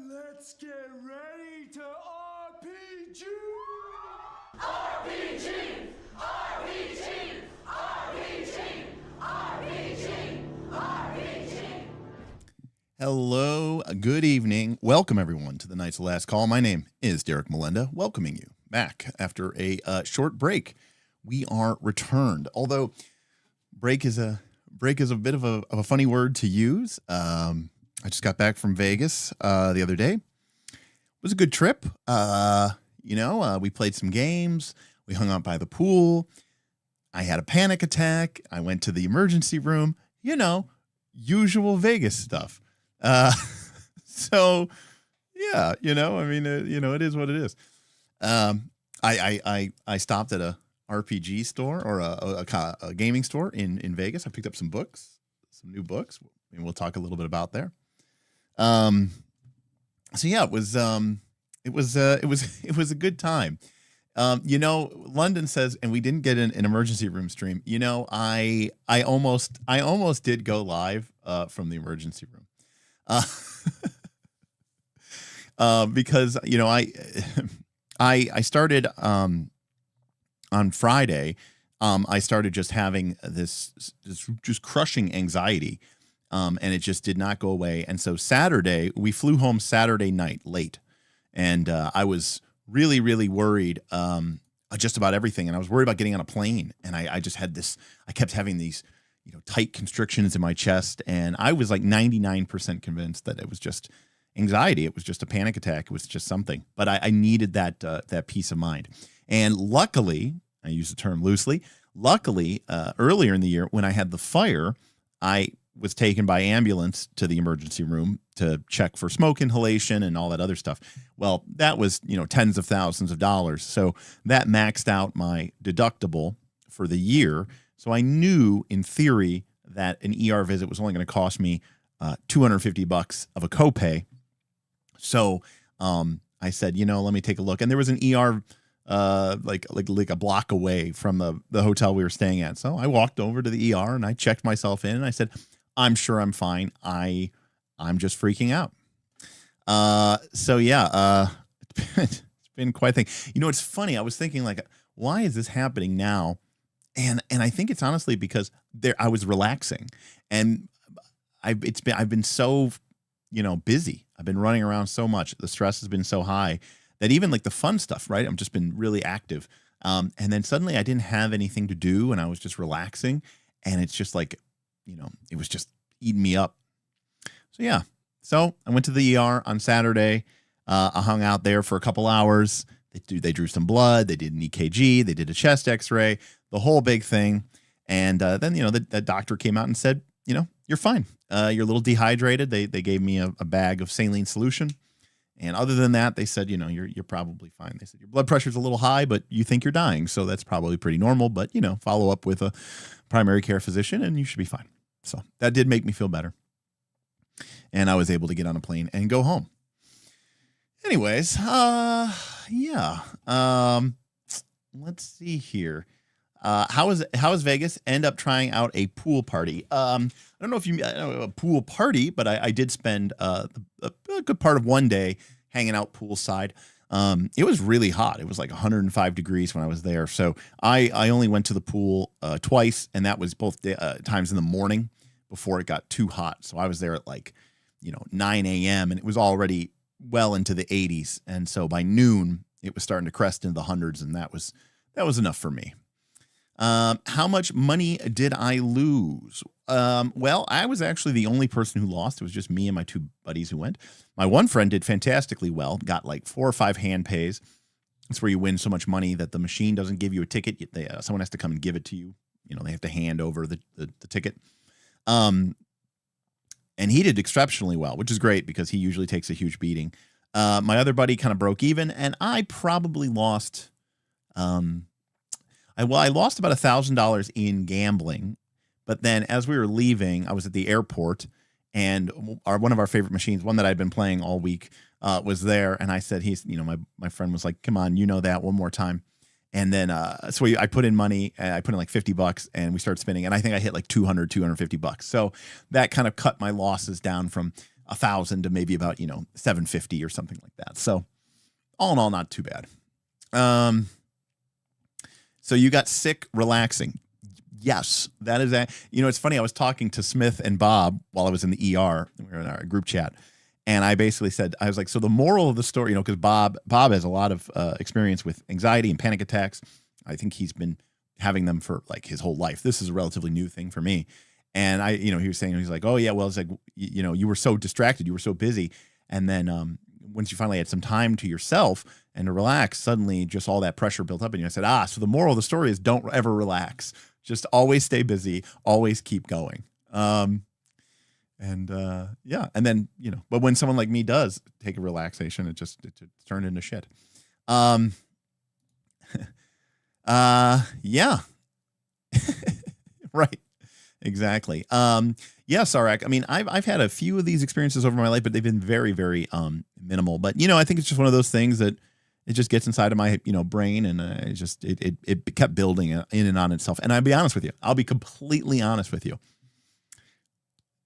Let's get ready to RPG! RPG! RPG! RPG! RPG! RPG! Hello, good evening. Welcome, everyone, to the Night's Last Call. My name is Derek Melinda, welcoming you back after a short break. We are returned, although break is a bit of a funny word to use. I just got back from Vegas the other day. It was a good trip. We played some games. We hung out by the pool. I had a panic attack. I went to the emergency room. Usual Vegas stuff. So, yeah, it is what it is. I stopped at a RPG store or a gaming store in Vegas. I picked up some books, some new books, and we'll talk a little bit about there. So yeah, it was a good time. London says, and we didn't get an emergency room stream. I almost did go live, from the emergency room, because, I started, on Friday, I started just having this just crushing anxiety. And it just did not go away. And so Saturday, we flew home Saturday night late. And I was really, really worried just about everything. And I was worried about getting on a plane. And I just had I kept having these, tight constrictions in my chest. And I was like 99% convinced that it was just anxiety. It was just a panic attack. It was just something. But I needed that peace of mind. And luckily, I use the term loosely, earlier in the year when I had the fire, I was taken by ambulance to the emergency room to check for smoke inhalation and all that other stuff. Well, that was, tens of thousands of dollars. So that maxed out my deductible for the year. So I knew in theory that an ER visit was only going to cost me $250 of a copay. So I said, let me take a look. And there was an ER like a block away from the hotel we were staying at. So I walked over to the ER and I checked myself in and I said, I'm sure I'm fine. I'm just freaking out. So yeah, it's been quite a thing. It's funny. I was thinking why is this happening now? And I think it's honestly because I was relaxing and I've been so, busy. I've been running around so much. The stress has been so high that even the fun stuff, right? I've just been really active. And then suddenly I didn't have anything to do and I was just relaxing and it's just it was just eating me up. So yeah. So I went to the ER on Saturday. I hung out there for a couple hours. They drew some blood. They did an EKG. They did a chest X-ray, the whole big thing. And then, the doctor came out and said, you're fine. You're a little dehydrated. They gave me a bag of saline solution. And other than that, they said, you're probably fine. They said your blood pressure's a little high, but you think you're dying. So that's probably pretty normal. But, follow up with a primary care physician and you should be fine. So that did make me feel better. And I was able to get on a plane and go home. Anyways, yeah. Let's see here. How was Vegas? End up trying out a pool party. I don't know if you a pool party, but I did spend a good part of one day hanging out poolside. It was really hot. It was like 105 degrees when I was there. So I only went to the pool twice, and that was both times in the morning before it got too hot. So I was there at like, 9 a.m. and it was already well into the 80s. And so by noon, it was starting to crest into the hundreds, and that was enough for me. How much money did I lose? Well, I was actually the only person who lost. It was just me and my two buddies who went. My one friend did fantastically well, got like 4 or 5 hand pays. That's where you win so much money that the machine doesn't give you a ticket. Someone has to come and give it to you. They have to hand over the ticket. And he did exceptionally well, which is great because he usually takes a huge beating. My other buddy kind of broke even, and I probably lost. I lost about $1,000 in gambling, but then as we were leaving, I was at the airport, and one of our favorite machines, one that I'd been playing all week, was there, and I said, my friend was like, "Come on, that one more time," and then so I put in money, and I put in like $50, and we started spinning, and I think I hit like $250. So that kind of cut my losses down from 1,000 to maybe about $750 or something like that. So all in all, not too bad. So you got sick relaxing. Yes, that is that. It's funny. I was talking to Smith and Bob while I was in the ER. We were in our group chat. And I basically said, I was like, so the moral of the story, because Bob has a lot of experience with anxiety and panic attacks. I think he's been having them for like his whole life. This is a relatively new thing for me. And he was saying, he's like, oh yeah, well, it's like, you were so distracted, you were so busy. And then once you finally had some time to yourself and to relax, suddenly just all that pressure built up in you. I said, so the moral of the story is don't ever relax. Just always stay busy, always keep going. And then, but when someone like me does take a relaxation, it turned into shit. Yeah. Right. Exactly. Yeah, Sarek. I mean, I've had a few of these experiences over my life, but they've been very, very minimal. But I think it's just one of those things that it just gets inside of my brain, and it kept building in and on itself. And I'll be honest with you. I'll be completely honest with you.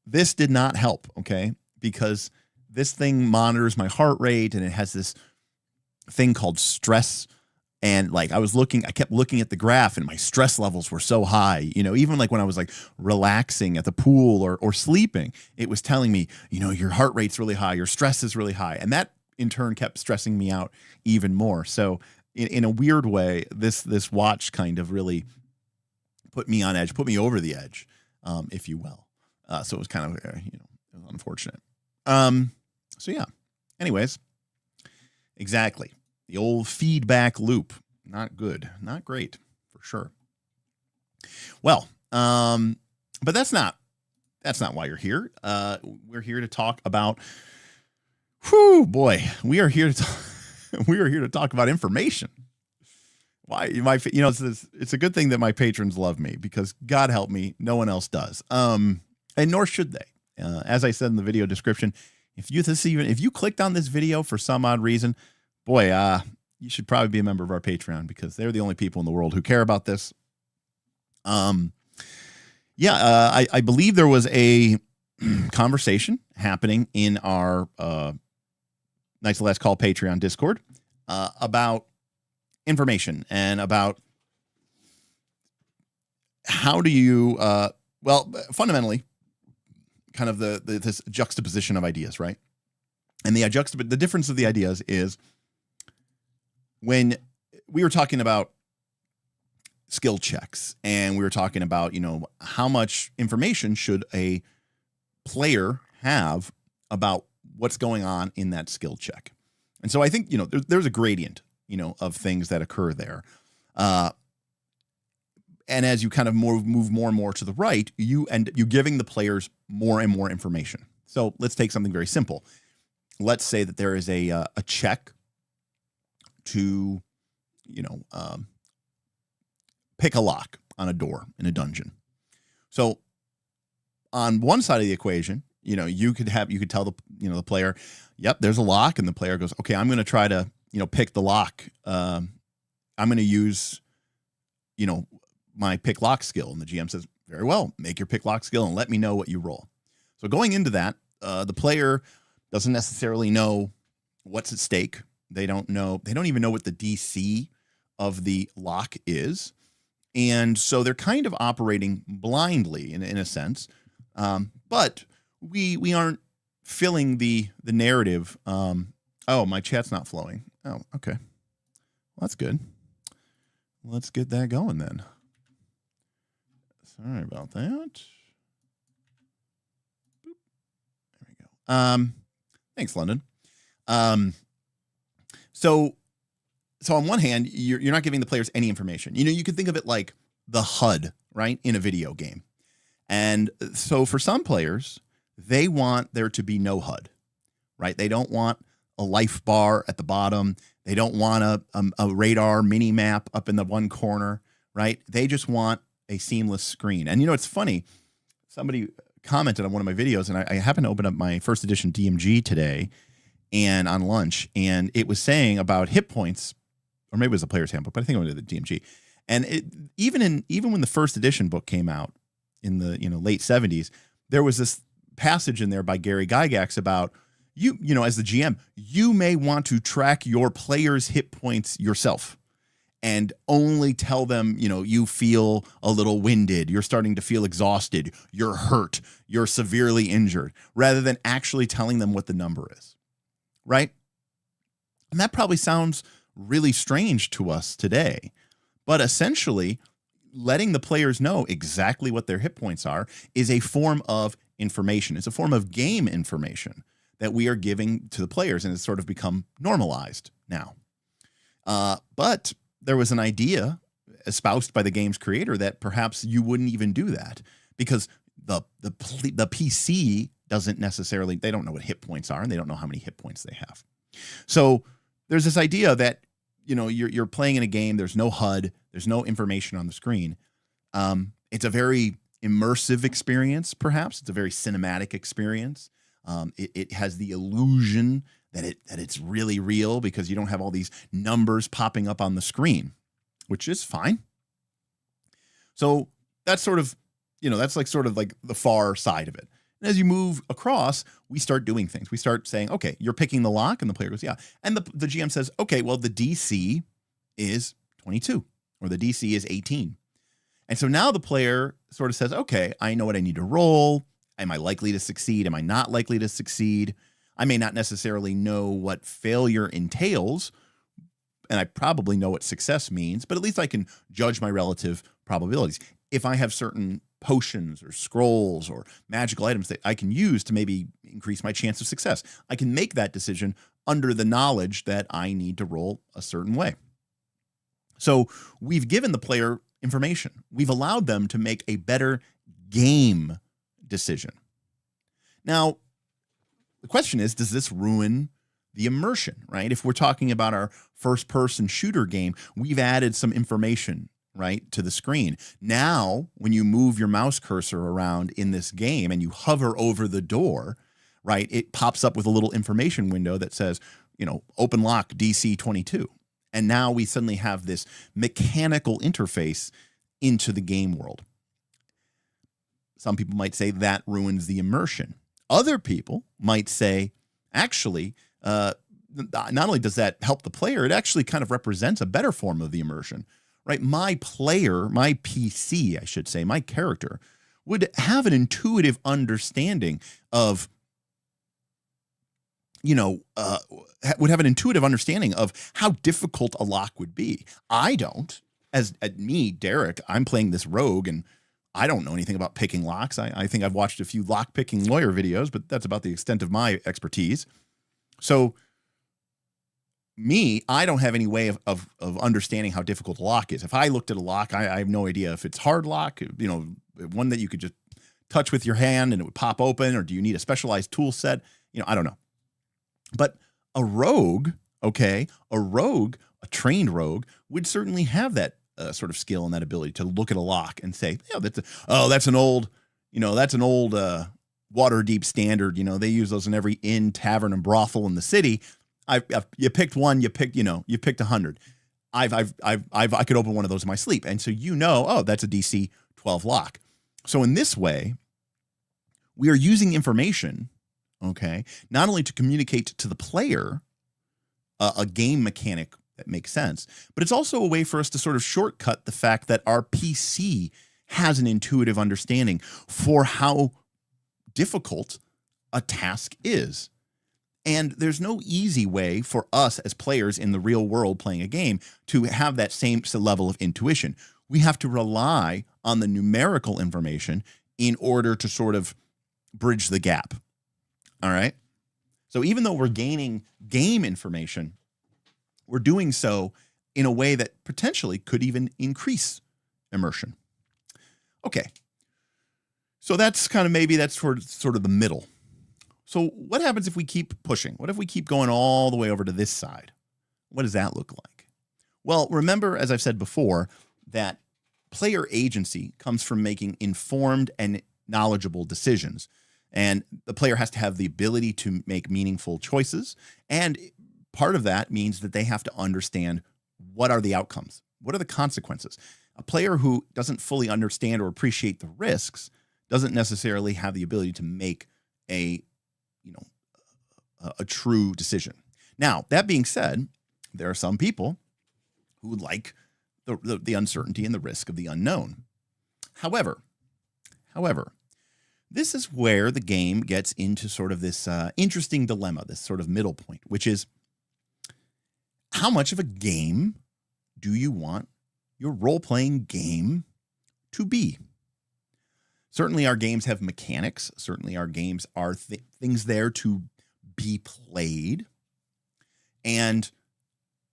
This did not help, okay? Because this thing monitors my heart rate, and it has this thing called stress. And like I kept looking at the graph, and my stress levels were so high, even like when I was like relaxing at the pool or sleeping, it was telling me, your heart rate's really high, your stress is really high. And that in turn kept stressing me out even more. So in a weird way, this watch kind of really put me on edge, put me over the edge, if you will. So it was kind of, it was unfortunate. So yeah, anyways, exactly. The old feedback loop, not good, not great for sure. Well, but that's not why you're here. We're here to talk about, we are here to talk about information. Why it's a good thing that my patrons love me, because God help me, no one else does. And nor should they. As I said in the video description, if you clicked on this video for some odd reason, you should probably be a member of our Patreon, because they're the only people in the world who care about this. I believe there was a conversation happening in our Knights of Last Call Patreon Discord about information and about how do you, fundamentally, kind of this juxtaposition of ideas, right? And the difference of the ideas is, when we were talking about skill checks, and we were talking about, how much information should a player have about what's going on in that skill check. And so I think, there's a gradient, of things that occur there. And as you kind of move more and more to the right, you're giving the players more and more information. So let's take something very simple. Let's say that there is a check to, pick a lock on a door in a dungeon. So on one side of the equation, you could tell the player, yep, there's a lock, and the player goes, okay, I'm going to try to, pick the lock. I'm going to use, my pick lock skill. And the GM says, very well, make your pick lock skill and let me know what you roll. So going into that, the player doesn't necessarily know what's at stake. They don't even know what the DC of the lock is. And so they're kind of operating blindly in a sense, But we aren't filling the narrative. Oh, my chat's not flowing. Oh, okay. Well, that's good. Let's get that going then. Sorry about that. There we go. Thanks, London. So on one hand, you're not giving the players any information. You could think of it like the HUD, right, in a video game. And so for some players, they want there to be no HUD, right? They don't want a life bar at the bottom. They don't want a radar mini map up in the one corner, right? They just want a seamless screen. And it's funny. Somebody commented on one of my videos, and I happened to open up my first edition DMG today and on lunch, and it was saying about hit points, or maybe it was a player's handbook, but I think I went to the DMG. And even when the first edition book came out in the late 70s, there was this passage in there by Gary Gygax about as the GM, you may want to track your players' hit points yourself and only tell them, you feel a little winded, you're starting to feel exhausted, you're hurt, you're severely injured, rather than actually telling them what the number is, right? And that probably sounds really strange to us today, but essentially letting the players know exactly what their hit points are is a form of information. It's a form of game information that we are giving to the players, and it's sort of become normalized now. But there was an idea espoused by the game's creator that perhaps you wouldn't even do that, because the PC doesn't necessarily, they don't know what hit points are, and they don't know how many hit points they have. So there's this idea that you're playing in a game, there's no HUD, there's no information on the screen. It's a very immersive experience, perhaps. It's a very cinematic experience. It has the illusion that it's really real because you don't have all these numbers popping up on the screen, which is fine. So that's sort of, that's like sort of like the far side of it. And as you move across, we start doing things. We start saying, okay, you're picking the lock, and the player goes, yeah. And the GM says, okay, well, the DC is 22 or the DC is 18. And so now the player sort of says, okay, I know what I need to roll. Am I likely to succeed? Am I not likely to succeed? I may not necessarily know what failure entails, and I probably know what success means, but at least I can judge my relative probabilities. If I have certain potions or scrolls or magical items that I can use to maybe increase my chance of success, I can make that decision under the knowledge that I need to roll a certain way. So we've given the player information. We've allowed them to make a better game decision. Now, the question is, does this ruin the immersion, right? If we're talking about our first-person shooter game, we've added some information, right, to the screen. Now, when you move your mouse cursor around in this game and you hover over the door, right, it pops up with a little information window that says, open lock DC 22. And now we suddenly have this mechanical interface into the game world. Some people might say that ruins the immersion. Other people might say, actually, not only does that help the player, it actually kind of represents a better form of the immersion, right? My player, my PC, I should say, my character, would have an intuitive understanding of, would have an intuitive understanding of how difficult a lock would be. I don't. As me, Derek, I'm playing this rogue, and I don't know anything about picking locks. I think I've watched a few lock-picking lawyer videos, but that's about the extent of my expertise. So I don't have any way of understanding how difficult a lock is. If I looked at a lock, I have no idea if it's hard lock, one that you could just touch with your hand and it would pop open, or do you need a specialized tool set? I don't know. But a rogue, a trained rogue, would certainly have that sort of skill and that ability to look at a lock and say, that's an old water deep standard. They use those in every inn, tavern, and brothel in the city. You picked one, you picked 100. I could open one of those in my sleep. And so that's a DC 12 lock. So in this way, we are using information, not only to communicate to the player a game mechanic that makes sense, but it's also a way for us to sort of shortcut the fact that our PC has an intuitive understanding for how difficult a task is. And there's no easy way for us as players in the real world playing a game to have that same level of intuition. We have to rely on the numerical information in order to sort of bridge the gap. All right. So even though we're gaining game information, we're doing so in a way that potentially could even increase immersion. Okay. So that's kind of maybe that's sort of the middle. So what happens if we keep pushing? What if we keep going all the way over to this side? What does that look like? Well, remember, as I've said before, that player agency comes from making informed and knowledgeable decisions. And the player has to have the ability to make meaningful choices. And part of that means that they have to understand what are the outcomes? What are the consequences? A player who doesn't fully understand or appreciate the risks doesn't necessarily have the ability to make a true decision. Now, that being said, there are some people who like the uncertainty and the risk of the unknown. However, this is where the game gets into sort of this interesting dilemma, this sort of middle point, which is how much of a game do you want your role-playing game to be? Certainly our games have mechanics. Certainly our games are things there to be played. And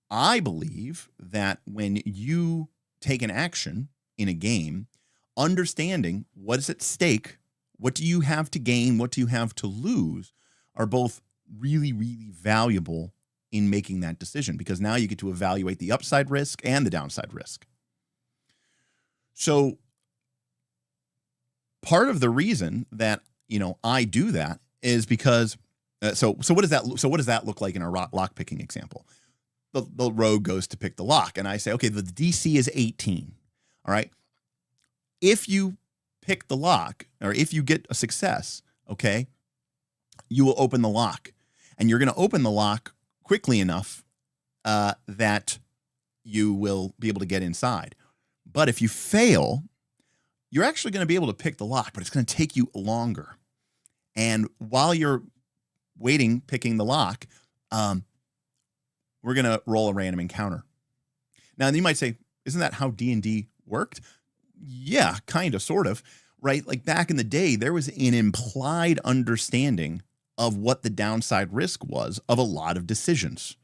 I believe that when you take an action in a game, understanding what is at stake, what do you have to gain, what do you have to lose, are both really, really valuable in making that decision, because now you get to evaluate the upside risk and the downside risk. So part of the reason that, I do that is because so what does that look like in our lock picking example? The rogue goes to pick the lock, and I say, okay, the DC is 18. All right. If you pick the lock, or if you get a success, okay, you will open the lock, and you're going to open the lock quickly enough that you will be able to get inside. But if you fail, you're actually going to be able to pick the lock, but it's going to take you longer. And while you're waiting, picking the lock, we're going to roll a random encounter. Now, you might say, isn't that how D&D worked? Yeah, kind of, sort of, right? Like back in the day, there was an implied understanding of what the downside risk was of a lot of decisions.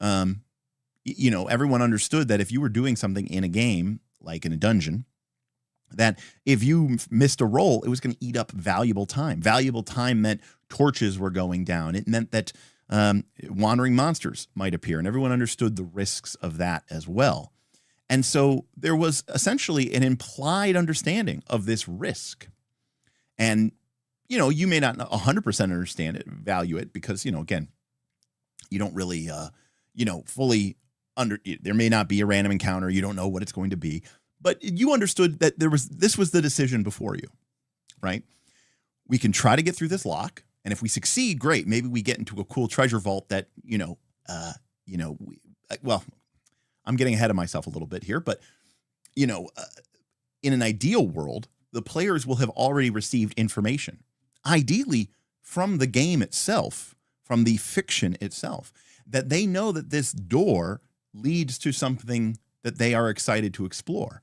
Everyone understood that if you were doing something in a game, like in a dungeon, that if you missed a roll, it was going to eat up valuable time. Valuable time meant torches were going down. It meant that wandering monsters might appear, and everyone understood the risks of that as well. And so there was essentially an implied understanding of this risk. And, you may not 100% understand it, value it, because, again, you don't really, fully there may not be a random encounter. You don't know what it's going to be. But you understood that this was the decision before you, right? We can try to get through this lock, and if we succeed, great. Maybe we get into a cool treasure vault that, I'm getting ahead of myself a little bit here, but, in an ideal world, the players will have already received information, ideally from the game itself, from the fiction itself, that they know that this door leads to something that they are excited to explore,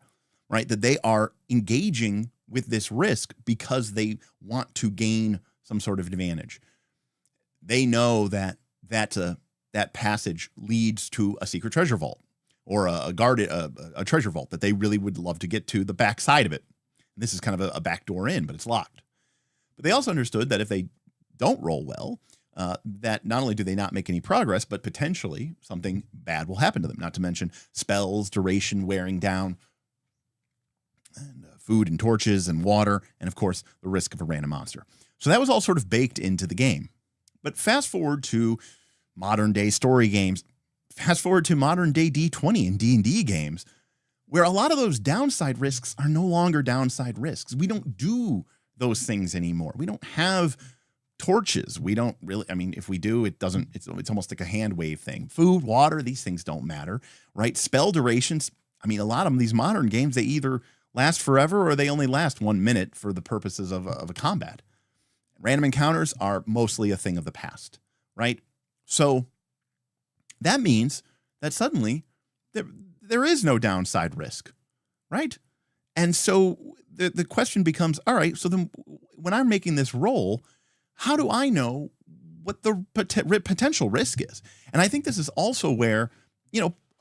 right? That they are engaging with this risk because they want to gain some sort of advantage. They know that passage leads to a secret treasure vault, or a treasure vault that they really would love to get to the back side of it. And this is kind of a back door in, but it's locked. But they also understood that if they don't roll well, that not only do they not make any progress, but potentially something bad will happen to them. Not to mention spells, duration wearing down, and food and torches and water, and of course the risk of a random monster. So that was all sort of baked into the game. But fast forward to modern day story games, fast forward to modern day D20 and D&D games, where a lot of those downside risks are no longer downside risks. We don't do those things anymore. We don't have torches. We don't really, if we do, it's almost like a hand wave thing. Food, water, these things don't matter, right? Spell durations. A lot of these modern games, they either last forever or they only last 1 minute for the purposes of a combat. Random encounters are mostly a thing of the past, right? So that means that suddenly there is no downside risk, right? And so the question becomes, all right, so then when I'm making this roll, how do I know what the potential risk is? And I think this is also where,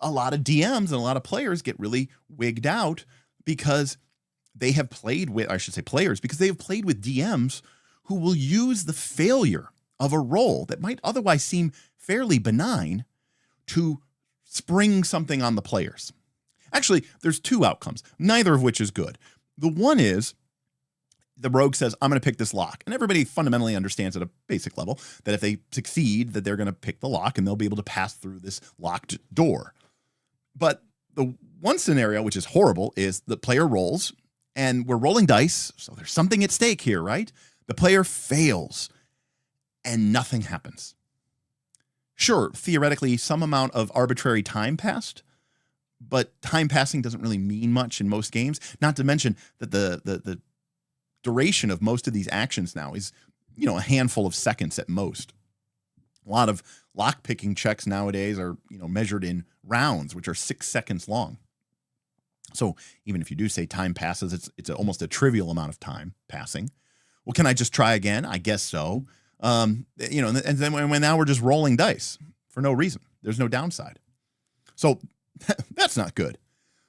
a lot of DMs and a lot of players get really wigged out because they have played with, I should say players, because they have played with DMs who will use the failure of a roll that might otherwise seem fairly benign to spring something on the players. Actually, there's two outcomes, neither of which is good. The one is the rogue says, I'm going to pick this lock. And everybody fundamentally understands at a basic level that if they succeed, that they're going to pick the lock and they'll be able to pass through this locked door. But the one scenario, which is horrible, is the player rolls and we're rolling dice. So there's something at stake here, right? The player fails and nothing happens. Sure, theoretically, some amount of arbitrary time passed, but time passing doesn't really mean much in most games. Not to mention that the duration of most of these actions now is, a handful of seconds at most. A lot of lock-picking checks nowadays are, measured in rounds, which are 6 seconds long. So even if you do say time passes, it's almost a trivial amount of time passing. Well, can I just try again? I guess so. And then when now we're just rolling dice for no reason. There's no downside. So that's not good.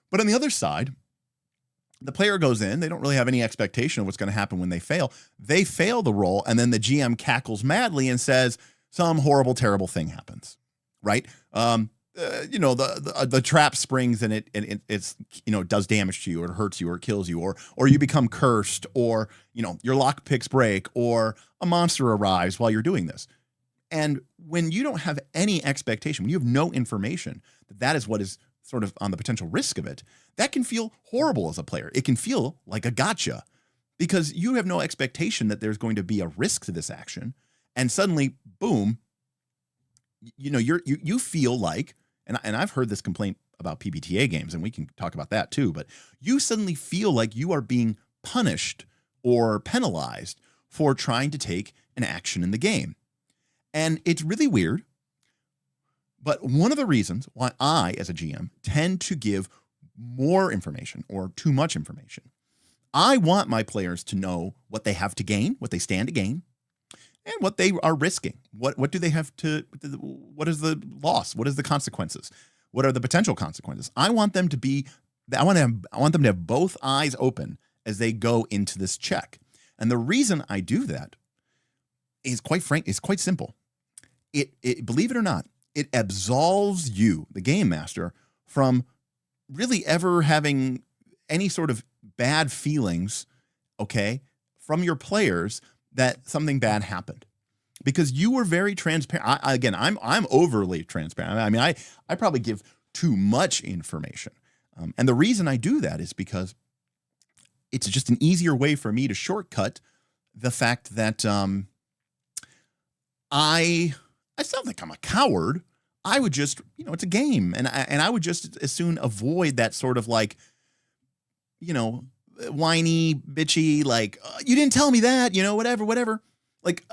But on the other side, the player goes in. They don't really have any expectation of what's going to happen when they fail. They fail the roll, and then the GM cackles madly and says some horrible, terrible thing happens, right? The trap springs and it's does damage to you, or it hurts you, or it kills you, or you become cursed, or your lock picks break, or a monster arrives while you're doing this. And when you don't have any expectation, when you have no information that is what is sort of on the potential risk of it, that can feel horrible as a player. It can feel like a gotcha because you have no expectation that there's going to be a risk to this action, and suddenly, boom, you feel like. And I've heard this complaint about PBTA games, and we can talk about that too, but you suddenly feel like you are being punished or penalized for trying to take an action in the game. And it's really weird, but one of the reasons why I, as a GM, tend to give more information or too much information, I want my players to know what they have to gain, what they stand to gain, and what they are risking. What do they have to, what is the loss? What is the consequences? What are the potential consequences? I want them to have both eyes open as they go into this check. And the reason I do that is quite simple. It believe it or not, it absolves you, the game master, from really ever having any sort of bad feelings, from your players that something bad happened, because you were very transparent. I'm overly transparent. I mean, I probably give too much information. And the reason I do that is because it's just an easier way for me to shortcut the fact that I sound like I'm a coward. I would just, it's a game. And I would just as soon avoid that sort of like, whiny, bitchy, like, you didn't tell me that, whatever. Like,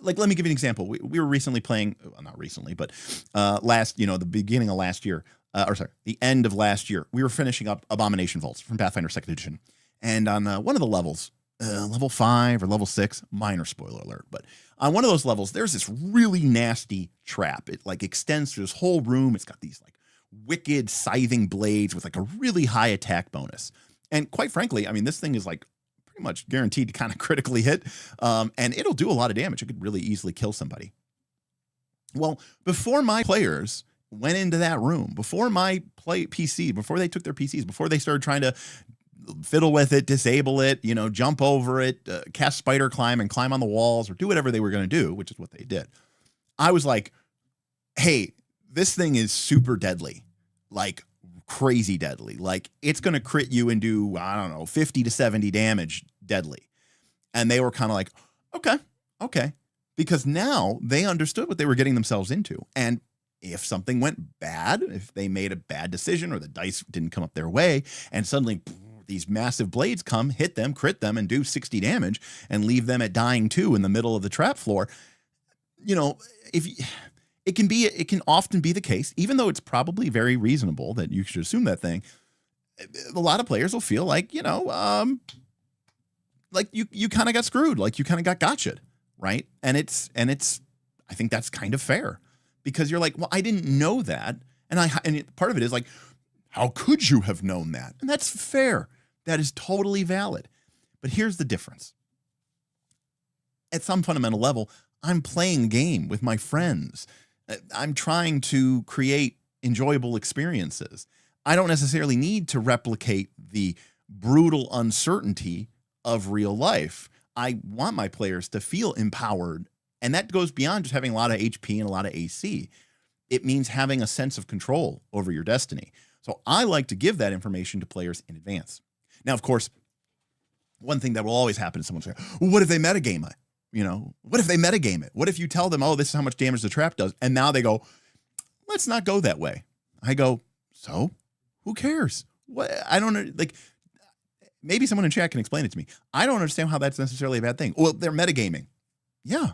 let me give you an example. We were recently playing, well, not recently, but the beginning of last year, the end of last year, we were finishing up Abomination Vaults from Pathfinder 2nd Edition. And on one of the levels, level 5 or level 6, minor spoiler alert, but on one of those levels, there's this really nasty trap. It like extends through this whole room. It's got these like wicked scything blades with like a really high attack bonus. And quite frankly, I mean, this thing is like pretty much guaranteed to kind of critically hit, and it'll do a lot of damage. It could really easily kill somebody. Well, before my players went into that room, before they took their PCs, before they started trying to fiddle with it, disable it, jump over it, cast spider climb and climb on the walls, or do whatever they were going to do, which is what they did, I was like, hey, this thing is super deadly, like crazy deadly. Like, it's going to crit you and do, 50 to 70 damage deadly. And they were kind of like, okay. Because now they understood what they were getting themselves into. And if something went bad, if they made a bad decision or the dice didn't come up their way, and suddenly these massive blades come, hit them, crit them, and do 60 damage and leave them at dying 2 in the middle of the trap floor. You know, it can often be the case, even though it's probably very reasonable that you should assume that thing. A lot of players will feel like, you know, like you kind of got screwed, like you kind of got gotcha'd, right? And it's I think that's kind of fair, because you're like, well, I didn't know that, and part of it is like, how could you have known that? And that's fair. That is totally valid. But here's the difference. At some fundamental level, I'm playing a game with my friends. I'm trying to create enjoyable experiences. I don't necessarily need to replicate the brutal uncertainty of real life. I want my players to feel empowered. And that goes beyond just having a lot of HP and a lot of AC. It means having a sense of control over your destiny. So I like to give that information to players in advance. Now, of course, one thing that will always happen is someone say, well, what if they metagame it? You know, what if they metagame it? What if you tell them, oh, this is how much damage the trap does? And now they go, let's not go that way. I go, so who cares? What? I don't know. Like, maybe someone in chat can explain it to me. I don't understand how that's necessarily a bad thing. Well, they're metagaming. Yeah.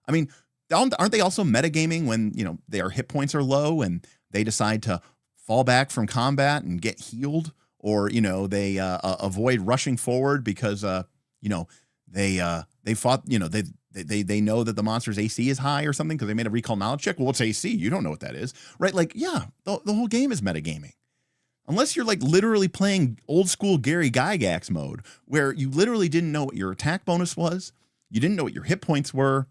I mean, aren't they also metagaming when, you know, their hit points are low and they decide to fall back from combat and get healed, or, you know, they avoid rushing forward because, you know, they fought, you know, they know that the monster's AC is high or something because they made a recall knowledge check. Well, what's AC? You don't know what that is, right? Like, yeah, the whole game is metagaming. Unless you're like literally playing old school Gary Gygax mode, where you literally didn't know what your attack bonus was, you didn't know what your hit points were,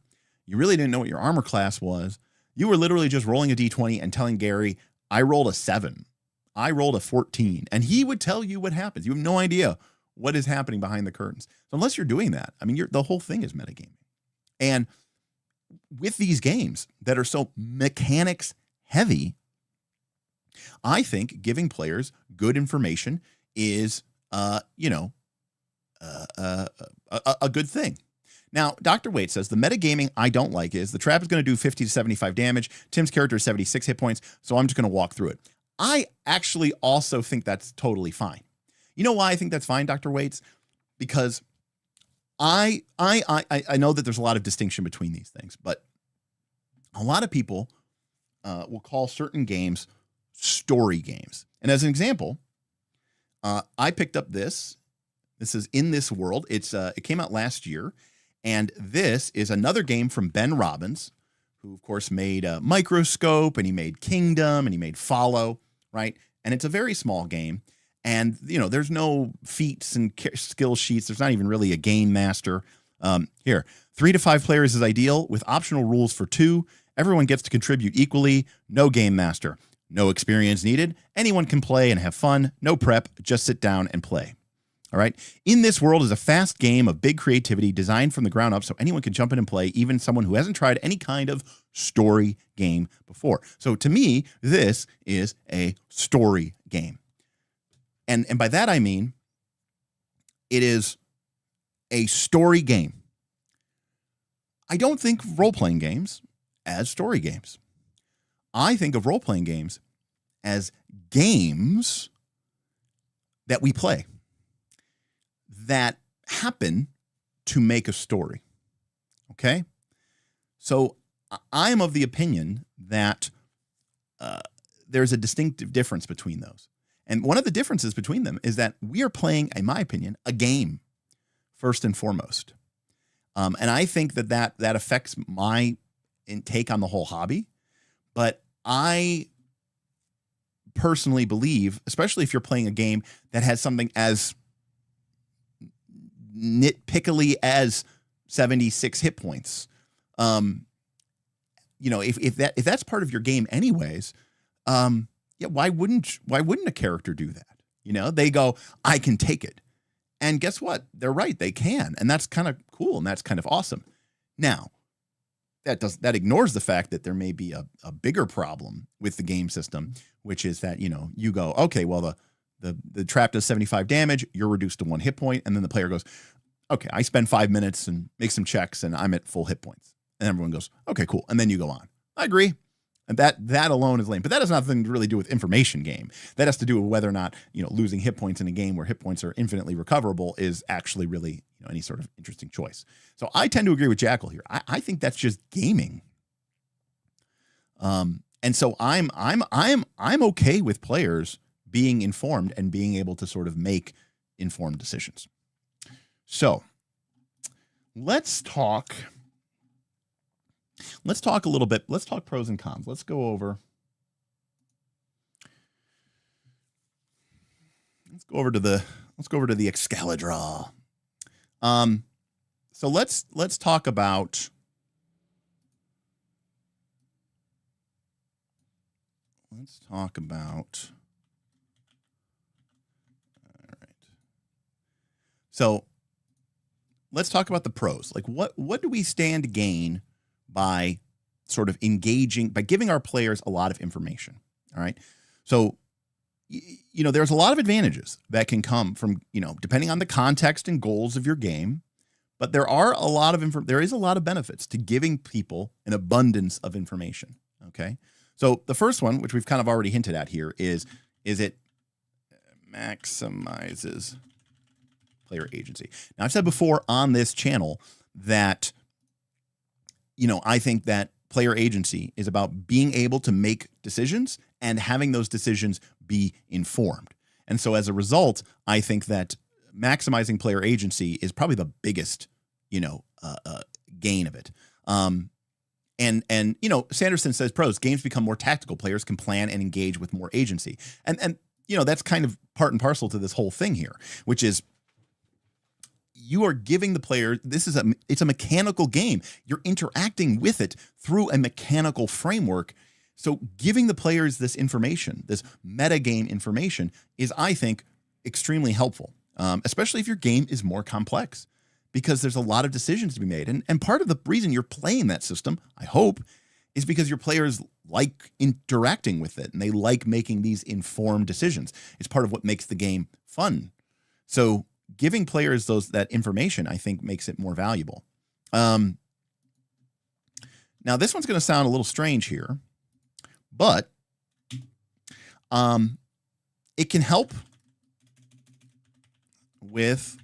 you really didn't know what your armor class was. You were literally just rolling a d20 and telling Gary, I rolled a 7. I rolled a 14. And he would tell you what happens. You have no idea what is happening behind the curtains. So unless you're doing that, I mean, the whole thing is metagaming. And with these games that are so mechanics heavy, I think giving players good information is, you know, a good thing. Now, Dr. Waite says, the metagaming I don't like is the trap is going to do 50 to 75 damage. Tim's character is 76 hit points, so I'm just going to walk through it. I actually also think that's totally fine. You know why I think that's fine, Dr. Waits? Because I know that there's a lot of distinction between these things, but a lot of people will call certain games story games. And as an example, I picked up this. This is In This World. It came out last year. And this is another game from Ben Robbins, who, of course, made Microscope, and he made Kingdom, and he made Follow, right? And it's a very small game. And, you know, there's no feats and skill sheets. There's not even really a game master. Here, 3 to 5 players is ideal, with optional rules for 2. Everyone gets to contribute equally. No game master. No experience needed. Anyone can play and have fun. No prep. Just sit down and play. All right. In This World is a fast game of big creativity designed from the ground up so anyone can jump in and play, even someone who hasn't tried any kind of story game before. So to me, this is a story game. And by that, I mean, it is a story game. I don't think of role-playing games as story games. I think of role-playing games as games that we play that happen to make a story. Okay? So I am of the opinion that there's a distinctive difference between those. And one of the differences between them is that we are playing, in my opinion, a game first and foremost. And I think that affects my take on the whole hobby. But I personally believe, especially if you're playing a game that has something as nitpickily as 76 hit points, you know, if that's part of your game anyways, yeah, why wouldn't a character do that? You know, they go, I can take it. And guess what? They're right. They can. And that's kind of cool. And that's kind of awesome. Now, that ignores the fact that there may be a bigger problem with the game system, which is that, you know, you go, okay, well, the trap does 75 damage. You're reduced to 1 hit point. And then the player goes, okay, I spend 5 minutes and make some checks and I'm at full hit points. And everyone goes, okay, cool. And then you go on. I agree. And that alone is lame. But that has nothing to really do with information game. That has to do with whether or not, losing hit points in a game where hit points are infinitely recoverable is actually really, any sort of interesting choice. So I tend to agree with Jackal here. I think that's just gaming. And so I'm okay with players being informed and being able to sort of make informed decisions. So let's talk a little bit. Let's talk pros and cons. Let's go over to the Excalibur. So let's talk about all right. So let's talk about the pros. Like what do we stand to gain by sort of by giving our players a lot of information? All right. So, there's a lot of advantages that can come from, depending on the context and goals of your game, but there is a lot of benefits to giving people an abundance of information. Okay. So the first one, which we've kind of already hinted at here, is it maximizes player agency. Now, I've said before on this channel that, I think that player agency is about being able to make decisions and having those decisions be informed. And so as a result, I think that maximizing player agency is probably the biggest, gain of it. And Sanderson says pros, games become more tactical. Players can plan and engage with more agency. And that's kind of part and parcel to this whole thing here, which is you are giving the player, it's a mechanical game. You're interacting with it through a mechanical framework. So giving the players this information, this metagame information, is, I think, extremely helpful, especially if your game is more complex, because there's a lot of decisions to be made. And part of the reason you're playing that system, I hope, is because your players like interacting with it and they like making these informed decisions. It's part of what makes the game fun. So giving players that information, I think, makes it more valuable. Now, this one's going to sound a little strange here, but it can help with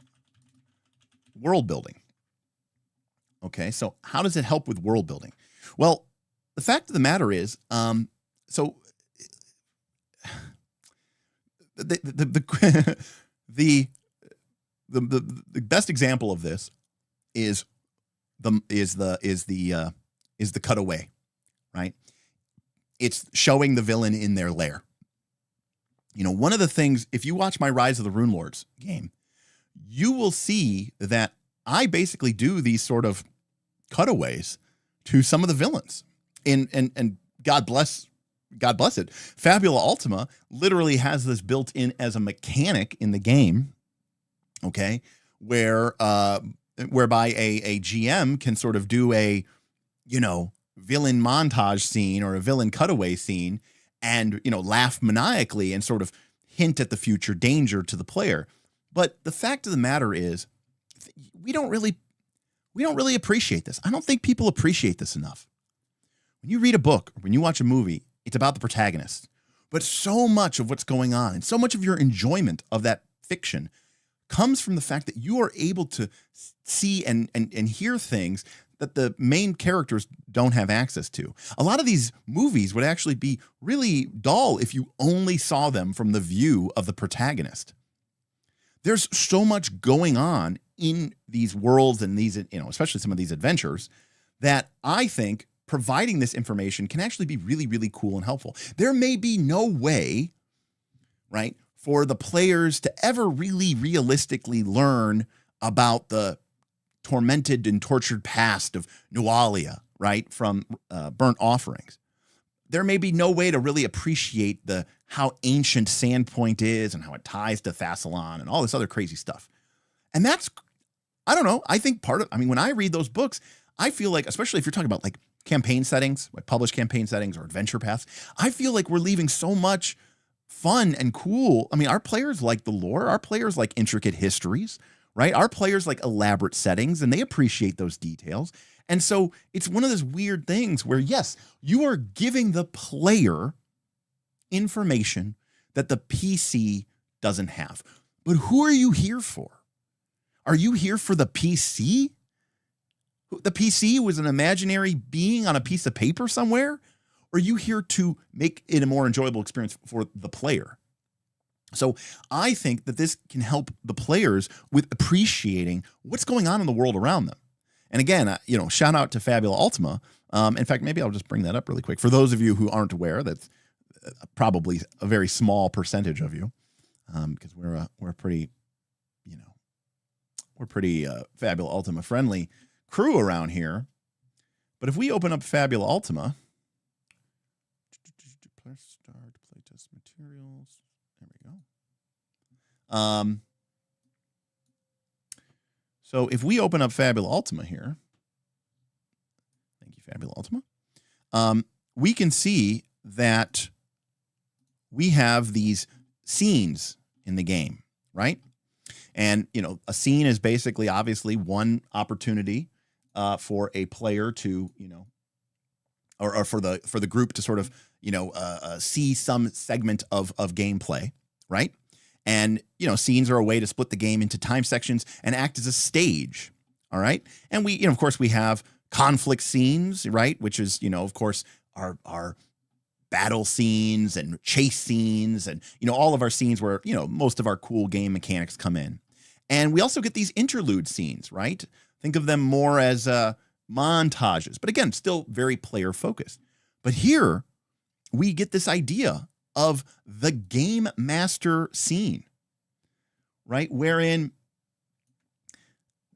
world building. Okay, so how does it help with world building? Well, the fact of the matter is, so the best example of this is the cutaway, right? It's showing the villain in their lair. One of the things, if you watch my Rise of the Rune Lords game, you will see that I basically do these sort of cutaways to some of the villains. And God bless it, Fabula Ultima literally has this built in as a mechanic in the game, okay, whereby a GM can sort of do a, villain montage scene or a villain cutaway scene and, laugh maniacally and sort of hint at the future danger to the player. But the fact of the matter is, we don't really appreciate this. I don't think people appreciate this enough. When you read a book or when you watch a movie, it's about the protagonist. But so much of what's going on and so much of your enjoyment of that fiction comes from the fact that you are able to see and hear things that the main characters don't have access to. A lot of these movies would actually be really dull if you only saw them from the view of the protagonist. There's so much going on in these worlds and these, especially some of these adventures, that I think providing this information can actually be really, really cool and helpful. There may be no way, right, for the players to ever really realistically learn about the tormented and tortured past of Nualia, right, from Burnt Offerings. There may be no way to really appreciate how ancient Sandpoint is and how it ties to Thassalon and all this other crazy stuff. And that's, I don't know, I think when I read those books, I feel like, especially if you're talking about like campaign settings, like published campaign settings or adventure paths, I feel like we're leaving so much fun and cool. I mean, our players like the lore, our players like intricate histories, right? Our players like elaborate settings, and they appreciate those details. And so it's one of those weird things where, yes, you are giving the player information that the PC doesn't have. But who are you here for? Are you here for the PC? The PC was an imaginary being on a piece of paper somewhere? Or are you here to make it a more enjoyable experience for the player? So I think that this can help the players with appreciating what's going on in the world around them. And again, shout out to Fabula Ultima. In fact, maybe I'll just bring that up really quick. For those of you who aren't aware, that's probably a very small percentage of you, because we're pretty Fabula Ultima friendly crew around here. But if we open up Fabula Ultima, start playtest materials. There we go. So if we open up Fabula Ultima here, thank you, Fabula Ultima, we can see that we have these scenes in the game, right? And, a scene is basically obviously one opportunity for a player to, or for the group to sort of, see some segment of gameplay, right? And, scenes are a way to split the game into time sections and act as a stage. All right. And we, of course, we have conflict scenes, right? Which is, of course, our battle scenes and chase scenes and, all of our scenes where, most of our cool game mechanics come in. And we also get these interlude scenes, right? Think of them more as montages, but again, still very player focused. But here we get this idea of the game master scene, right? Wherein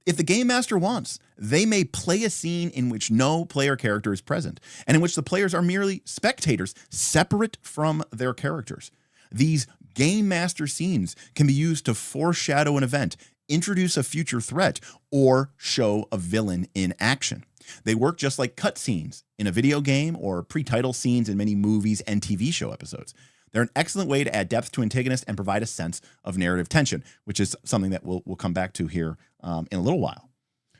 if the game master wants, they may play a scene in which no player character is present and in which the players are merely spectators separate from their characters. These game master scenes can be used to foreshadow an event, introduce a future threat, or show a villain in action. They work just like cutscenes in a video game or pre-title scenes in many movies and TV show episodes. They're an excellent way to add depth to antagonists and provide a sense of narrative tension, which is something that we'll come back to here in a little while.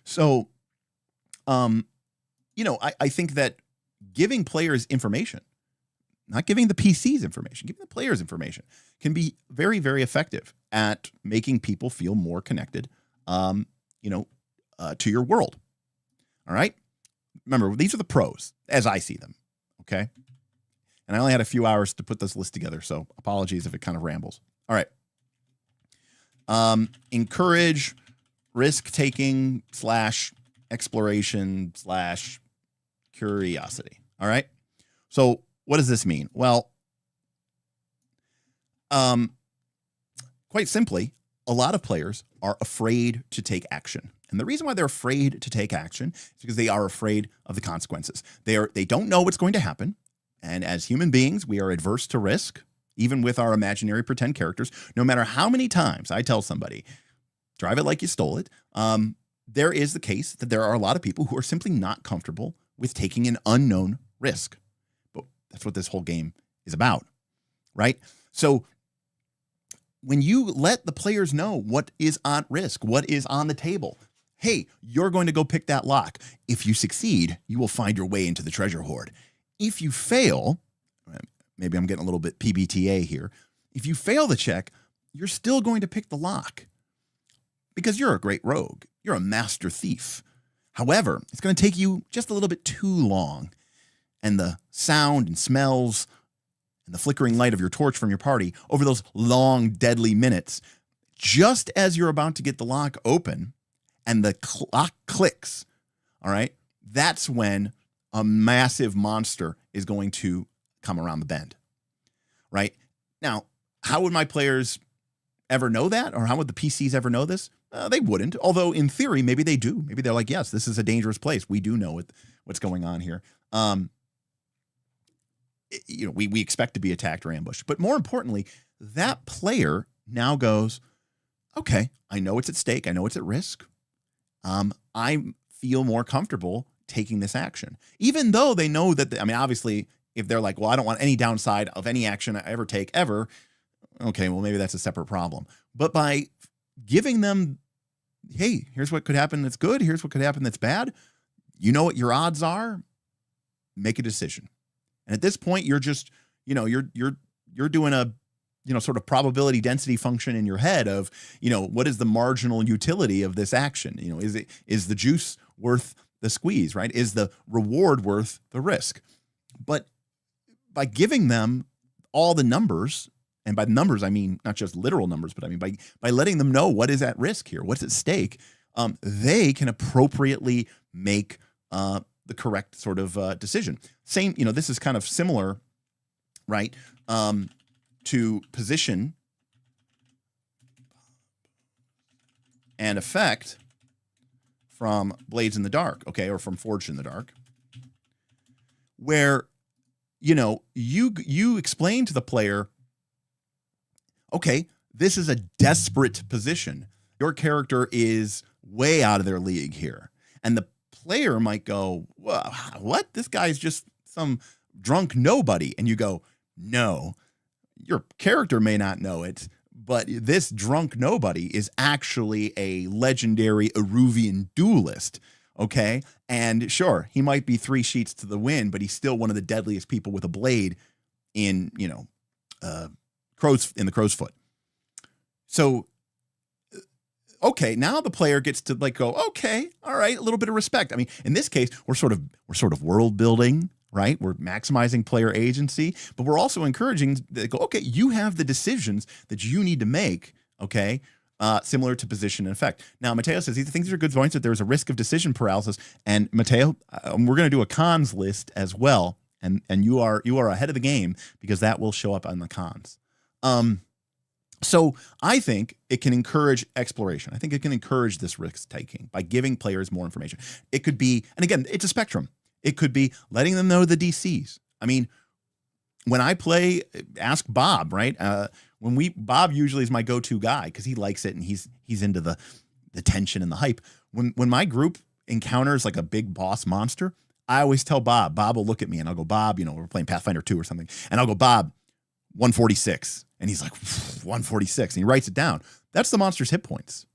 So, I think that giving players information, not giving the PCs information, giving the players information can be very, very effective at making people feel more connected, to your world. All right. Remember, these are the pros as I see them. Okay. And I only had a few hours to put this list together, so apologies if it kind of rambles. All right. Encourage risk-taking / exploration / curiosity. All right. So what does this mean? Well, quite simply, a lot of players are afraid to take action. And the reason why they're afraid to take action is because they are afraid of the consequences. They don't know what's going to happen. And as human beings, we are adverse to risk, even with our imaginary pretend characters. No matter how many times I tell somebody, drive it like you stole it, there is the case that there are a lot of people who are simply not comfortable with taking an unknown risk. But that's what this whole game is about, right? So when you let the players know what is on risk, what is on the table, hey, you're going to go pick that lock. If you succeed, you will find your way into the treasure hoard. If you fail, maybe I'm getting a little bit PBTA here. If you fail the check, you're still going to pick the lock because you're a great rogue. You're a master thief. However, it's going to take you just a little bit too long. And the sound and smells and the flickering light of your torch from your party over those long, deadly minutes, just as you're about to get the lock open and the clock clicks, all right, that's when a massive monster is going to come around the bend, right? Now, how would my players ever know that? Or how would the PCs ever know this? They wouldn't, although in theory, maybe they do. Maybe they're like, yes, this is a dangerous place. We do know what's going on here. We expect to be attacked or ambushed. But more importantly, that player now goes, okay, I know it's at stake. I know it's at risk. I feel more comfortable taking this action, even though they know that, obviously, if they're like, well, I don't want any downside of any action I ever take ever. Okay, well, maybe that's a separate problem. But by giving them, hey, here's what could happen that's good. Here's what could happen that's bad. You know what your odds are? Make a decision. And at this point, you're just, you're doing a, sort of probability density function in your head of, what is the marginal utility of this action? Is the juice worth the squeeze, right? Is the reward worth the risk? But by giving them all the numbers, and by numbers, I mean not just literal numbers, but I mean by letting them know what is at risk here, what's at stake, they can appropriately make the correct sort of decision. Same, this is kind of similar, right, to position and effect from Blades in the Dark, okay, or from Forged in the Dark, where, you explain to the player, okay, this is a desperate position. Your character is way out of their league here. And the player might go, well, what? This guy's just some drunk nobody. And you go, no, your character may not know it, but this drunk nobody is actually a legendary Eruvian duelist. Okay. And sure, he might be 3 sheets to the wind, but he's still one of the deadliest people with a blade in, in the crow's foot. So, okay, now the player gets to go, okay, all right, a little bit of respect. I mean, in this case, we're sort of world building, right? We're maximizing player agency, but we're also encouraging to go, okay, you have the decisions that you need to make, okay, similar to position and effect. Now, Mateo says he thinks these are good points, that there's a risk of decision paralysis. And Mateo, we're going to do a cons list as well, and you are ahead of the game because that will show up on the cons. So I think it can encourage exploration. I think it can encourage this risk taking by giving players more information. It could be, and again, it's a spectrum. It could be letting them know the DCs. I mean, when I play, ask Bob, right? Bob usually is my go-to guy because he likes it and he's into the tension and the hype. When my group encounters like a big boss monster, I always tell Bob. Bob will look at me and I'll go, Bob, we're playing Pathfinder 2 or something, and I'll go, Bob, 146. And he's like, 146. And he writes it down. That's the monster's hit points.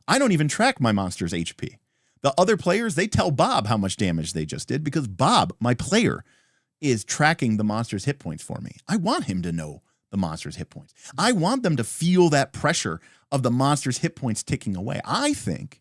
I don't even track my monster's HP. The other players, they tell Bob how much damage they just did because Bob, my player, is tracking the monster's hit points for me. I want him to know the monster's hit points. I want them to feel that pressure of the monster's hit points ticking away. I think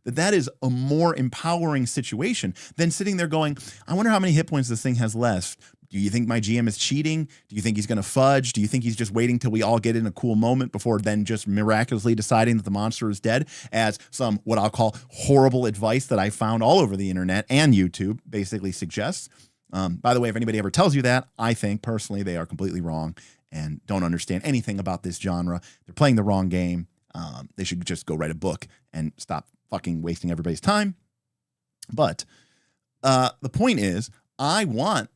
that is a more empowering situation than sitting there going, I wonder how many hit points this thing has left. Do you think my GM is cheating? Do you think he's going to fudge? Do you think he's just waiting till we all get in a cool moment before then just miraculously deciding that the monster is dead, as some what I'll call horrible advice that I found all over the internet and YouTube basically suggests? By the way, if anybody ever tells you that, I think personally they are completely wrong and don't understand anything about this genre. They're playing the wrong game. They should just go write a book and stop fucking wasting everybody's time. But the point is, I want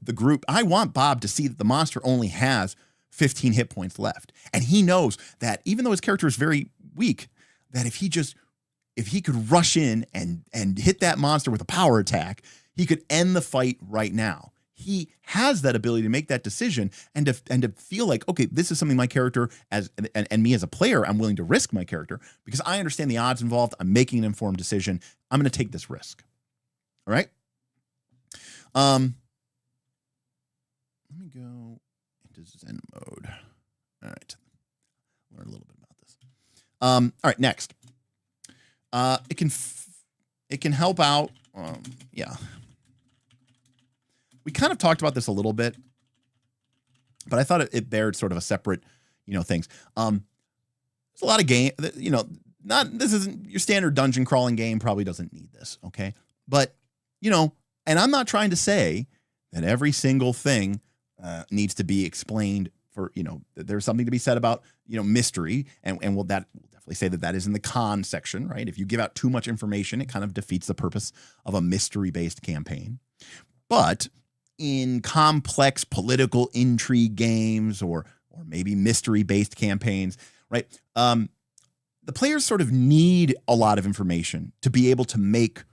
Bob to see that the monster only has 15 hit points left. And he knows that even though his character is very weak, that if he could rush in and hit that monster with a power attack, he could end the fight right now. He has that ability to make that decision and to feel like, okay, this is something my character and me as a player, I'm willing to risk my character because I understand the odds involved. I'm making an informed decision. I'm going to take this risk. All right. Let me go into Zen mode. All right. Learn a little bit about this. All right. Next. It can help out. Yeah. We kind of talked about this a little bit, but I thought it bared sort of a separate, things. There's a lot of game, this isn't your standard dungeon crawling game, probably doesn't need this. Okay. But, and I'm not trying to say that every single thing needs to be explained for, there's something to be said about, mystery. And we'll definitely say that is in the con section, right? If you give out too much information, it kind of defeats the purpose of a mystery-based campaign. But in complex political intrigue games or maybe mystery-based campaigns, right? The players sort of need a lot of information to be able to make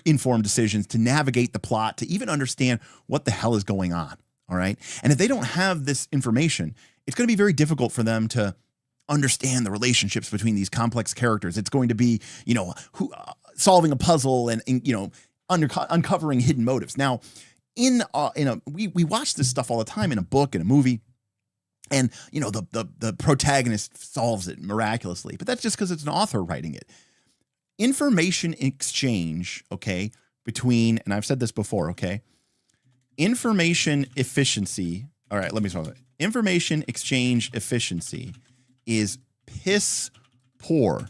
informed decisions, to navigate the plot, to even understand what the hell is going on. All right. And if they don't have this information, it's going to be very difficult for them to understand the relationships between these complex characters. It's going to be, solving a puzzle and uncovering hidden motives. Now, we watch this stuff all the time in a book, in a movie, and the protagonist solves it miraculously, but that's just because it's an author writing it. Information exchange, okay, between, and I've said this before, okay, information efficiency. All right, let me solve it. Information exchange efficiency is piss poor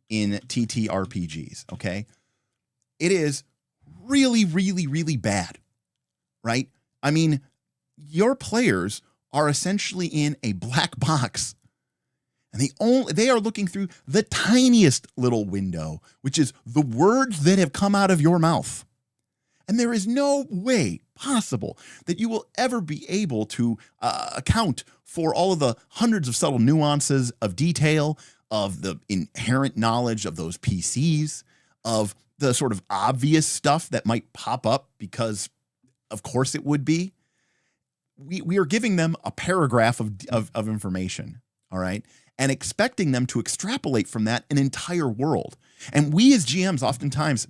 in TTRPGs, okay? It is really, really, really bad, right? I mean, your players are essentially in a black box, and they are looking through the tiniest little window, which is the words that have come out of your mouth. And there is no way possible that you will ever be able to account for all of the hundreds of subtle nuances of detail, of the inherent knowledge of those PCs, of the sort of obvious stuff that might pop up because, of course, it would be. We are giving them a paragraph of information, all right, and expecting them to extrapolate from that an entire world. And we as GMs oftentimes,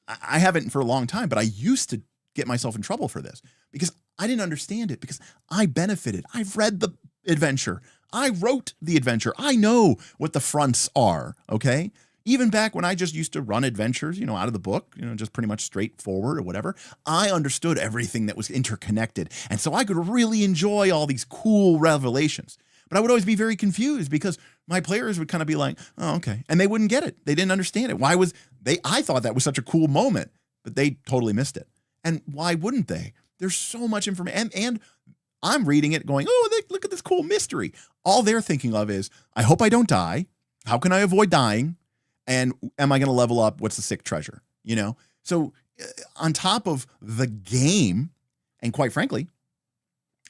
I haven't for a long time, but I used to get myself in trouble for this because I didn't understand it, because I benefited. I've read the adventure. I wrote the adventure. I know what the fronts are, okay? Even back when I just used to run adventures, out of the book, just pretty much straightforward or whatever, I understood everything that was interconnected. And so I could really enjoy all these cool revelations. But I would always be very confused because my players would kind of be like, oh, okay. And they wouldn't get it. They didn't understand it. I thought that was such a cool moment, but they totally missed it. And why wouldn't they? There's so much information. And I'm reading it going, oh, look at this cool mystery. All they're thinking of is, I hope I don't die. How can I avoid dying? And am I going to level up? What's the sick treasure? So on top of the game, and quite frankly,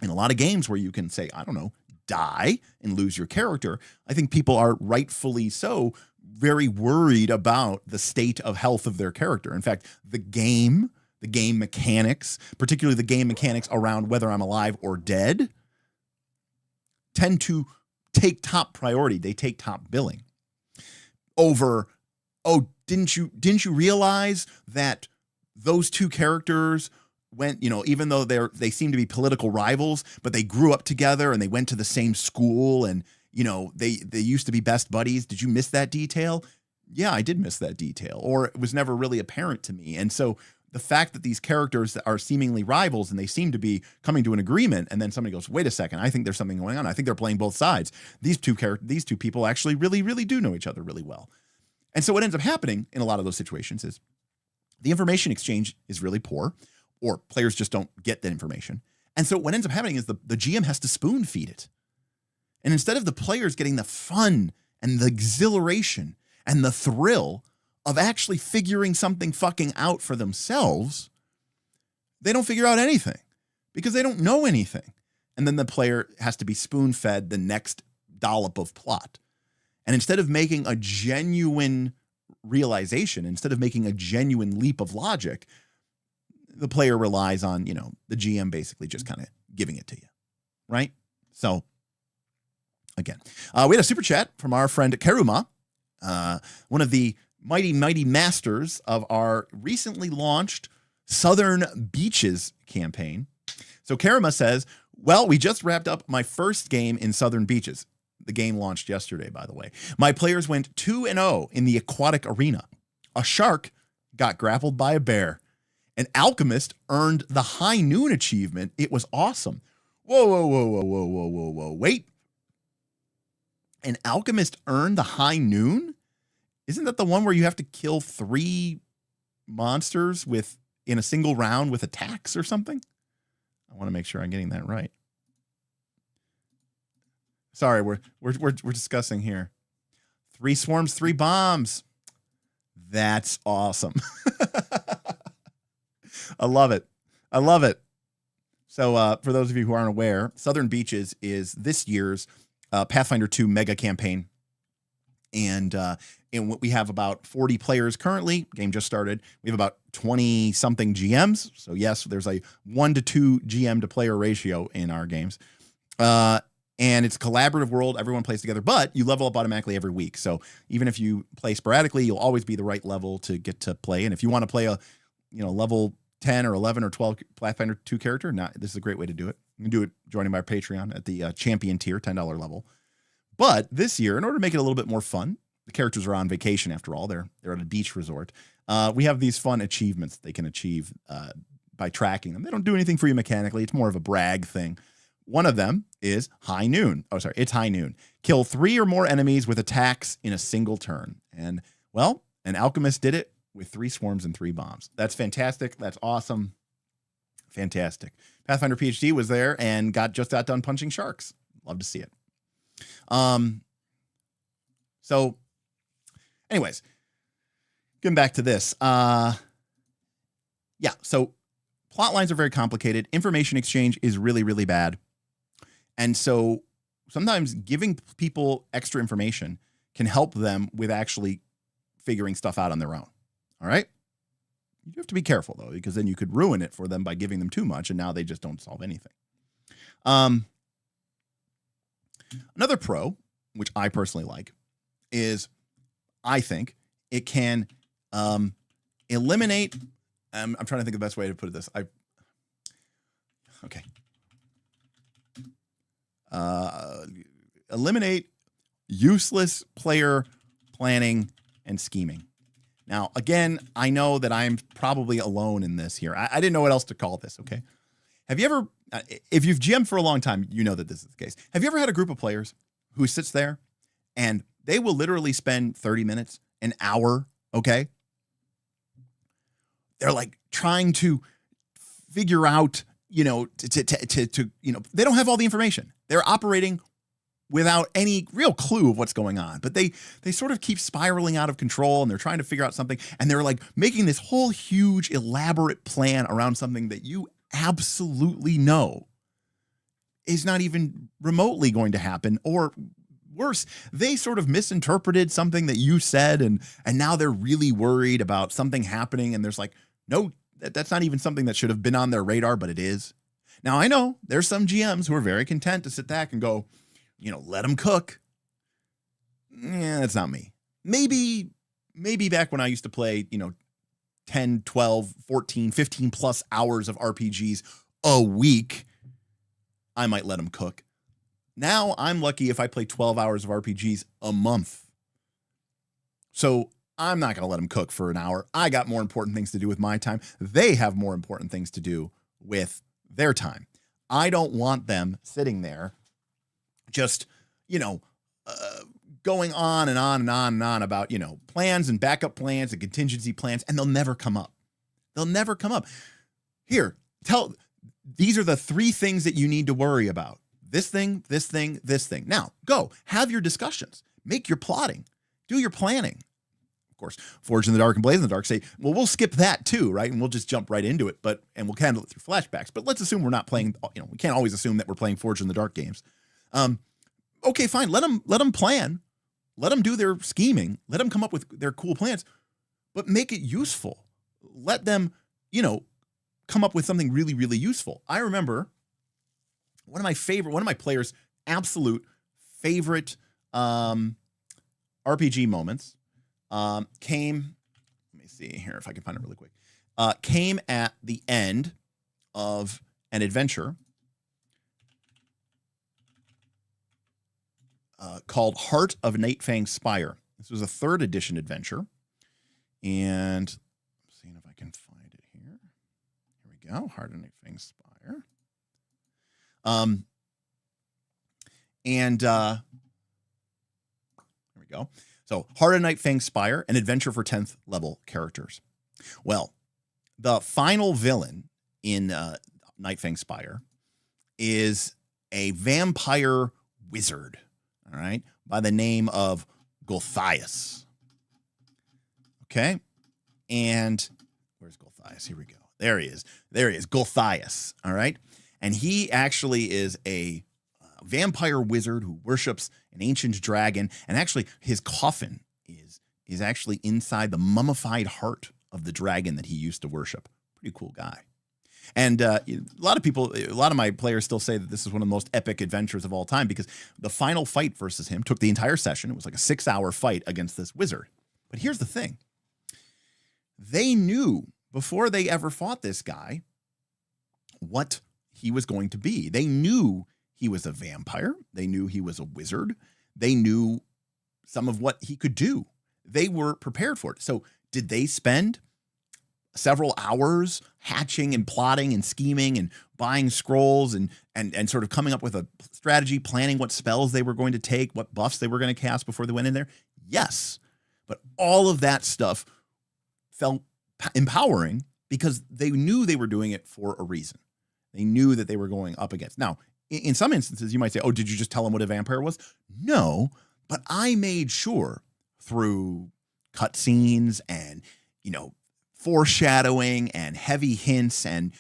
in a lot of games where you can say, I don't know, die and lose your character, I think people are rightfully so very worried about the state of health of their character. In fact, the game mechanics, particularly the game mechanics around whether I'm alive or dead, tend to take top priority. They take top billing over, oh, didn't you realize that those two characters went, even though they seem to be political rivals, but they grew up together and they went to the same school and, they used to be best buddies. Did you miss that detail? Yeah, I did miss that detail, or it was never really apparent to me. And so the fact that these characters are seemingly rivals and they seem to be coming to an agreement, and then somebody goes, wait a second, I think there's something going on. I think they're playing both sides. These two people actually really, really do know each other really well. And so what ends up happening in a lot of those situations is the information exchange is really poor, or players just don't get that information. And so what ends up happening is the GM has to spoon feed it. And instead of the players getting the fun and the exhilaration and the thrill of actually figuring something fucking out for themselves, they don't figure out anything because they don't know anything. And then the player has to be spoon-fed the next dollop of plot. And instead of making a genuine realization, instead of making a genuine leap of logic, the player relies on, the GM basically just kind of giving it to you, right? So, again, we had a super chat from our friend Karuma, one of the mighty masters of our recently launched Southern Beaches campaign. So Karuma says, well, we just wrapped up my first game in Southern Beaches. The game launched yesterday, by the way. My players went 2-0 in the aquatic arena. A shark got grappled by a bear. An alchemist earned the high noon achievement. It was awesome. Whoa. Wait. An alchemist earned the high noon? Isn't that the one where you have to kill 3 monsters in a single round with attacks or something? I want to make sure I'm getting that right. Sorry, we're discussing here. 3 swarms, 3 bombs. That's awesome. I love it. So for those of you who aren't aware, Southern Beaches is this year's Pathfinder 2 mega campaign. And we have about 40 players currently. Game just started. We have about 20 something GMs. So yes, there's a 1 to 2 GM to player ratio in our games. And it's a collaborative world. Everyone plays together, but you level up automatically every week. So even if you play sporadically, you'll always be the right level to get to play. And if you want to play a, level 10 or 11 or 12 Pathfinder 2 character, this is a great way to do it. You can do it joining my Patreon at the champion tier, $10 level. But this year, in order to make it a little bit more fun, the characters are on vacation after all. They're at a beach resort. We have these fun achievements they can achieve by tracking them. They don't do anything for you mechanically. It's more of a brag thing. One of them is high noon. Oh, sorry, it's high noon. Kill 3 or more enemies with attacks in a single turn. And, well, an alchemist did it with 3 swarms and 3 bombs. That's fantastic. That's awesome. Fantastic. Pathfinder PhD was there and just got done punching sharks. Love to see it. So, anyways, getting back to this. So plot lines are very complicated. Information exchange is really, really bad. And so sometimes giving people extra information can help them with actually figuring stuff out on their own. All right? You have to be careful, though, because then you could ruin it for them by giving them too much, and now they just don't solve anything. Another pro, which I personally like, is I think it can eliminate... I'm trying to think of the best way to put this. Eliminate useless player planning and scheming. Now, again, I know that I'm probably alone in this here. I didn't know what else to call this, okay? Have you ever, if you've GM'd for a long time, you know that this is the case. Have you ever had a group of players who sits there and they will literally spend 30 minutes, an hour, okay? They're like trying to figure out, they don't have all the information. They're operating without any real clue of what's going on, but they sort of keep spiraling out of control, and they're trying to figure out something, and they're like making this whole huge elaborate plan around something that you absolutely know is not even remotely going to happen, or worse, they sort of misinterpreted something that you said, and now they're really worried about something happening, and there's like, no, that's not even something that should have been on their radar, but it is. Now, I know there's some GMs who are very content to sit back and go, let them cook. Yeah, that's not me. Maybe back when I used to play, 10, 12, 14, 15 plus hours of RPGs a week, I might let them cook. Now I'm lucky if I play 12 hours of RPGs a month. So I'm not going to let them cook for an hour. I got more important things to do with my time. They have more important things to do with their time. I don't want them sitting there just, going on and on and on and on about, plans and backup plans and contingency plans, and they'll never come up. They'll never come up. Here, these are the 3 things that you need to worry about. This thing, this thing, this thing. Now, go. Have your discussions. Make your plotting. Do your planning. Of course, Forge in the Dark and Blaze in the Dark say, well, we'll skip that too, right? And we'll just jump right into it, and we'll handle it through flashbacks. But let's assume we're not playing, we can't always assume that we're playing Forge in the Dark games. Okay, fine. Let them plan. Let them do their scheming. Let them come up with their cool plans, but make it useful. Let them, come up with something really, really useful. I remember one of my players' absolute favorite RPG moments came, let me see here if I can find it really quick, came at the end of an adventure called Heart of Nightfang's Spire. This was a 3rd edition adventure, and I'm seeing if I can find it here. Here we go, Heart of Nightfang's Spire. Here we go. So, Heart of Nightfang's Spire, an adventure for 10th level characters. Well, the final villain in Nightfang's Spire is a vampire wizard, all right, by the name of Gulthias. Okay? And where's Gulthias? Here we go. There he is. There he is, Gulthias, all right? And he actually is a vampire wizard who worships an ancient dragon, and actually his coffin is actually inside the mummified heart of the dragon that he used to worship. Pretty cool guy. And a lot of my players still say that this is one of the most epic adventures of all time because the final fight versus him took the entire session. It was like a 6-hour fight against this wizard. But here's the thing. They knew before they ever fought this guy what he was going to be. They knew he was a vampire. They knew he was a wizard. They knew some of what he could do. They were prepared for it. So did they spend several hours hatching and plotting and scheming and buying scrolls and sort of coming up with a strategy, planning what spells they were going to take, what buffs they were going to cast before they went in there? Yes. But all of that stuff felt empowering because they knew they were doing it for a reason. They knew that they were going up against. Now, in some instances, you might say, oh, did you just tell them what a vampire was? No, but I made sure through cutscenes and, foreshadowing and heavy hints and,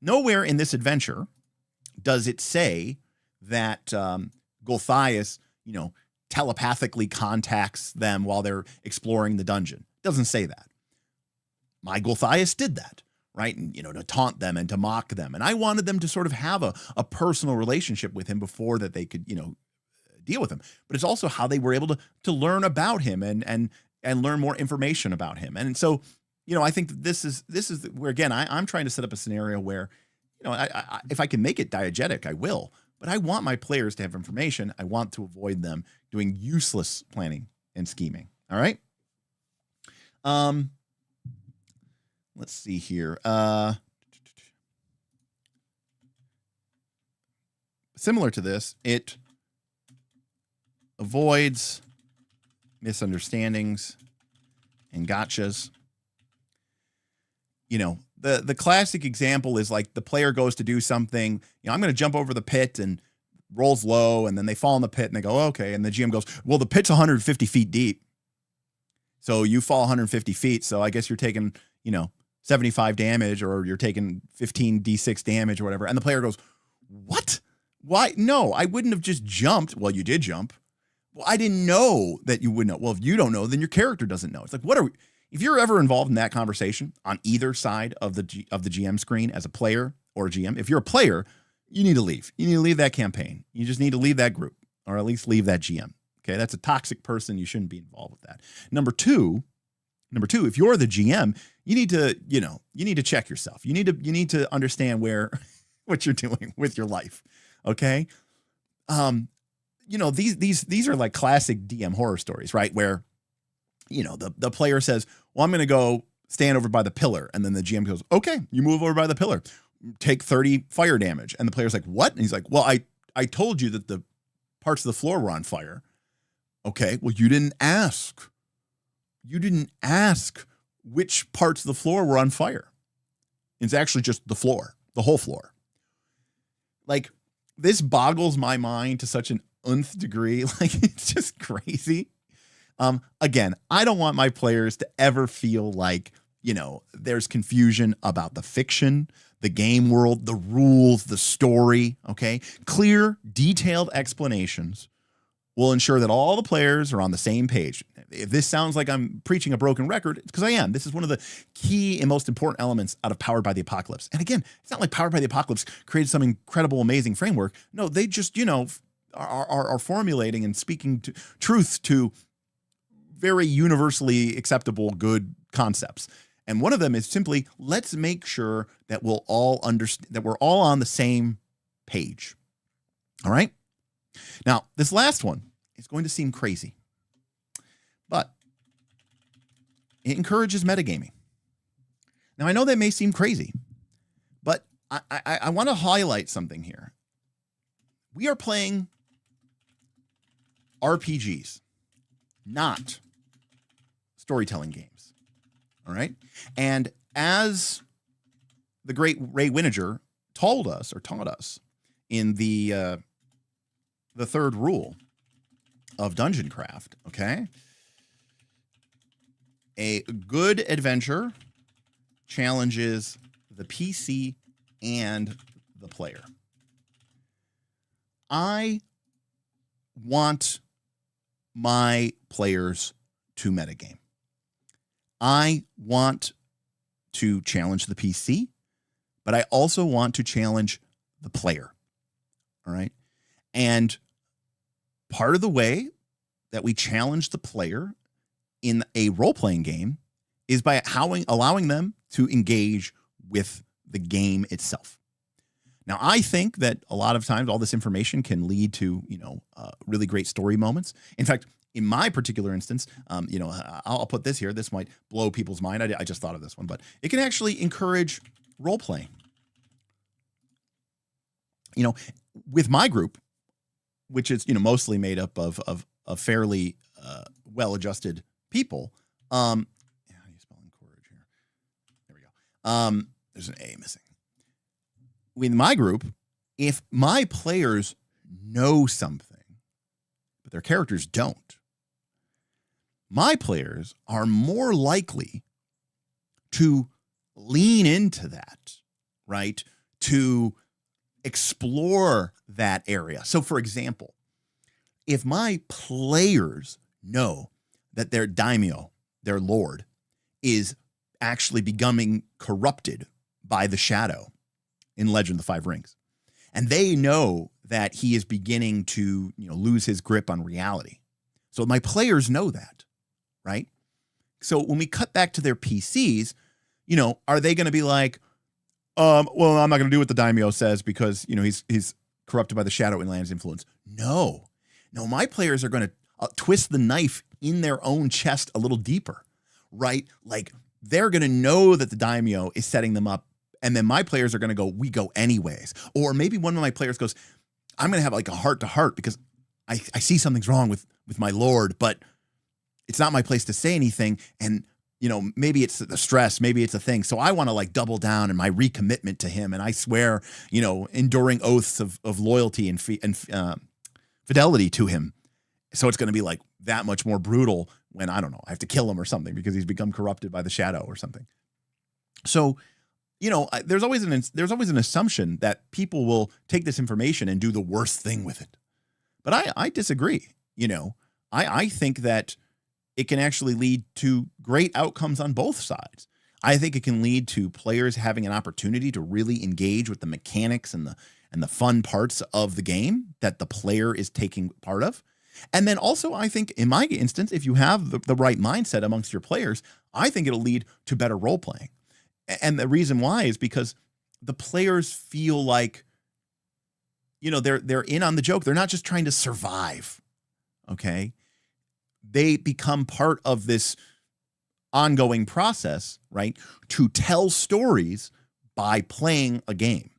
nowhere in this adventure does it say that Gulthias, telepathically contacts them while they're exploring the dungeon. It doesn't say that. My Gulthias did that, right? And, to taunt them and to mock them. And I wanted them to sort of have a personal relationship with him before that they could, deal with him. But it's also how they were able to learn about him and learn more information about him. And so, I think that this is where, again, I'm trying to set up a scenario where, if I can make it diegetic, I will. But I want my players to have information. I want to avoid them doing useless planning and scheming. All right. Let's see here. Similar to this, it avoids misunderstandings and gotchas. The classic example is like the player goes to do something, I'm going to jump over the pit and rolls low, and then they fall in the pit and they go, okay. And the GM goes, well, the pit's 150 feet deep. So you fall 150 feet. So I guess you're taking, 75 damage, or you're taking 15 D6 damage or whatever. And the player goes, what? Why? No, I wouldn't have just jumped. Well, you did jump. Well, I didn't know that you would know. Well, if you don't know, then your character doesn't know. It's like, what are we? If you're ever involved in that conversation on either side of the GM screen as a player or a GM, if you're a player, you need to leave. You need to leave that campaign. You just need to leave that group, or at least leave that GM. Okay, that's a toxic person. You shouldn't be involved with that. Number two, if you're the GM, you need to check yourself. You need to understand what you're doing with your life. Okay. These are like classic DM horror stories, right? Where, the player says, well, I'm going to go stand over by the pillar. And then the GM goes, okay, you move over by the pillar, take 30 fire damage. And the player's like, what? And he's like, well, I told you that the parts of the floor were on fire. Okay. Well, you didn't ask. You didn't ask which parts of the floor were on fire. It's actually just the floor, the whole floor. Like, this boggles my mind to such an nth degree. Like, it's just crazy. Again, I don't want my players to ever feel like, there's confusion about the fiction, the game world, the rules, the story. Okay. Clear, detailed explanations will ensure that all the players are on the same page. If this sounds like I'm preaching a broken record, it's because I am. This is one of the key and most important elements out of Powered by the Apocalypse. And again, it's not like Powered by the Apocalypse created some incredible, amazing framework. No, they just, are formulating and speaking to truth to very universally acceptable, good concepts. And one of them is simply, let's make sure that we'll all understand, that we're all on the same page. All right. Now, this last one is going to seem crazy, but it encourages metagaming. Now, I know that may seem crazy, but I want to highlight something here. We are playing RPGs, not storytelling games. All right. And as the great Ray Winiger taught us in the third rule of Dungeon Craft, okay? A good adventure challenges the PC and the player. I want my players to metagame. I want to challenge the PC, but I also want to challenge the player. All right. And part of the way that we challenge the player in a role-playing game is by allowing them to engage with the game itself. Now, I think that a lot of times all this information can lead to, really great story moments. In fact, in my particular instance, I'll put this here. This might blow people's mind. I just thought of this one, but it can actually encourage role-playing. With my group, which is, mostly made up of fairly well-adjusted people. How do you spell encourage here? There we go. There's an A missing. With my group, if my players know something, but their characters don't, my players are more likely to lean into that, right? To explore that area. So, for example, if my players know that their daimyo, their lord, is actually becoming corrupted by the shadow in Legend of the Five Rings, and they know that he is beginning to, lose his grip on reality. So my players know that, right? So when we cut back to their PCs, are they going to be like, well, I'm not going to do what the daimyo says because, he's corrupted by the shadow in Land's influence? No, my players are going to twist the knife in their own chest a little deeper, right? Like they're going to know that the daimyo is setting them up. And then my players are going to go, we go anyways. Or maybe one of my players goes, I'm going to have like a heart to heart because I see something's wrong with my lord, but it's not my place to say anything. And, maybe it's the stress, maybe it's a thing. So I want to like double down in my recommitment to him. And I swear, enduring oaths of loyalty and fidelity to him. So it's going to be like that much more brutal when, I don't know, I have to kill him or something because he's become corrupted by the shadow or something. So, there's always an assumption that people will take this information and do the worst thing with it. But I disagree. I think that it can actually lead to great outcomes on both sides. I think it can lead to players having an opportunity to really engage with the mechanics and the fun parts of the game that the player is taking part of. And then also, I think in my instance, if you have the right mindset amongst your players, I think it'll lead to better role playing. And the reason why is because the players feel like, they're in on the joke. They're not just trying to survive. Okay. They become part of this ongoing process, right? To tell stories by playing a game.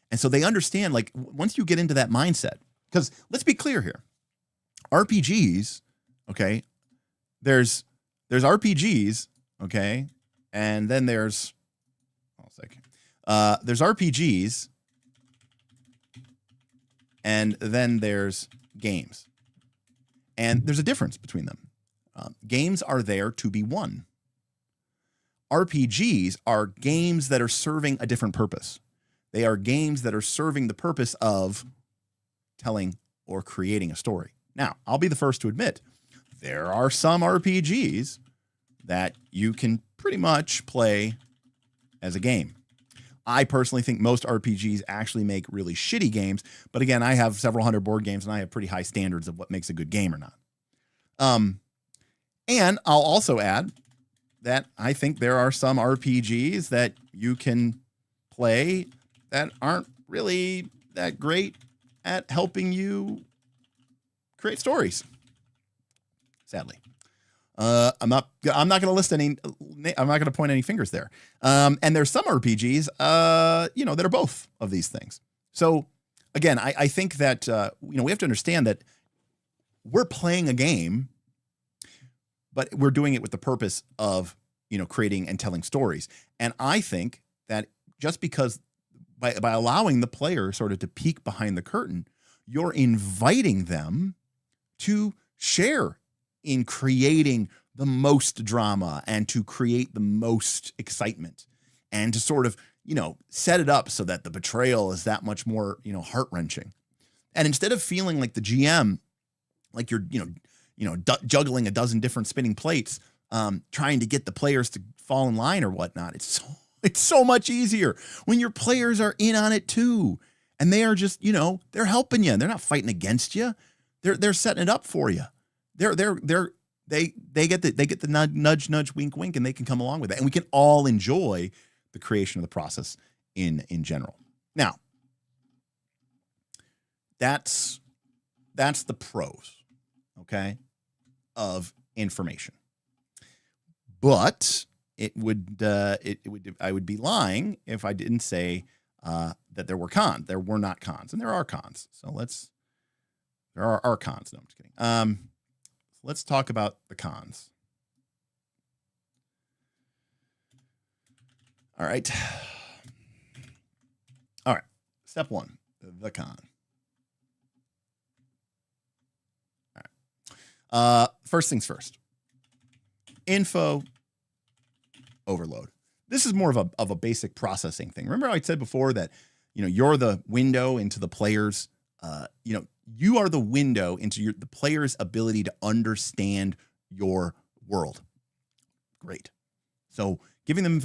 And so they understand, like, once you get into that mindset, because let's be clear here, RPGs, okay, there's RPGs, okay, and then there's RPGs, and then there's games. And there's a difference between them. Games are there to be won. RPGs are games that are serving a different purpose. They are games that are serving the purpose of telling or creating a story. Now, I'll be the first to admit, there are some RPGs that you can pretty much play as a game. I personally think most RPGs actually make really shitty games. But again, I have several hundred board games and I have pretty high standards of what makes a good game or not. And I'll also add that I think there are some RPGs that you can play that aren't really that great at helping you create stories. Sadly. I'm not going to list any. I'm not going to point any fingers there. And there's some RPGs, that are both of these things. So again, I think that we have to understand that we're playing a game, but we're doing it with the purpose of creating and telling stories. And I think that just because by allowing the player sort of to peek behind the curtain, you're inviting them to share in creating the most drama and to create the most excitement and to sort of, set it up so that the betrayal is that much more, heart-wrenching. And instead of feeling like the GM, like you're, juggling a dozen different spinning plates, trying to get the players to fall in line or whatnot, it's It's so much easier when your players are in on it too. And they are just, they're helping you. They're not fighting against you. They're setting it up for you. They get the nudge, wink, wink, and they can come along with it. And we can all enjoy the creation of the process in general. Now, that's the pros, okay, of information. But I would be lying if I didn't say that there were cons. There were not cons, and there are cons. So there are cons. No, I'm just kidding. Let's talk about the cons. All right. Step one, the con. All right. First things first. Info overload. This is more of a basic processing thing. Remember I said before that, you're the window into the player's, you are the window into the player's ability to understand your world. Great. So giving them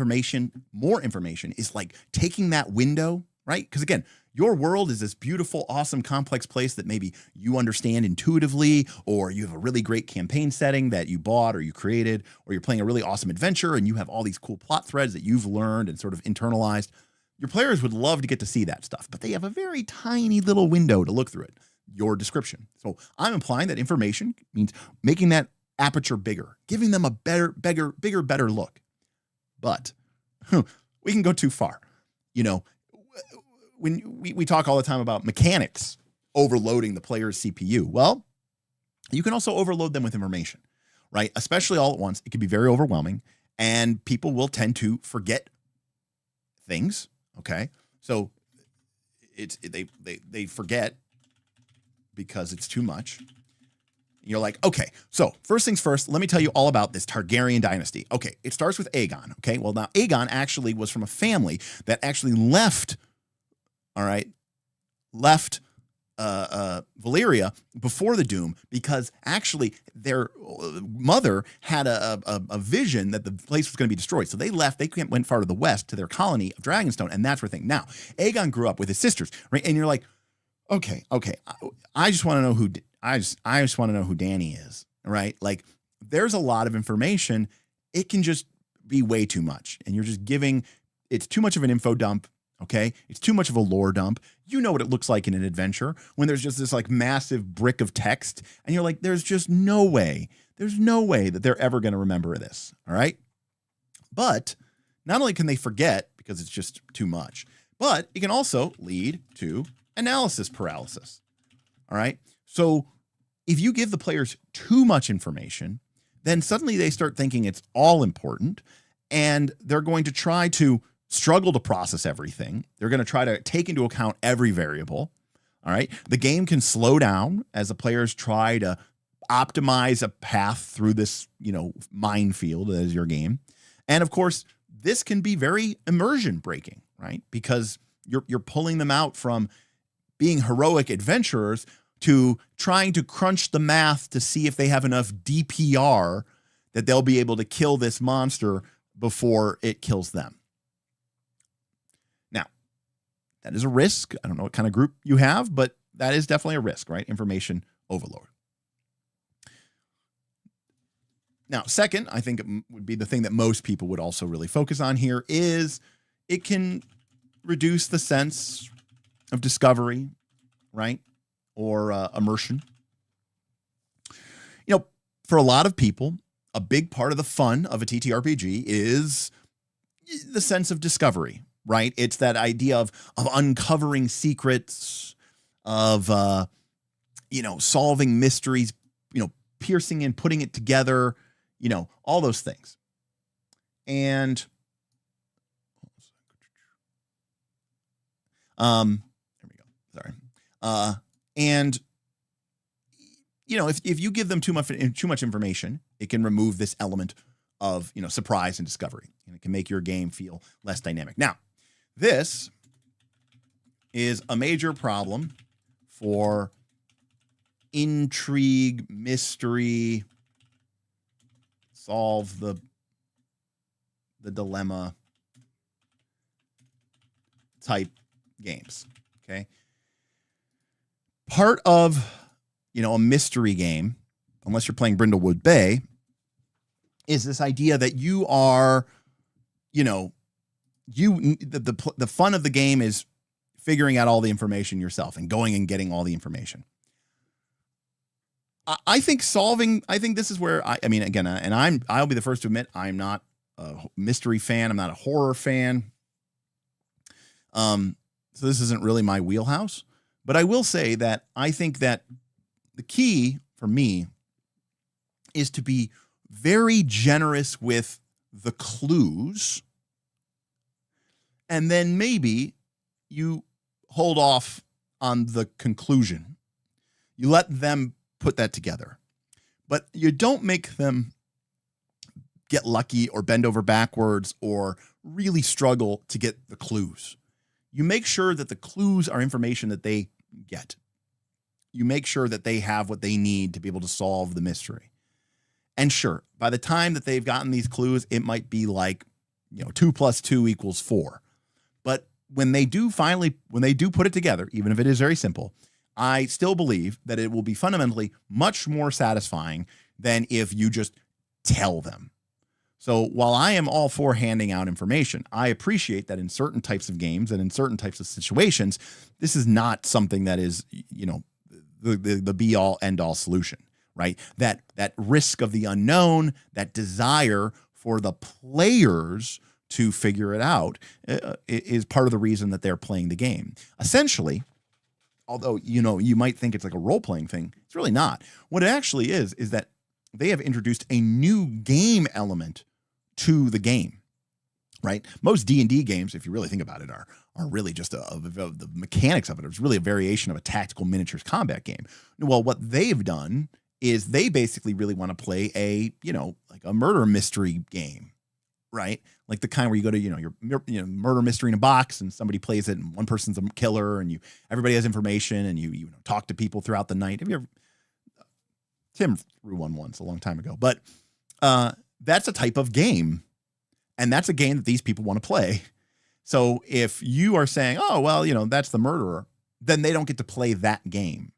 more information is like taking that window, right? Because again, your world is this beautiful, awesome, complex place that maybe you understand intuitively, or you have a really great campaign setting that you bought or you created, or you're playing a really awesome adventure and you have all these cool plot threads that you've learned and sort of internalized. Your players would love to get to see that stuff, but they have a very tiny little window to look through it, your description. So I'm implying that information means making that aperture bigger, giving them a better look. But we can go too far. When we talk all the time about mechanics overloading the player's CPU, well, you can also overload them with information, right? Especially all at once. It can be very overwhelming, and people will tend to forget things. Okay, so they forget because it's too much. You're like, okay, so first things first, let me tell you all about this Targaryen dynasty. Okay, it starts with Aegon. Okay, well, now Aegon actually was from a family that actually left Valyria before the Doom, because actually their mother had a vision that the place was going to be destroyed. So they left. They went far to the west to their colony of Dragonstone, and that's where thing. Now, Aegon grew up with his sisters, right? And you're like, okay, I just want to know who I just want to know who Dany is, right? Like, there's a lot of information. It can just be way too much, and you're just giving. It's too much of an info dump. Okay, it's too much of a lore dump. You know what it looks like in an adventure when there's just this like massive brick of text, and you're like, there's just no way. There's no way that they're ever going to remember this. All right. But not only can they forget because it's just too much, but it can also lead to analysis paralysis. All right. So if you give the players too much information, then suddenly they start thinking it's all important, and they're going to try to struggle to process everything. They're going to try to take into account every variable. All right. The game can slow down as the players try to optimize a path through this, minefield that is your game. And of course, this can be very immersion breaking, right? Because you're pulling them out from being heroic adventurers to trying to crunch the math to see if they have enough DPR that they'll be able to kill this monster before it kills them. That is a risk. I don't know what kind of group you have, but that is definitely a risk, right? Information overload. Now, second, I think it would be the thing that most people would also really focus on here is it can reduce the sense of discovery, right? Or immersion. For a lot of people, a big part of the fun of a TTRPG is the sense of discovery. Right? It's that idea of uncovering secrets, of, solving mysteries, piercing and putting it together, all those things. And, there we go. Sorry. And, if you give them too much information, it can remove this element of, surprise and discovery, and it can make your game feel less dynamic. Now, this is a major problem for intrigue, mystery, solve the dilemma type games. Okay. Part of, a mystery game, unless you're playing Brindlewood Bay, is this idea that you are, the fun of the game is figuring out all the information yourself and going and getting all the information. I think this is where again, and I'll be the first to admit I'm not a mystery fan. I'm not a horror fan. So this isn't really my wheelhouse, but I will say that I think that the key for me is to be very generous with the clues. And then maybe you hold off on the conclusion. You let them put that together, but you don't make them get lucky or bend over backwards or really struggle to get the clues. You make sure that the clues are information that they get. You make sure that they have what they need to be able to solve the mystery. And sure, by the time that they've gotten these clues, it might be like, 2 + 2 = 4. But when they do put it together, even if it is very simple, I still believe that it will be fundamentally much more satisfying than if you just tell them. So while I am all for handing out information, I appreciate that in certain types of games and in certain types of situations, this is not something that is, the be all end all solution, right? That risk of the unknown, that desire for the players to figure it out is part of the reason that they're playing the game. Essentially, although, you might think it's like a role-playing thing, it's really not. What it actually is that they have introduced a new game element to the game, right? Most D&D games, if you really think about it, are really just the mechanics of it. It's really a variation of a tactical miniatures combat game. Well, what they've done is they basically really want to play a, like a murder mystery game, right? Like the kind where you go to, your murder mystery in a box and somebody plays it and one person's a killer and everybody has information and you talk to people throughout the night. Have you ever? Tim threw one once a long time ago, but that's a type of game, and that's a game that these people want to play. So if you are saying, oh, well, that's the murderer, then they don't get to play that game.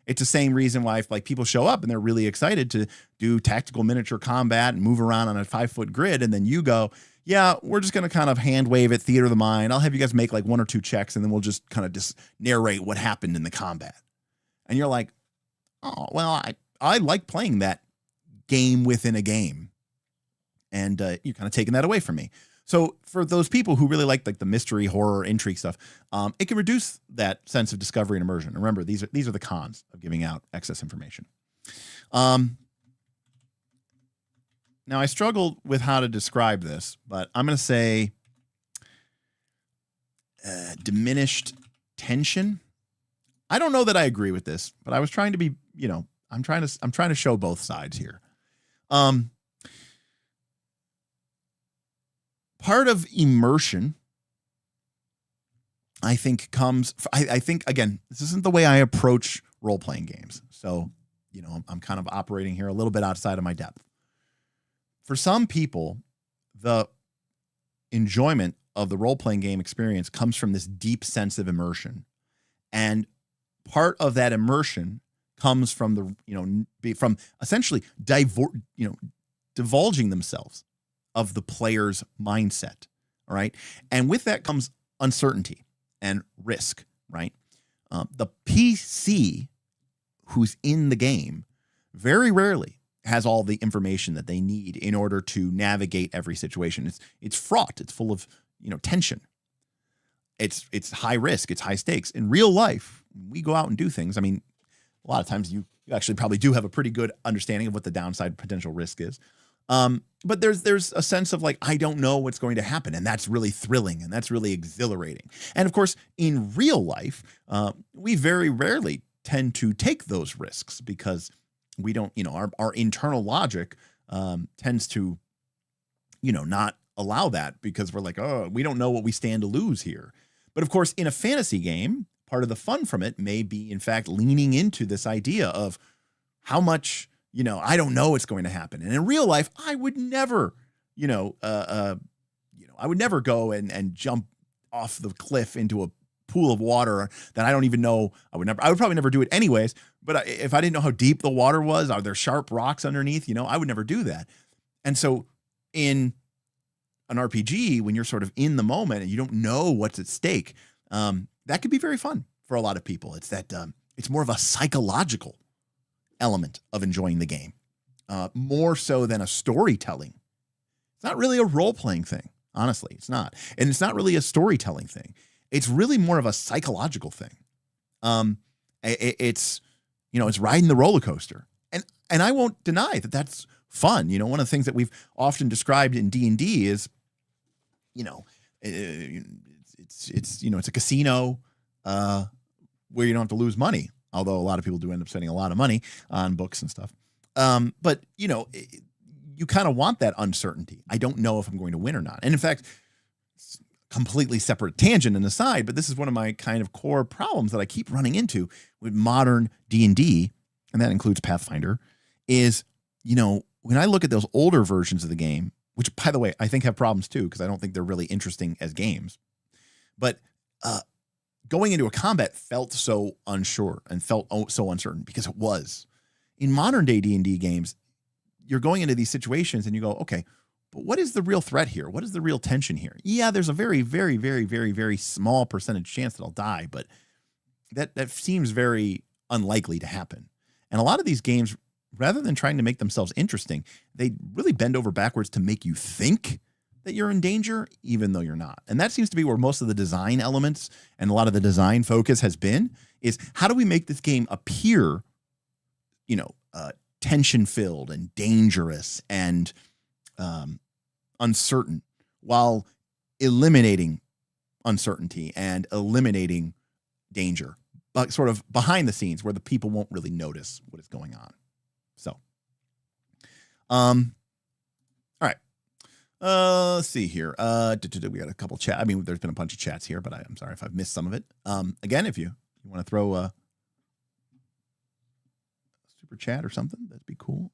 It's the same reason why if people show up and they're really excited to do tactical miniature combat and move around on a 5-foot grid, and then you go, yeah, we're just going to kind of hand wave it, theater of the mind. I'll have you guys make like 1 or 2 checks, and then we'll just kind of just narrate what happened in the combat. And you're like, oh, well, I like playing that game within a game. And you're kind of taking that away from me. So for those people who really like the mystery, horror, intrigue stuff, it can reduce that sense of discovery and immersion. And remember, these are the cons of giving out excess information. Now, I struggled with how to describe this, but I'm going to say diminished tension. I don't know that I agree with this, but I was trying to be, I'm trying to show both sides here. Part of immersion, I think, I think, again, this isn't the way I approach role-playing games. So, I'm kind of operating here a little bit outside of my depth. For some people, the enjoyment of the role-playing game experience comes from this deep sense of immersion. And part of that immersion comes from from essentially divulging themselves of the player's mindset. All right. And with that comes uncertainty and risk, right? The PC who's in the game very rarely has all the information that they need in order to navigate every situation. It's fraught. It's full of, tension. It's high risk. It's high stakes. In real life, we go out and do things. I mean, a lot of times you actually probably do have a pretty good understanding of what the downside potential risk is. But there's a sense of I don't know what's going to happen. And that's really thrilling. And that's really exhilarating. And of course, in real life, we very rarely tend to take those risks because we don't, our internal logic tends to, not allow that because we're like, oh, we don't know what we stand to lose here. But of course, in a fantasy game, part of the fun from it may be, in fact, leaning into this idea of how much, I don't know what's going to happen. And in real life, I would never, I would never go and jump off the cliff into a pool of water that I don't even know. I would probably never do it anyways. But if I didn't know how deep the water was, are there sharp rocks underneath? I would never do that. And so in an RPG, when you're sort of in the moment and you don't know what's at stake, that could be very fun for a lot of people. It's that it's more of a psychological element of enjoying the game, more so than a storytelling. It's not really a role-playing thing. Honestly, it's not. And it's not really a storytelling thing. It's really more of a psychological thing. It's riding the roller coaster. And I won't deny that that's fun. One of the things that we've often described in D&D is, it's a casino where you don't have to lose money, although a lot of people do end up spending a lot of money on books and stuff. But you kind of want that uncertainty. I don't know if I'm going to win or not. And in fact, completely separate tangent and aside, but this is one of my kind of core problems that I keep running into with modern D&D, and that includes Pathfinder, is, when I look at those older versions of the game, which, by the way, I think have problems too, because I don't think they're really interesting as games. But going into a combat felt so unsure and felt so uncertain because it was. In modern day D&D games, you're going into these situations and you go, okay, but what is the real threat here? What is the real tension here? Yeah, there's a very, very, very, very, very small percentage chance that I'll die, but that seems very unlikely to happen. And a lot of these games, rather than trying to make themselves interesting, they really bend over backwards to make you think that you're in danger, even though you're not. And that seems to be where most of the design elements and a lot of the design focus has been, is how do we make this game appear, tension-filled and dangerous and uncertain, while eliminating uncertainty and eliminating danger, but sort of behind the scenes where the people won't really notice what is going on. So, all right. Let's see here. We got a couple chat. I mean, there's been a bunch of chats here, but I'm sorry if I've missed some of it. Again, if you want to throw a super chat or something, that'd be cool.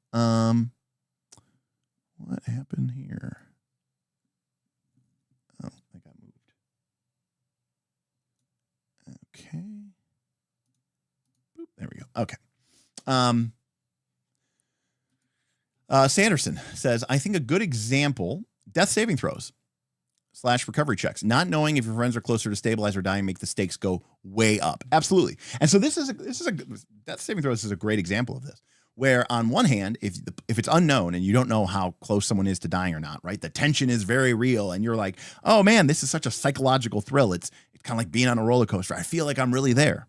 What happened here? Oh, I got moved. Okay. Boop, there we go. Okay. Sanderson says, I think a good example, death saving throws / recovery checks. Not knowing if your friends are closer to stabilize or dying make the stakes go way up. Absolutely. And so this is a death saving throws is a great example of this, where on one hand, if it's unknown and you don't know how close someone is to dying or not, right? The tension is very real and you're like, oh man, this is such a psychological thrill. It's kind of like being on a roller coaster. I feel like I'm really there.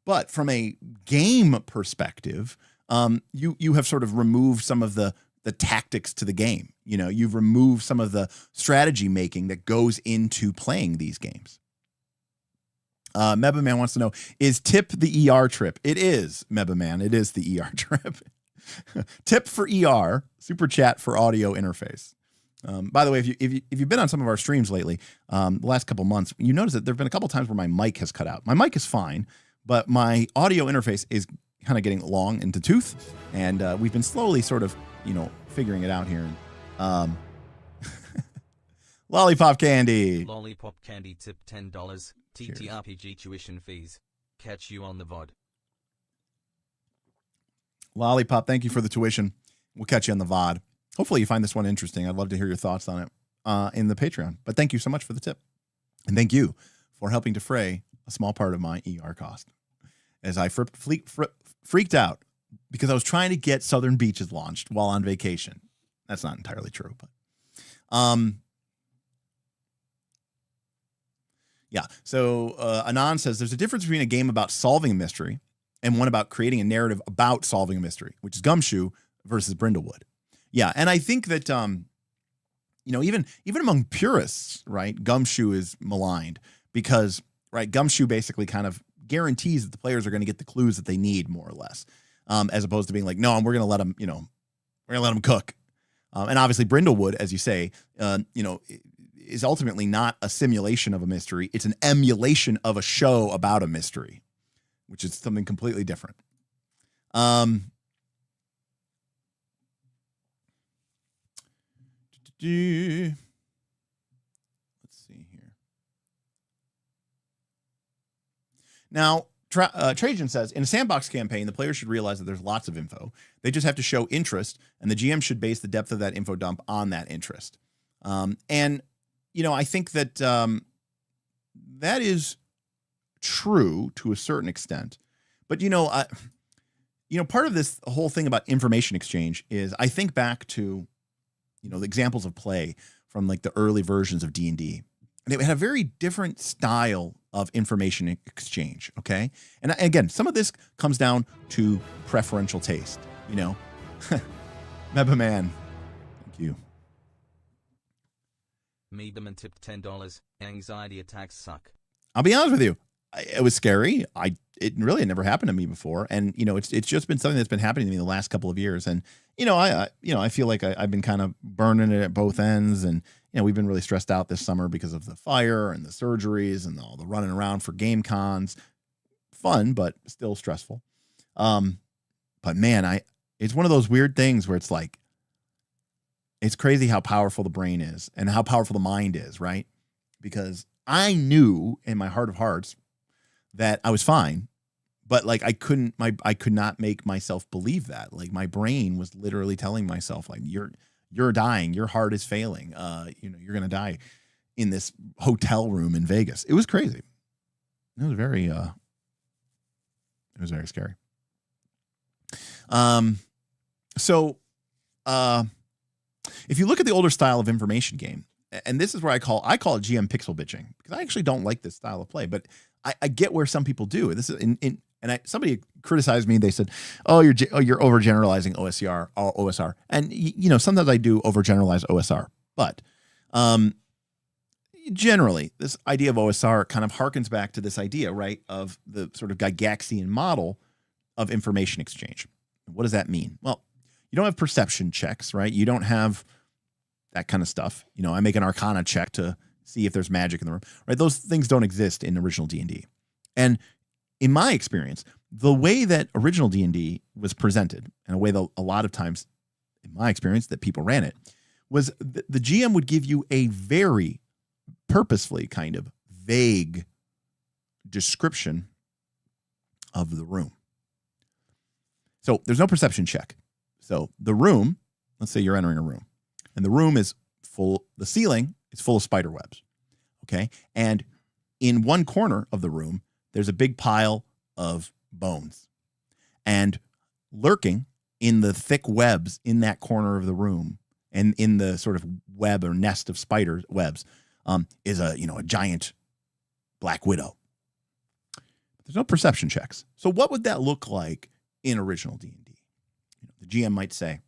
But from a game perspective, you have sort of removed some of the tactics to the game. You've removed some of the strategy making that goes into playing these games. Mebaman wants to know, is tip the ER trip? It is, Mebaman. It is the ER trip. Tip for ER, super chat for audio interface. By the way, if you've been on some of our streams lately, the last couple months, you notice that there have been a couple times where my mic has cut out. My mic is fine, but my audio interface is kind of getting long into tooth, and we've been slowly sort of, figuring it out here. Lollipop candy. Lollipop candy tip $10. TTRPG tuition fees. Catch you on the VOD. Lollipop, thank you for the tuition. We'll catch you on the VOD. Hopefully you find this one interesting. I'd love to hear your thoughts on it in the Patreon. But thank you so much for the tip. And thank you for helping defray a small part of my ER cost. As I freaked out because I was trying to get Southern Beaches launched while on vacation. That's not entirely true, but yeah. So Anand says there's a difference between a game about solving a mystery and one about creating a narrative about solving a mystery, which is Gumshoe versus Brindlewood. Yeah, and I think that even among purists, right, Gumshoe is maligned because, right, Gumshoe basically kind of guarantees that the players are going to get the clues that they need, more or less, as opposed to being like, no, we're going to let them, we're going to let them cook. And obviously Brindlewood, as you say, is ultimately not a simulation of a mystery. It's an emulation of a show about a mystery, which is something completely different. Let's see here. Now, Trajan says, in a sandbox campaign, the players should realize that there's lots of info. They just have to show interest, and the GM should base the depth of that info dump on that interest. And, I think that that is true to a certain extent. But, part of this whole thing about information exchange is I think back to, the examples of play from like the early versions of D&D. They had a very different style of information exchange, okay? And again, some of this comes down to preferential taste, Meba Man, thank you. Meberman tipped $10. Anxiety attacks suck. I'll be honest with you. It was scary. It really had never happened to me before. And, it's just been something that's been happening to me the last couple of years. And, I feel like I've been kind of burning it at both ends. And, we've been really stressed out this summer because of the fire and the surgeries and all the running around for game cons. Fun, but still stressful. But man, it's one of those weird things where it's like, it's crazy how powerful the brain is and how powerful the mind is, right? Because I knew in my heart of hearts that I was fine, but like I could not make myself believe that. Like my brain was literally telling myself, like, you're dying, your heart is failing. You're gonna die in this hotel room in Vegas. It was crazy. It was very scary. So if you look at the older style of information game, and this is where I call it GM pixel bitching, because I actually don't like this style of play, but I get where some people do. This is somebody criticized me. They said, "Oh, you're overgeneralizing OSR," and sometimes I do overgeneralize OSR, but generally, this idea of OSR kind of harkens back to this idea, right, of the sort of Gygaxian model of information exchange. What does that mean? Well, you don't have perception checks, right? You don't have that kind of stuff. I make an Arcana check to see if there's magic in the room, right? Those things don't exist in original D&D. And in my experience, the way that original D&D was presented, and a way that a lot of times, in my experience, that people ran it, was the GM would give you a very purposefully kind of vague description of the room. So there's no perception check. So the room, let's say you're entering a room, and the room is full, the ceiling is full of spider webs, okay? And in one corner of the room, there's a big pile of bones. And lurking in the thick webs in that corner of the room, and in the sort of web or nest of spider webs, is a giant black widow. There's no perception checks. So what would that look like in original D&D? The GM might say,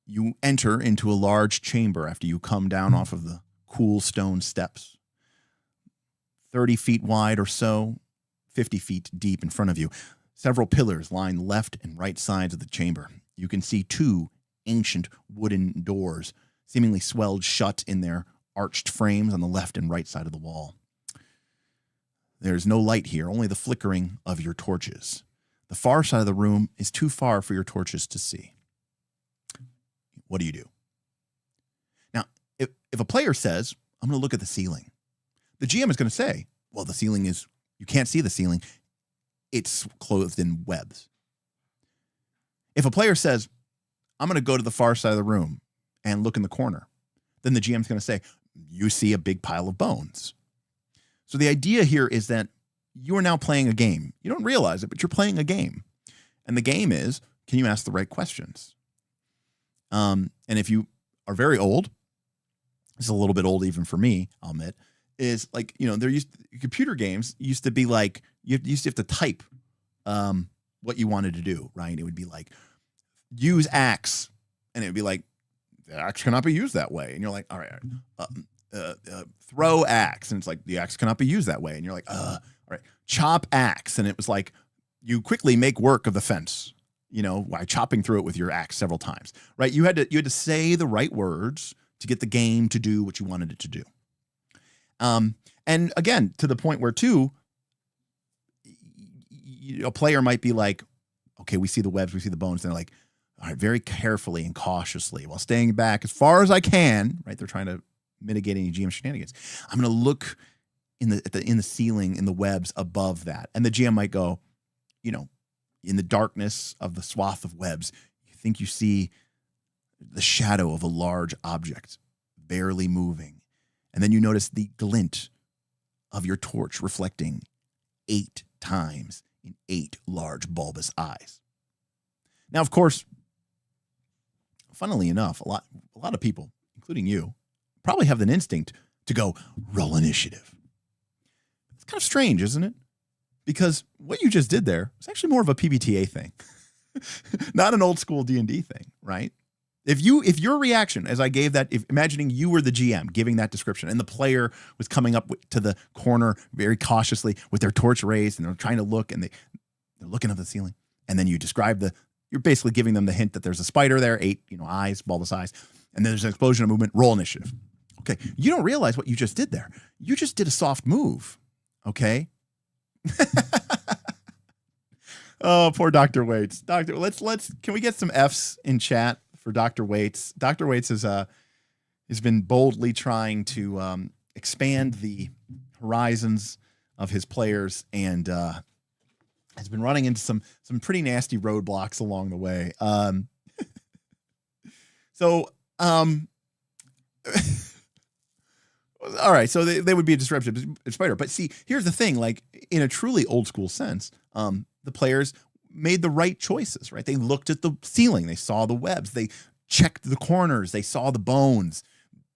you enter into a large chamber after you come down off of the cool stone steps, 30 feet wide or so, 50 feet deep in front of you. Several pillars line left and right sides of the chamber. You can see two ancient wooden doors, seemingly swelled shut in their arched frames on the left and right side of the wall. There's no light here, only the flickering of your torches. The far side of the room is too far for your torches to see. What do you do? Now, if a player says, I'm going to look at the ceiling, the GM is going to say, well, the ceiling is, you can't see the ceiling. It's clothed in webs. If a player says, I'm going to go to the far side of the room and look in the corner, then the GM is going to say, you see a big pile of bones. So the idea here is that you are now playing a game. You don't realize it, but you're playing a game. And the game is, can you ask the right questions? And if you are very old, this is a little bit old even for me, I'll admit, is like, computer games used to be like, you used to have to type what you wanted to do, right? It would be like, use axe. And it would be like, the axe cannot be used that way. And you're like, all right. Throw axe. And it's like, the axe cannot be used that way. And you're like, all right. Chop axe. And it was like, you quickly make work of the fence, by chopping through it with your axe several times, right? You had to say the right words to get the game to do what you wanted it to do. And again, to the point where too, a player might be like, okay, we see the webs, we see the bones. And they're like, all right, very carefully and cautiously, while staying back as far as I can, right? They're trying to mitigate any GM shenanigans. I'm going to look in the ceiling, in the webs above that. And the GM might go, you know, in the darkness of the swath of webs, you think you see the shadow of a large object barely moving. And then you notice the glint of your torch reflecting 8 times in 8 large bulbous eyes. Now, of course, funnily enough, a lot of people, including you, probably have an instinct to go roll initiative. It's kind of strange, isn't it? Because what you just did there is actually more of a PBTA thing, not an old school D&D thing, right? If your reaction, as I gave that, imagining you were the GM giving that description and the player was coming up to the corner very cautiously with their torch raised and they're trying to look and they're looking at the ceiling, and then you describe you're basically giving them the hint that there's a spider there, 8 eyes, bulbous eyes, and then there's an explosion of movement, roll initiative. Okay, you don't realize what you just did there. You just did a soft move, okay? Oh, poor Dr. Waits. Can we get some Fs in chat for Dr. Waits? Dr. Waits has been boldly trying to expand the horizons of his players and has been running into some pretty nasty roadblocks along the way. All right, so they would be a disruptive spider. But see, here's the thing, like in a truly old school sense, the players made the right choices, right? They looked at the ceiling, they saw the webs, they checked the corners, they saw the bones,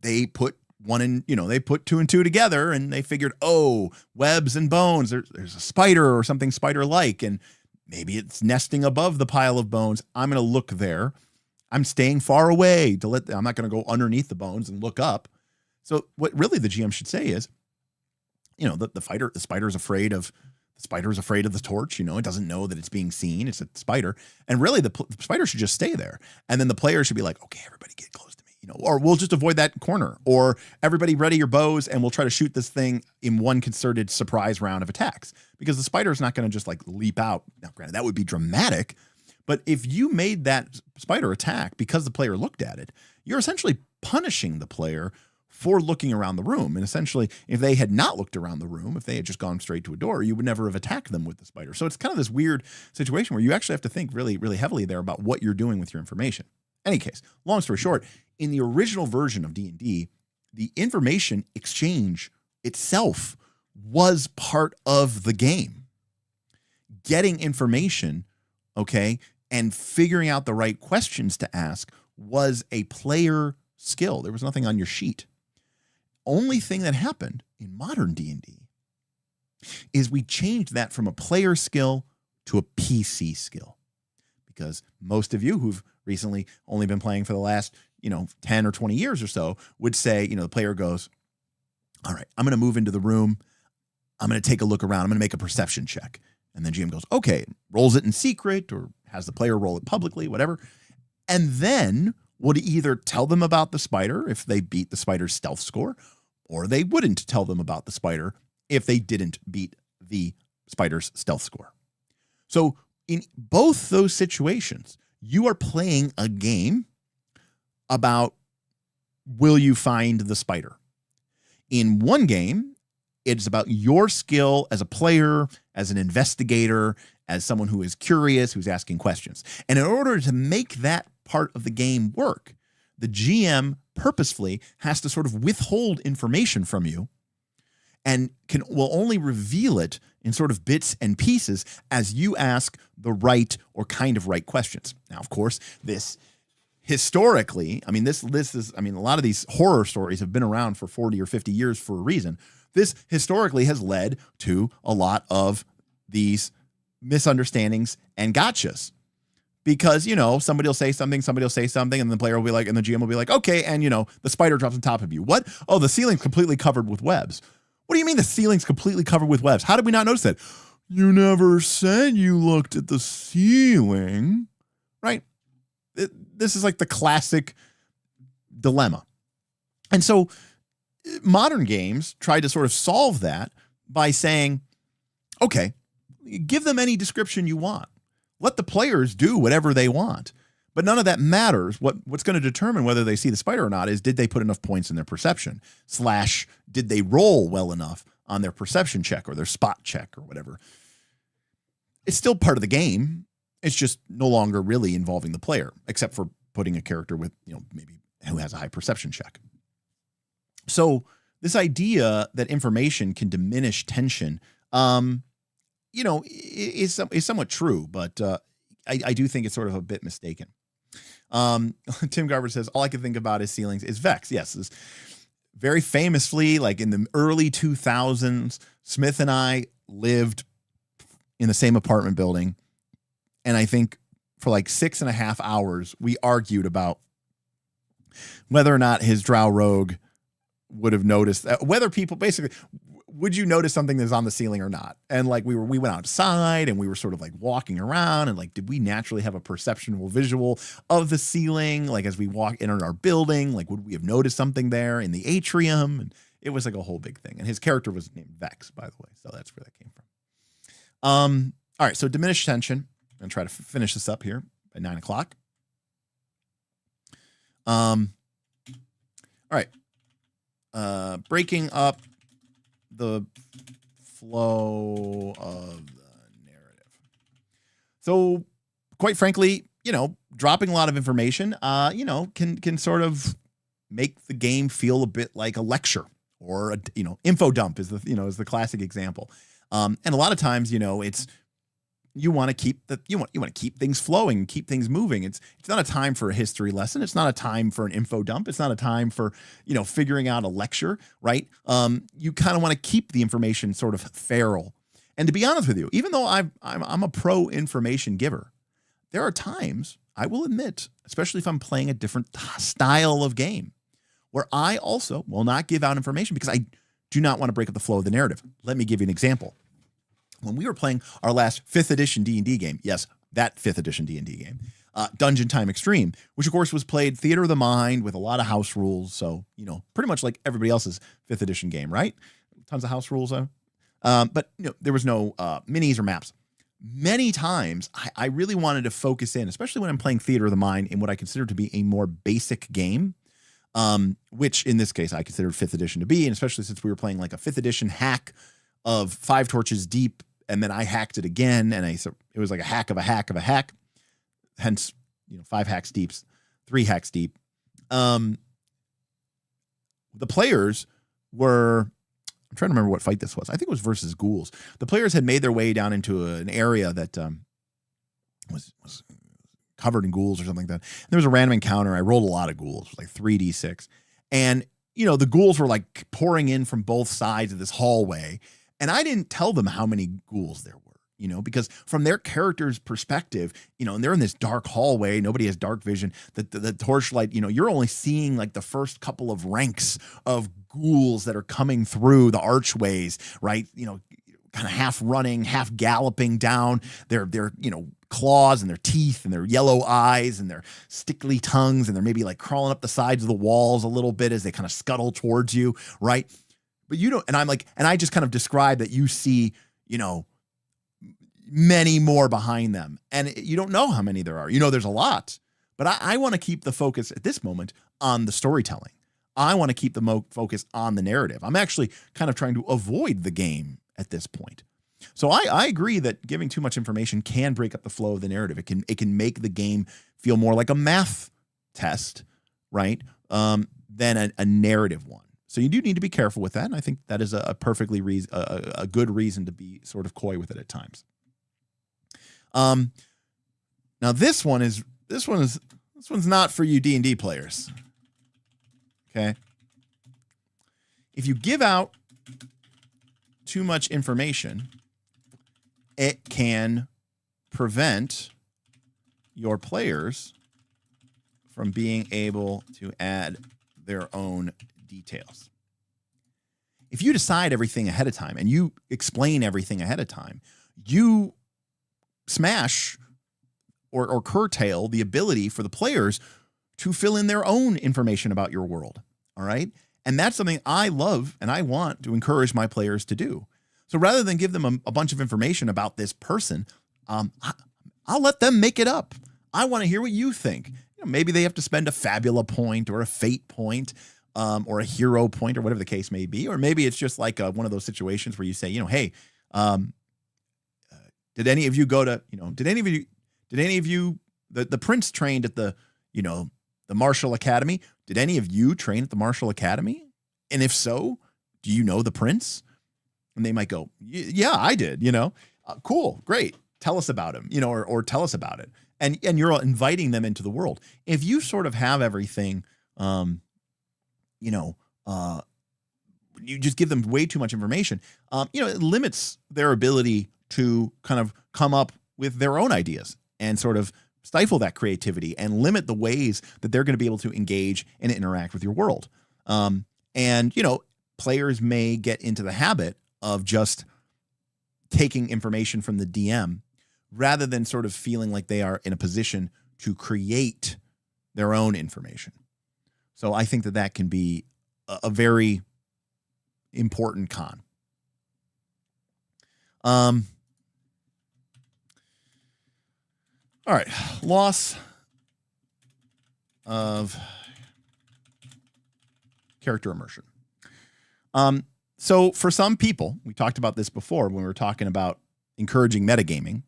they put they put 2 and 2 together and they figured, oh, webs and bones, there's a spider or something spider-like, and maybe it's nesting above the pile of bones. I'm going to look there. I'm staying far away I'm not going to go underneath the bones and look up. So what really the GM should say is, the spider's afraid of the torch. It doesn't know that it's being seen. It's a spider. And really the spider should just stay there. And then the player should be like, okay, everybody get close to me, or we'll just avoid that corner, or everybody ready your bows and we'll try to shoot this thing in one concerted surprise round of attacks, because the spider is not going to just like leap out. Now, granted, that would be dramatic, but if you made that spider attack because the player looked at it, you're essentially punishing the player for looking around the room. And essentially, if they had not looked around the room, if they had just gone straight to a door, you would never have attacked them with the spider. So it's kind of this weird situation where you actually have to think really, really heavily there about what you're doing with your information. Any case, long story short, in the original version of D&D, the information exchange itself was part of the game. Getting information, okay, and figuring out the right questions to ask was a player skill. There was nothing on your sheet. Only thing that happened in modern D&D is we changed that from a player skill to a PC skill, because most of you who've recently only been playing for the last 10 or 20 years or so would say, the player goes, all right, I'm going to move into the room, I'm going to take a look around, I'm going to make a perception check, and then GM goes, okay, rolls it in secret or has the player roll it publicly, whatever, and then would either tell them about the spider if they beat the spider's stealth score, or they wouldn't tell them about the spider if they didn't beat the spider's stealth score. So in both those situations, you are playing a game about, will you find the spider? In one game, it's about your skill as a player, as an investigator, as someone who is curious, who's asking questions. And in order to make that part of the game work, the GM purposefully has to sort of withhold information from you and will only reveal it in sort of bits and pieces as you ask the right or kind of right questions. Now, of course, this historically, a lot of these horror stories have been around for 40 or 50 years for a reason. This historically has led to a lot of these misunderstandings and gotchas. Because, somebody will say something, and the player will be like, and the GM will be like, okay, and, the spider drops on top of you. What? Oh, the ceiling's completely covered with webs. What do you mean the ceiling's completely covered with webs? How did we not notice that? You never said you looked at the ceiling, right? This is like the classic dilemma. And so modern games try to sort of solve that by saying, okay, give them any description you want. Let the players do whatever they want. But none of that matters. What's going to determine whether they see the spider or not is, did they put enough points in their perception? / did they roll well enough on their perception check or their spot check or whatever. It's still part of the game. It's just no longer really involving the player, except for putting a character with, maybe who has a high perception check. So this idea that information can diminish tension, is somewhat true, but I do think it's sort of a bit mistaken. Tim Garber says, all I can think about is ceilings is Vex. Yes, this very famously, like in the early 2000s, Smith and I lived in the same apartment building. And I think for like 6.5 hours, we argued about whether or not his Drow Rogue would have noticed, whether people basically, would you notice something that's on the ceiling or not? And like we went outside and we were sort of like walking around and like, did we naturally have a perceptual visual of the ceiling? Like as we walk in our building, like would we have noticed something there in the atrium? And it was like a whole big thing. And his character was named Vex, by the way. So that's where that came from. All right. So diminished tension. I'm going to try to finish this up here by 9 o'clock. All right. Breaking up the flow of the narrative. So quite frankly, dropping a lot of information, can sort of make the game feel a bit like a lecture or info dump is the classic example. And a lot of times, it's, you want to keep you want to keep things flowing, keep things moving. It's not a time for a history lesson. It's not a time for an info dump. It's not a time for, figuring out a lecture, right? You kind of want to keep the information sort of feral. And to be honest with you, even though I'm a pro information giver, there are times, I will admit, especially if I'm playing a different style of game, where I also will not give out information because I do not want to break up the flow of the narrative. Let me give you an example. When we were playing our last 5th edition D&D game, yes, that 5th edition D&D game, Dungeon Time Extreme, which of course was played theater of the mind with a lot of house rules. So, pretty much like everybody else's 5th edition game, right? Tons of house rules. But there was no minis or maps. Many times I really wanted to focus in, especially when I'm playing theater of the mind, in what I consider to be a more basic game, which in this case I considered 5th edition to be, and especially since we were playing like a 5th edition hack of 5 torches deep. And then I hacked it again, and it was like a hack of a hack of a hack. Hence, 5 hacks deep, 3 hacks deep. The players were, I'm trying to remember what fight this was. I think it was versus ghouls. The players had made their way down into an area that was covered in ghouls or something like that. And there was a random encounter. I rolled a lot of ghouls, it was like 3d6. And, the ghouls were like pouring in from both sides of this hallway. And I didn't tell them how many ghouls there were, because from their character's perspective, and they're in this dark hallway, nobody has dark vision. The torchlight, you're only seeing like the first couple of ranks of ghouls that are coming through the archways, right? Kind of half running, half galloping down their claws and their teeth and their yellow eyes and their stickly tongues. And they're maybe like crawling up the sides of the walls a little bit as they kind of scuttle towards you, right? But you don't, and I'm like, and I just kind of describe that you see, many more behind them. And you don't know how many there are. There's a lot. But I want to keep the focus at this moment on the storytelling. I want to keep the focus on the narrative. I'm actually kind of trying to avoid the game at this point. So I agree that giving too much information can break up the flow of the narrative. It can make the game feel more like a math test, right? Than a narrative one. So you do need to be careful with that, and I think that is a perfectly a good reason to be sort of coy with it at times. Now this one's not for you D&D players. Okay, if you give out too much information, it can prevent your players from being able to add their own details. If you decide everything ahead of time and you explain everything ahead of time, you smash or curtail the ability for the players to fill in their own information about your world. All right. And that's something I love and I want to encourage my players to do. So rather than give them a bunch of information about this person, I'll let them make it up. I want to hear what you think. Maybe they have to spend a fabula point or a fate point. or a hero point or whatever the case may be. Or maybe it's just like one of those situations where you say, hey, did any of you go to, did any of you, the prince trained at the Martial Academy? Did any of you train at the Martial Academy? And if so, do you know the prince? And they might go, yeah, I did, cool, great. Tell us about him, or tell us about it. And you're inviting them into the world. If you sort of have everything, you just give them way too much information, it limits their ability to kind of come up with their own ideas and sort of stifle that creativity and limit the ways that they're going to be able to engage and interact with your world. And players may get into the habit of just taking information from the DM rather than sort of feeling like they are in a position to create their own information. So I think that can be a very important con. All right, loss of character immersion. So for some people, we talked about this before when we were talking about encouraging metagaming.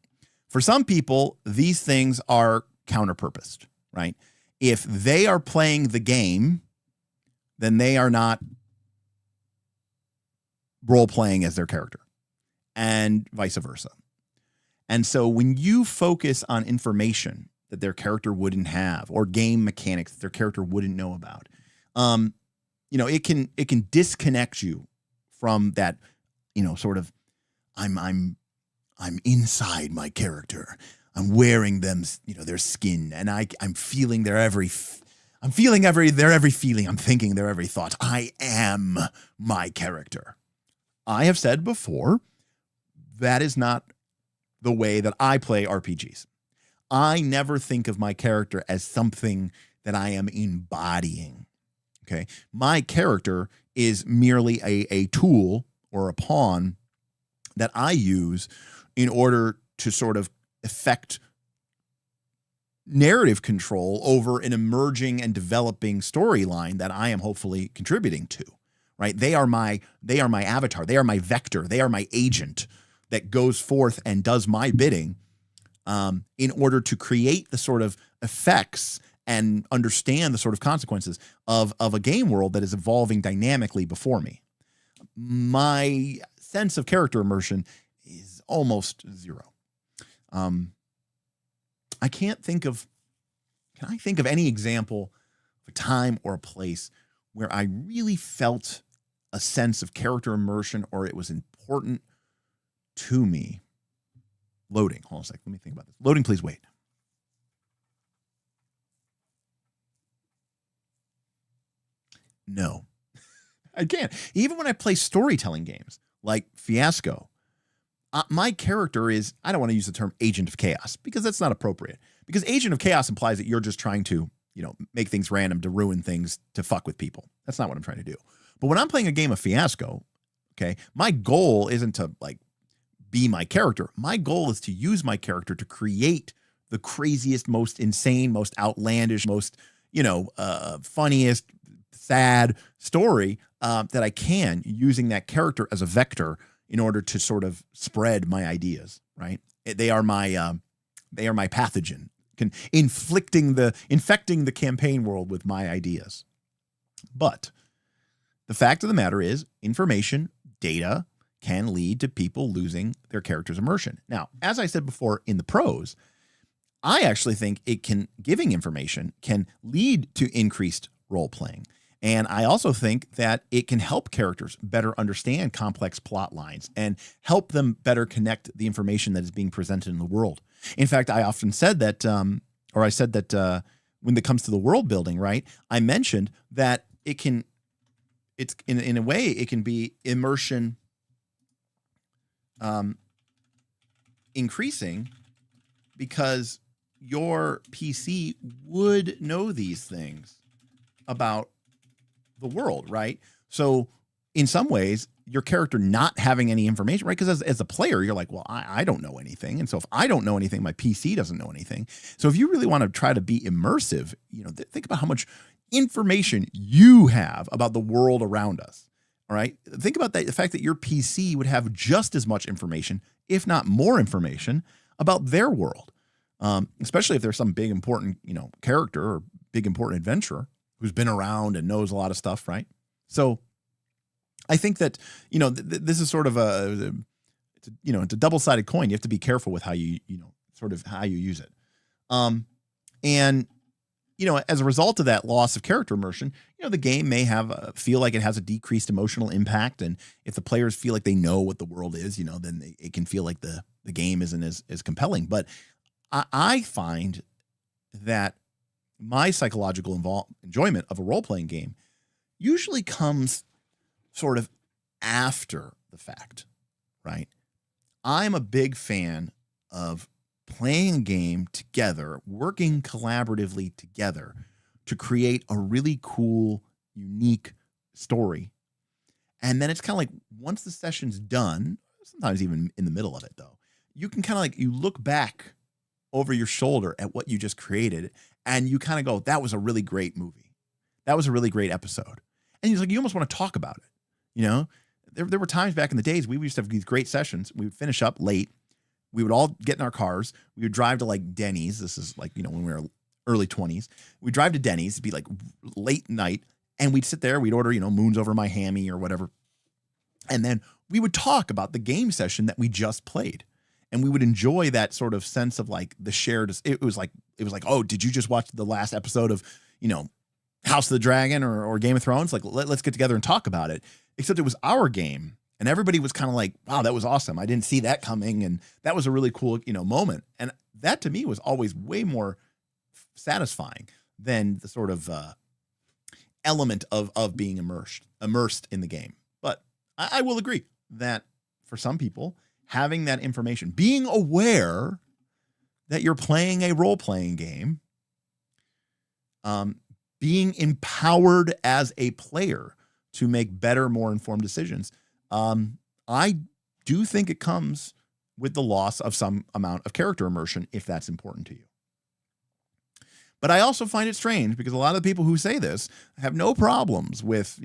For some people, these things are counter-purposed, right? If they are playing the game, then they are not role-playing as their character, and vice versa. And so when you focus on information that their character wouldn't have, or game mechanics that their character wouldn't know about, it can disconnect you from that, sort of, I'm inside my character. I'm wearing them, their skin, and I'm feeling their every feeling. I'm thinking their every thought. I am my character. I have said before, that is not the way that I play RPGs. I never think of my character as something that I am embodying. Okay. My character is merely a tool or a pawn that I use in order to sort of effect narrative control over an emerging and developing storyline that I am hopefully contributing to, right? They are my avatar. They are my vector. They are my agent that goes forth and does my bidding in order to create the sort of effects and understand the sort of consequences of a game world that is evolving dynamically before me. My sense of character immersion is almost zero. Can I think of any example of a time or a place where I really felt a sense of character immersion or it was important to me? Loading. Hold on a second. Let me think about this. Loading, please wait. No, I can't. Even when I play storytelling games like Fiasco, my character is, I don't want to use the term agent of chaos because that's not appropriate, because agent of chaos implies that you're just trying to, make things random, to ruin things, to fuck with people. That's not what I'm trying to do. But when I'm playing a game of Fiasco, okay, my goal isn't to be my character. My goal is to use my character to create the craziest, most insane, most outlandish, most, funniest, sad story that I can, using that character as a vector in order to sort of spread my ideas, right? They are my pathogen, infecting the campaign world with my ideas. But the fact of the matter is, information, data can lead to people losing their character's immersion. Now, as I said before in the pros, I actually think giving information can lead to increased role playing. And I also think that it can help characters better understand complex plot lines and help them better connect the information that is being presented in the world. In fact, I often said that, when it comes to the world building, right, I mentioned that it's in a way, it can be immersion increasing because your PC would know these things about the world, right? So in some ways, your character not having any information, right? Because as a player, you're like, well, I don't know anything. And so if I don't know anything, my PC doesn't know anything. So if you really want to try to be immersive, think about how much information you have about the world around us. All right. Think about that. The fact that your PC would have just as much information, if not more information, about their world. Especially if there's some big, important, character or big, important adventurer who's been around and knows a lot of stuff. Right. So I think that, this is sort of it's a double-sided coin. You have to be careful with how you use it. And as a result of that loss of character immersion, the game may feel like it has a decreased emotional impact. And if the players feel like they know what the world is, then it can feel like the game isn't as compelling. But I find that my psychological enjoyment of a role-playing game usually comes sort of after the fact, right? I'm a big fan of playing a game together, working collaboratively together to create a really cool, unique story. And then it's kind of like once the session's done, sometimes even in the middle of it though, you can kind of like, you look back over your shoulder at what you just created and you kind of go, that was a really great movie. That was a really great episode. And you almost want to talk about it. There were times back in the days we used to have these great sessions. We would finish up late. We would all get in our cars. We would drive to like Denny's. This is like, when we were early 20s. We'd drive to Denny's. It'd be like late night. And we'd sit there. We'd order, Moons Over My Hammy or whatever. And then we would talk about the game session that we just played. And we would enjoy that sort of sense of like the shared, it was like, oh, did you just watch the last episode of, House of the Dragon or Game of Thrones? Like, let's get together and talk about it. Except it was our game. And everybody was kind of like, wow, that was awesome. I didn't see that coming. And that was a really cool, moment. And that to me was always way more satisfying than the sort of element of being immersed in the game. But I will agree that for some people, having that information, being aware that you're playing a role-playing game, being empowered as a player to make better, more informed decisions, I do think it comes with the loss of some amount of character immersion if that's important to you. But I also find it strange because a lot of the people who say this have no problems with,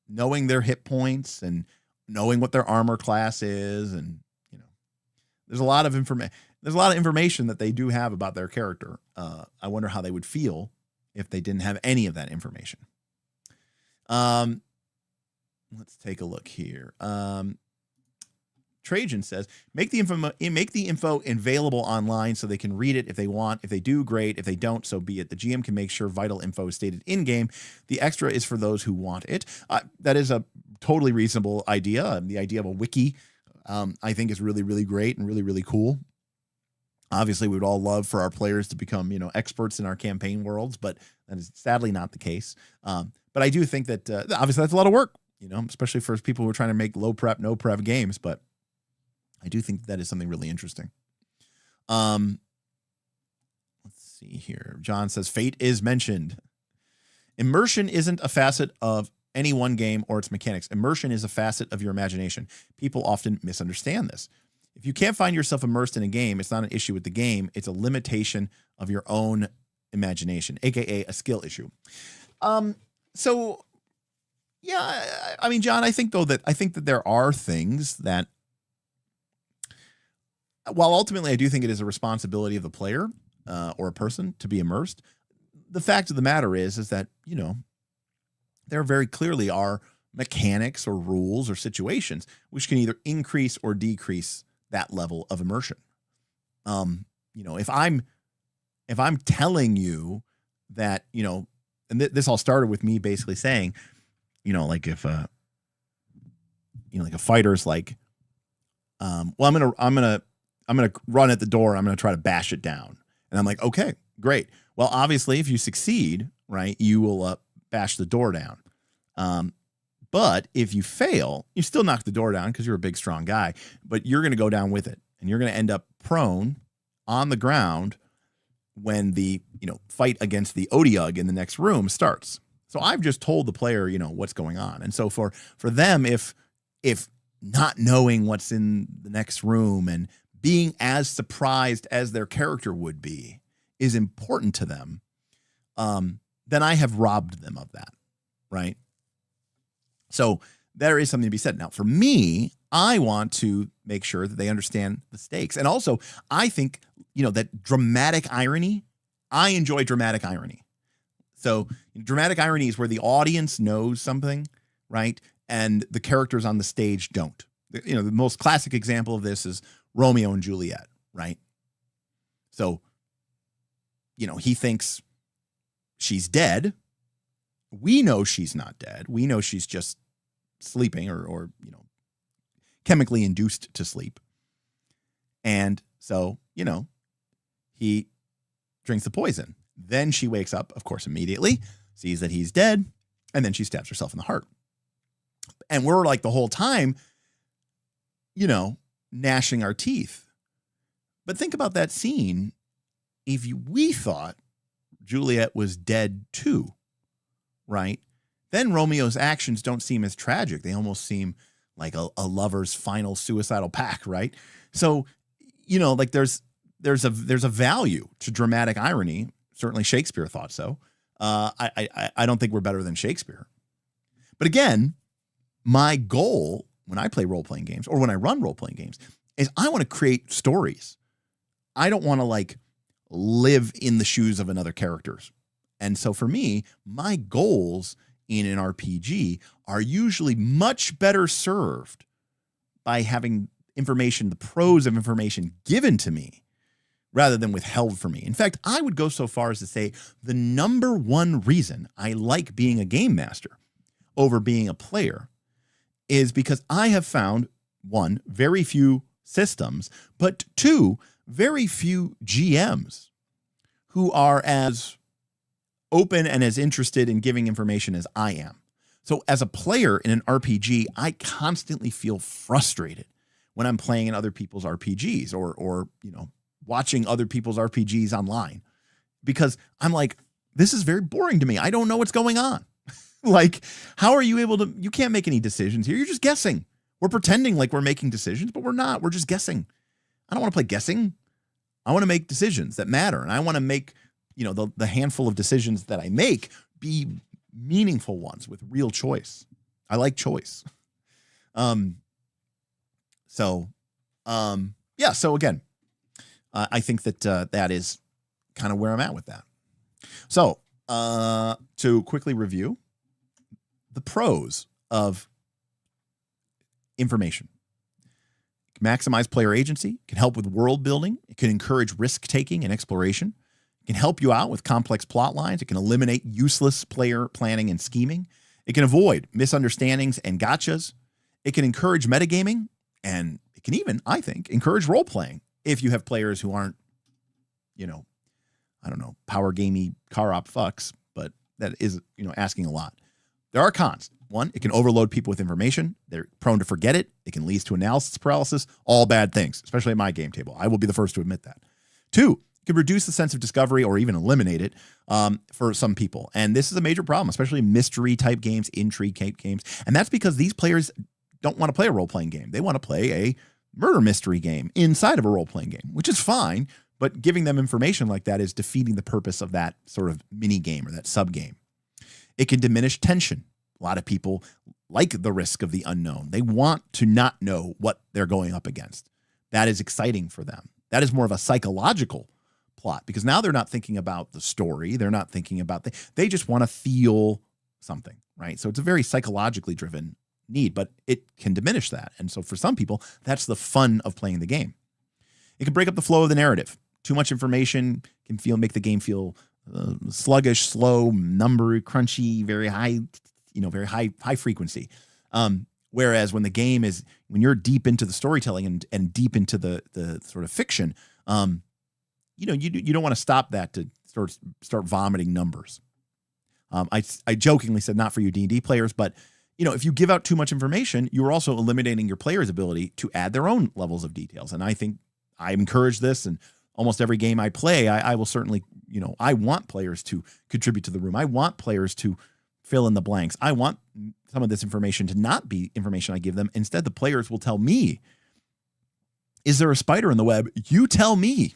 knowing their hit points and knowing what their armor class is. And, there's a lot of information that they do have about their character. I wonder how they would feel if they didn't have any of that information. Let's take a look here. Trajan says, make the info available online so they can read it if they want. If they do, great. If they don't, so be it. The GM can make sure vital info is stated in-game. The extra is for those who want it. That is a totally reasonable idea. The idea of a wiki, I think is really, really great and really, really cool. Obviously, we would all love for our players to become, experts in our campaign worlds, but that is sadly not the case. But I do think that obviously that's a lot of work, especially for people who are trying to make low prep, no prep games. But I do think that is something really interesting. Let's see here. John says, fate is mentioned. Immersion isn't a facet of any one game or its mechanics. Immersion is a facet of your imagination. People often misunderstand this. If you can't find yourself immersed in a game, it's not an issue with the game. It's a limitation of your own imagination, aka a skill issue. So yeah, I mean, John, I think that there are things that, while ultimately I do think it is a responsibility of the player or a person to be immersed, the fact of the matter is that, there very clearly are mechanics or rules or situations which can either increase or decrease that level of immersion. If I'm telling you that, and this all started with me basically saying, like if like a fighter's like, well, I'm gonna run at the door. I'm gonna try to bash it down, and I'm like, okay, great. Well, obviously, if you succeed, right, you will bash the door down. But if you fail, you still knock the door down because you're a big, strong guy, but you're going to go down with it, and you're going to end up prone on the ground when the, fight against the Odiug in the next room starts. So I've just told the player, what's going on. And so for them, if not knowing what's in the next room and being as surprised as their character would be is important to them, then I have robbed them of that, right? So there is something to be said. Now, for me, I want to make sure that they understand the stakes. And also, I think, that dramatic irony, I enjoy dramatic irony. So dramatic irony is where the audience knows something, right? And the characters on the stage don't. The most classic example of this is Romeo and Juliet, right? So, he thinks she's dead. We know she's not dead. We know she's just sleeping or chemically induced to sleep. And so, he drinks the poison. Then she wakes up, of course, immediately, sees that he's dead, and then she stabs herself in the heart. And we're like the whole time, gnashing our teeth. But think about that scene. We thought Juliet was dead too, right? Then Romeo's actions don't seem as tragic. They almost seem like a lover's final suicidal pact, right? So, like there's a value to dramatic irony. Certainly Shakespeare thought so. I don't think we're better than Shakespeare. But again, my goal when I play role-playing games or when I run role-playing games is I want to create stories. I don't want to live in the shoes of another character's. And so for me, my goals in an RPG are usually much better served by having information, the prose of information given to me rather than withheld from me. In fact, I would go so far as to say the number one reason I like being a game master over being a player is because I have found, one, very few systems, but two, very few GMs who are as open and as interested in giving information as I am. So as a player in an RPG, I constantly feel frustrated when I'm playing in other people's RPGs or watching other people's RPGs online, because I'm like, this is very boring to me. I don't know what's going on. How are you able to, you can't make any decisions here. You're just guessing. We're pretending like we're making decisions, but we're not. We're just guessing. I don't want to play guessing. I want to make decisions that matter. And I want to make, the handful of decisions that I make be meaningful ones with real choice. I like choice. So again, I think that that is kind of where I'm at with that. So to quickly review the pros of information. It can maximize player agency, it can help with world building, it can encourage risk-taking and exploration, it can help you out with complex plot lines, it can eliminate useless player planning and scheming, it can avoid misunderstandings and gotchas, it can encourage metagaming, and it can even, I think, encourage role-playing if you have players who aren't, power gamey car op fucks, but that is, asking a lot. There are cons. One, it can overload people with information. They're prone to forget it. It can lead to analysis paralysis. All bad things, especially at my game table. I will be the first to admit that. Two, it can reduce the sense of discovery or even eliminate it for some people. And this is a major problem, especially mystery type games, intrigue type games. And that's because these players don't want to play a role-playing game. They want to play a murder mystery game inside of a role-playing game, which is fine, but giving them information like that is defeating the purpose of that sort of mini game or that sub game. It can diminish tension. A lot of people like the risk of the unknown. They want to not know what they're going up against. That is exciting for them. That is more of a psychological plot because now they're not thinking about the story. They're not thinking about they just want to feel something, right? So it's a very psychologically driven need, but it can diminish that. And so for some people, that's the fun of playing the game. It can break up the flow of the narrative. Too much information can make the game feel sluggish, slow, numbery, crunchy, very high, very high frequency. Whereas when you're deep into the storytelling and deep into the sort of fiction, you don't want to stop that to start vomiting numbers. I jokingly said not for you D&D players, but if you give out too much information, you're also eliminating your player's ability to add their own levels of details. And I think I encourage this, and almost every game I play, I will certainly, I want players to contribute to the room. I want players to fill in the blanks. I want some of this information to not be information I give them. Instead, the players will tell me, is there a spider in the web? You tell me.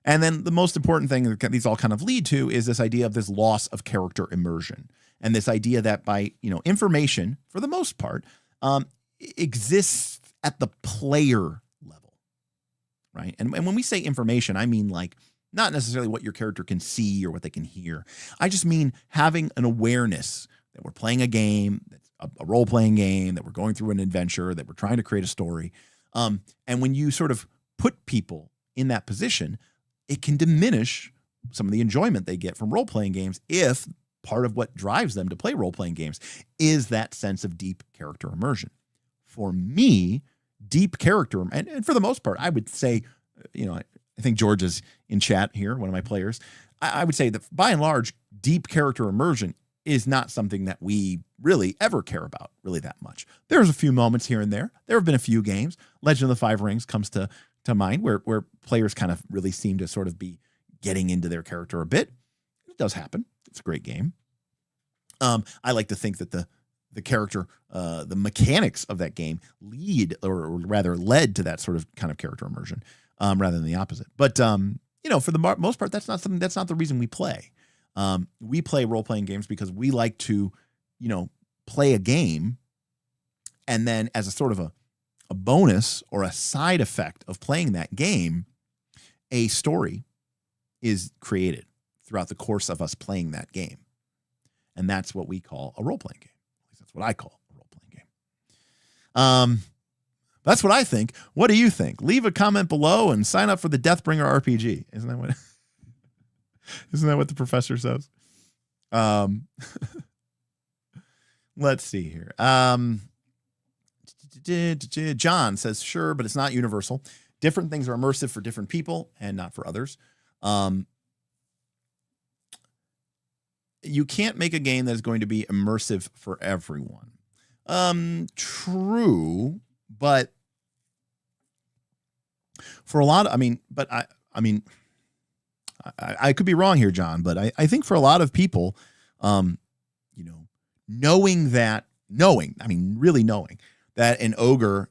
And then the most important thing that these all kind of lead to is this idea of this loss of character immersion, and this idea that by, information, for the most part, exists at the player level, right? And when we say information, I mean like not necessarily what your character can see or what they can hear. I just mean having an awareness that we're playing a game, that's a role-playing game, that we're going through an adventure, that we're trying to create a story. And when you sort of put people in that position, it can diminish some of the enjoyment they get from role-playing games if part of what drives them to play role-playing games is that sense of deep character immersion. For me, deep character, and for the most part, I would say, I think George is in chat here, one of my players. I would say that by and large, deep character immersion is not something that we really ever care about really that much. There's a few moments here and there. There have been a few games. Legend of the Five Rings comes to mind where players kind of really seem to sort of be getting into their character a bit. It does happen. It's a great game. I like to think that the character, the mechanics of that game led to that sort of kind of character immersion, rather than the opposite. But, for the most part, that's not the reason we play. We play role-playing games because we like to, play a game, and then as a sort of a bonus or a side effect of playing that game, a story is created throughout the course of us playing that game. And that's what we call a role-playing game. At least that's what I call a role-playing game. That's what I think. What do you think? Leave a comment below and sign up for the Deathbringer RPG. Isn't that what the professor says? Let's see here. John says, sure, but it's not universal. Different things are immersive for different people and not for others. You can't make a game that is going to be immersive for everyone. True, but for a lot of, I could be wrong here, John, but I think for a lot of people, knowing that an ogre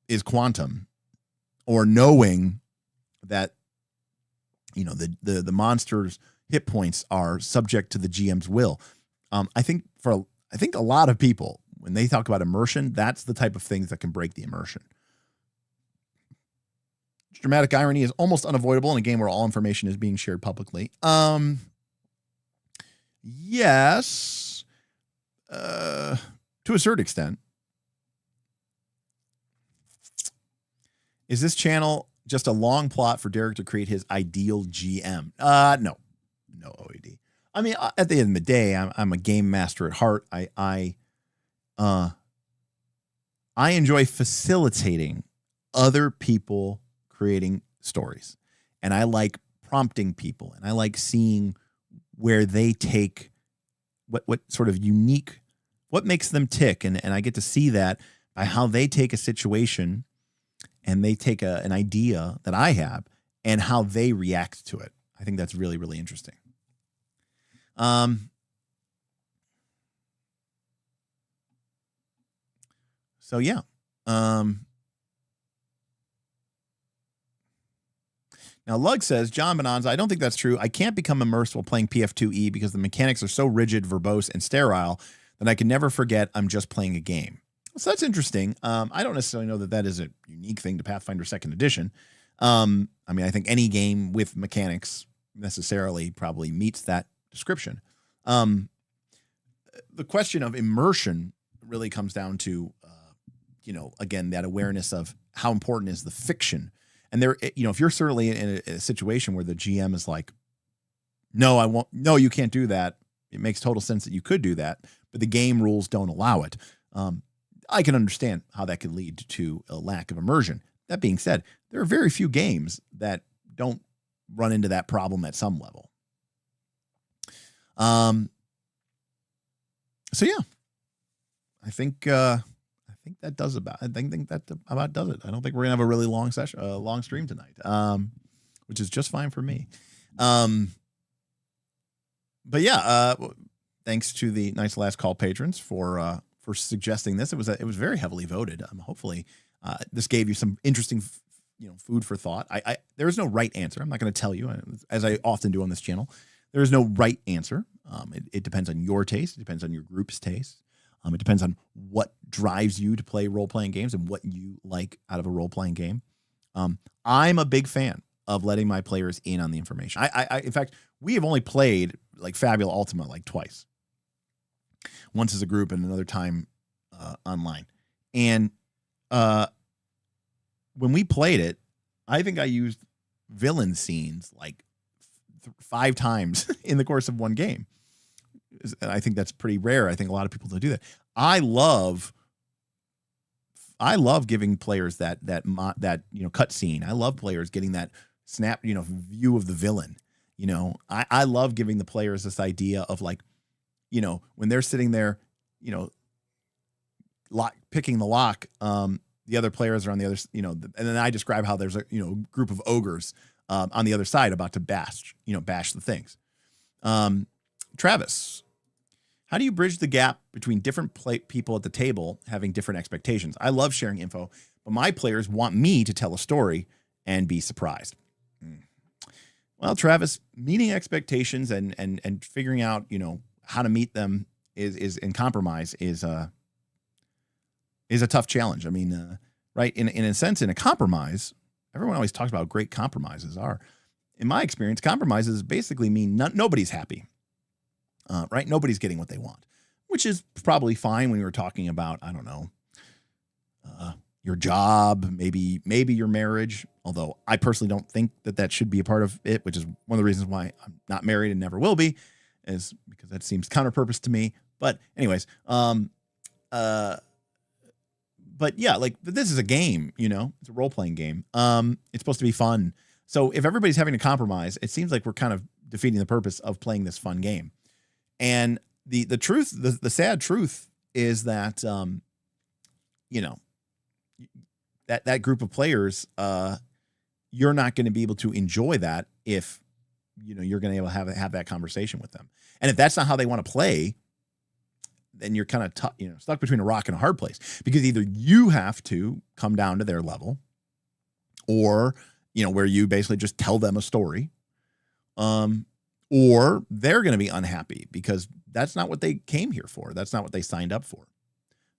is quantum, or knowing that, the monster's hit points are subject to the GM's will. I think a lot of people, when they talk about immersion, that's the type of things that can break the immersion. Dramatic irony is almost unavoidable in a game where all information is being shared publicly. Yes, to a certain extent. Is this channel just a long plot for Derek to create his ideal GM? No, OED. I mean, at the end of the day, I'm a game master at heart. I enjoy facilitating other people creating stories, and I like prompting people, and I like seeing where they take what sort of unique, what makes them tick, and I get to see that by how they take a situation and they take an idea that I have and how they react to it. I think that's really, really interesting. So yeah. Now, Lug says, John Bonanza, I don't think that's true. I can't become immersed while playing PF2E because the mechanics are so rigid, verbose, and sterile that I can never forget I'm just playing a game. So that's interesting. I don't necessarily know that is a unique thing to Pathfinder 2nd Edition. I think any game with mechanics necessarily probably meets that description. The question of immersion really comes down to, again, that awareness of how important is the fiction. And there, if you're certainly in a situation where the GM is like, no, I won't, no, you can't do that. It makes total sense that you could do that, but the game rules don't allow it. I can understand how that could lead to a lack of immersion. That being said, there are very few games that don't run into that problem at some level. So yeah, I think that does about. I think that about does it. I don't think we're gonna have a really long session, long stream tonight, which is just fine for me. But yeah, thanks to the Nice Last Call patrons for suggesting this. It was very heavily voted. Hopefully, this gave you some interesting food for thought. There is no right answer. I'm not going to tell you, as I often do on this channel. There is no right answer. It depends on your taste. It depends on your group's taste. It depends on what drives you to play role-playing games and what you like out of a role-playing game. I'm a big fan of letting my players in on the information. In fact, we have only played like Fabula Ultima like twice. Once as a group and another time online. And when we played it, I think I used villain scenes like 5 times in the course of one game. I think that's pretty rare. I think a lot of people don't do that. I love giving players that cut scene. I love players getting that snap, view of the villain. I love giving the players this idea of like, when they're sitting there, picking the lock, the other players are on the other, and then I describe how there's a, group of ogres on the other side about to bash the things. Travis, how do you bridge the gap between different people at the table having different expectations? I love sharing info, but my players want me to tell a story and be surprised. Well, Travis, meeting expectations and figuring out, how to meet them is in compromise is a tough challenge. I mean, right. In a sense, in a compromise, everyone always talks about how great compromises are. In my experience, compromises basically mean nobody's happy. Right? Nobody's getting what they want, which is probably fine when we were talking about, I don't know, your job, maybe your marriage. Although I personally don't think that should be a part of it, which is one of the reasons why I'm not married and never will be, is because that seems counterpurpose to me. But anyways, but yeah, like this is a game, it's a role-playing game. It's supposed to be fun. So if everybody's having to compromise, it seems like we're kind of defeating the purpose of playing this fun game. And the truth, the sad truth is that, that group of players, you're not going to be able to enjoy that if, you're going to be able to have that conversation with them. And if that's not how they want to play, then you're kind of stuck between a rock and a hard place, because either you have to come down to their level, or, where you basically just tell them a story, or they're going to be unhappy because that's not what they came here for. That's not what they signed up for.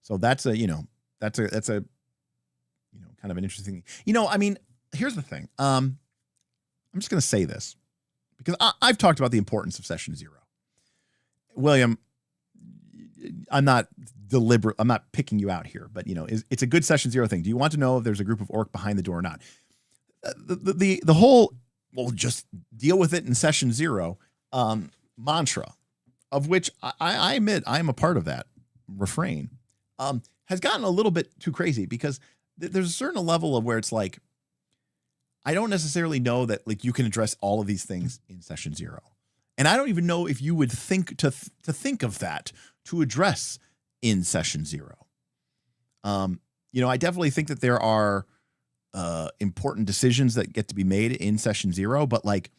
So that's a kind of an interesting thing. I mean, here's the thing. I'm just going to say this because I've talked about the importance of session 0. William, I'm not picking you out here, but it's a good session 0 thing. Do you want to know if there's a group of orc behind the door or not? The whole, well, just deal with it in session 0 mantra, of which I admit I am a part of that refrain, has gotten a little bit too crazy, because there's a certain level of where it's like, I don't necessarily know that like you can address all of these things in session 0. And I don't even know if you would think to think of that to address in session 0. I definitely think that there are important decisions that get to be made in session 0, but like,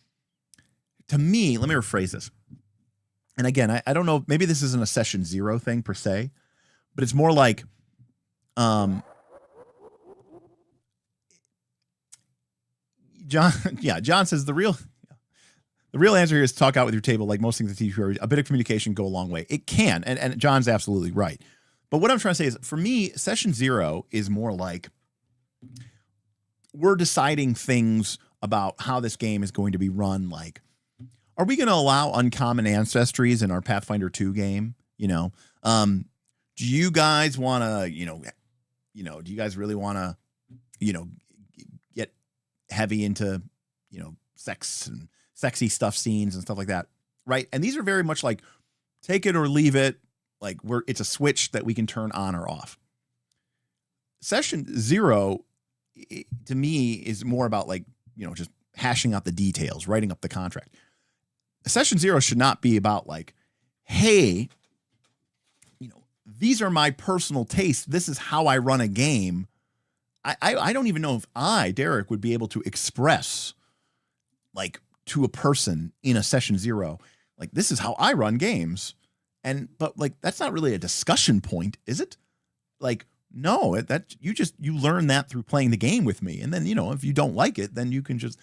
to me, let me rephrase this. And again, I don't know, maybe this isn't a session 0 thing per se, but it's more like, John says the real answer here is to talk out with your table. Like most things at TTRPG, a bit of communication go a long way. It can, and John's absolutely right. But what I'm trying to say is, for me, session 0 is more like we're deciding things about how this game is going to be run. Like, are we going to allow uncommon ancestries in our Pathfinder 2 game? Do you guys want to, do you guys really want to, get heavy into, sex and sexy stuff scenes and stuff like that, right? And these are very much like take it or leave it. Like it's a switch that we can turn on or off. Session 0, to me, is more about like, just hashing out the details, writing up the contract. Session 0 should not be about like, hey, these are my personal tastes. This is how I run a game. I don't even know if Derek, would be able to express like to a person in a session 0, like, this is how I run games. But like, that's not really a discussion point, is it? Like, No, you learn that through playing the game with me. And then, if you don't like it, then you can just,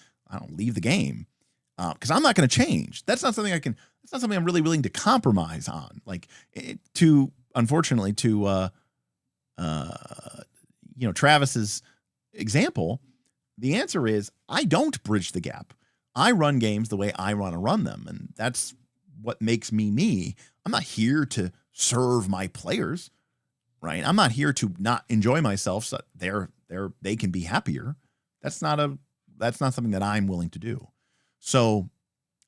leave the game. Because I'm not going to change. That's not something I'm really willing to compromise on. Like unfortunately to Travis's example, the answer is I don't bridge the gap. I run games the way I want to run them. And that's what makes me me. I'm not here to serve my players, right? I'm not here to not enjoy myself so they can be happier. That's not something that I'm willing to do. So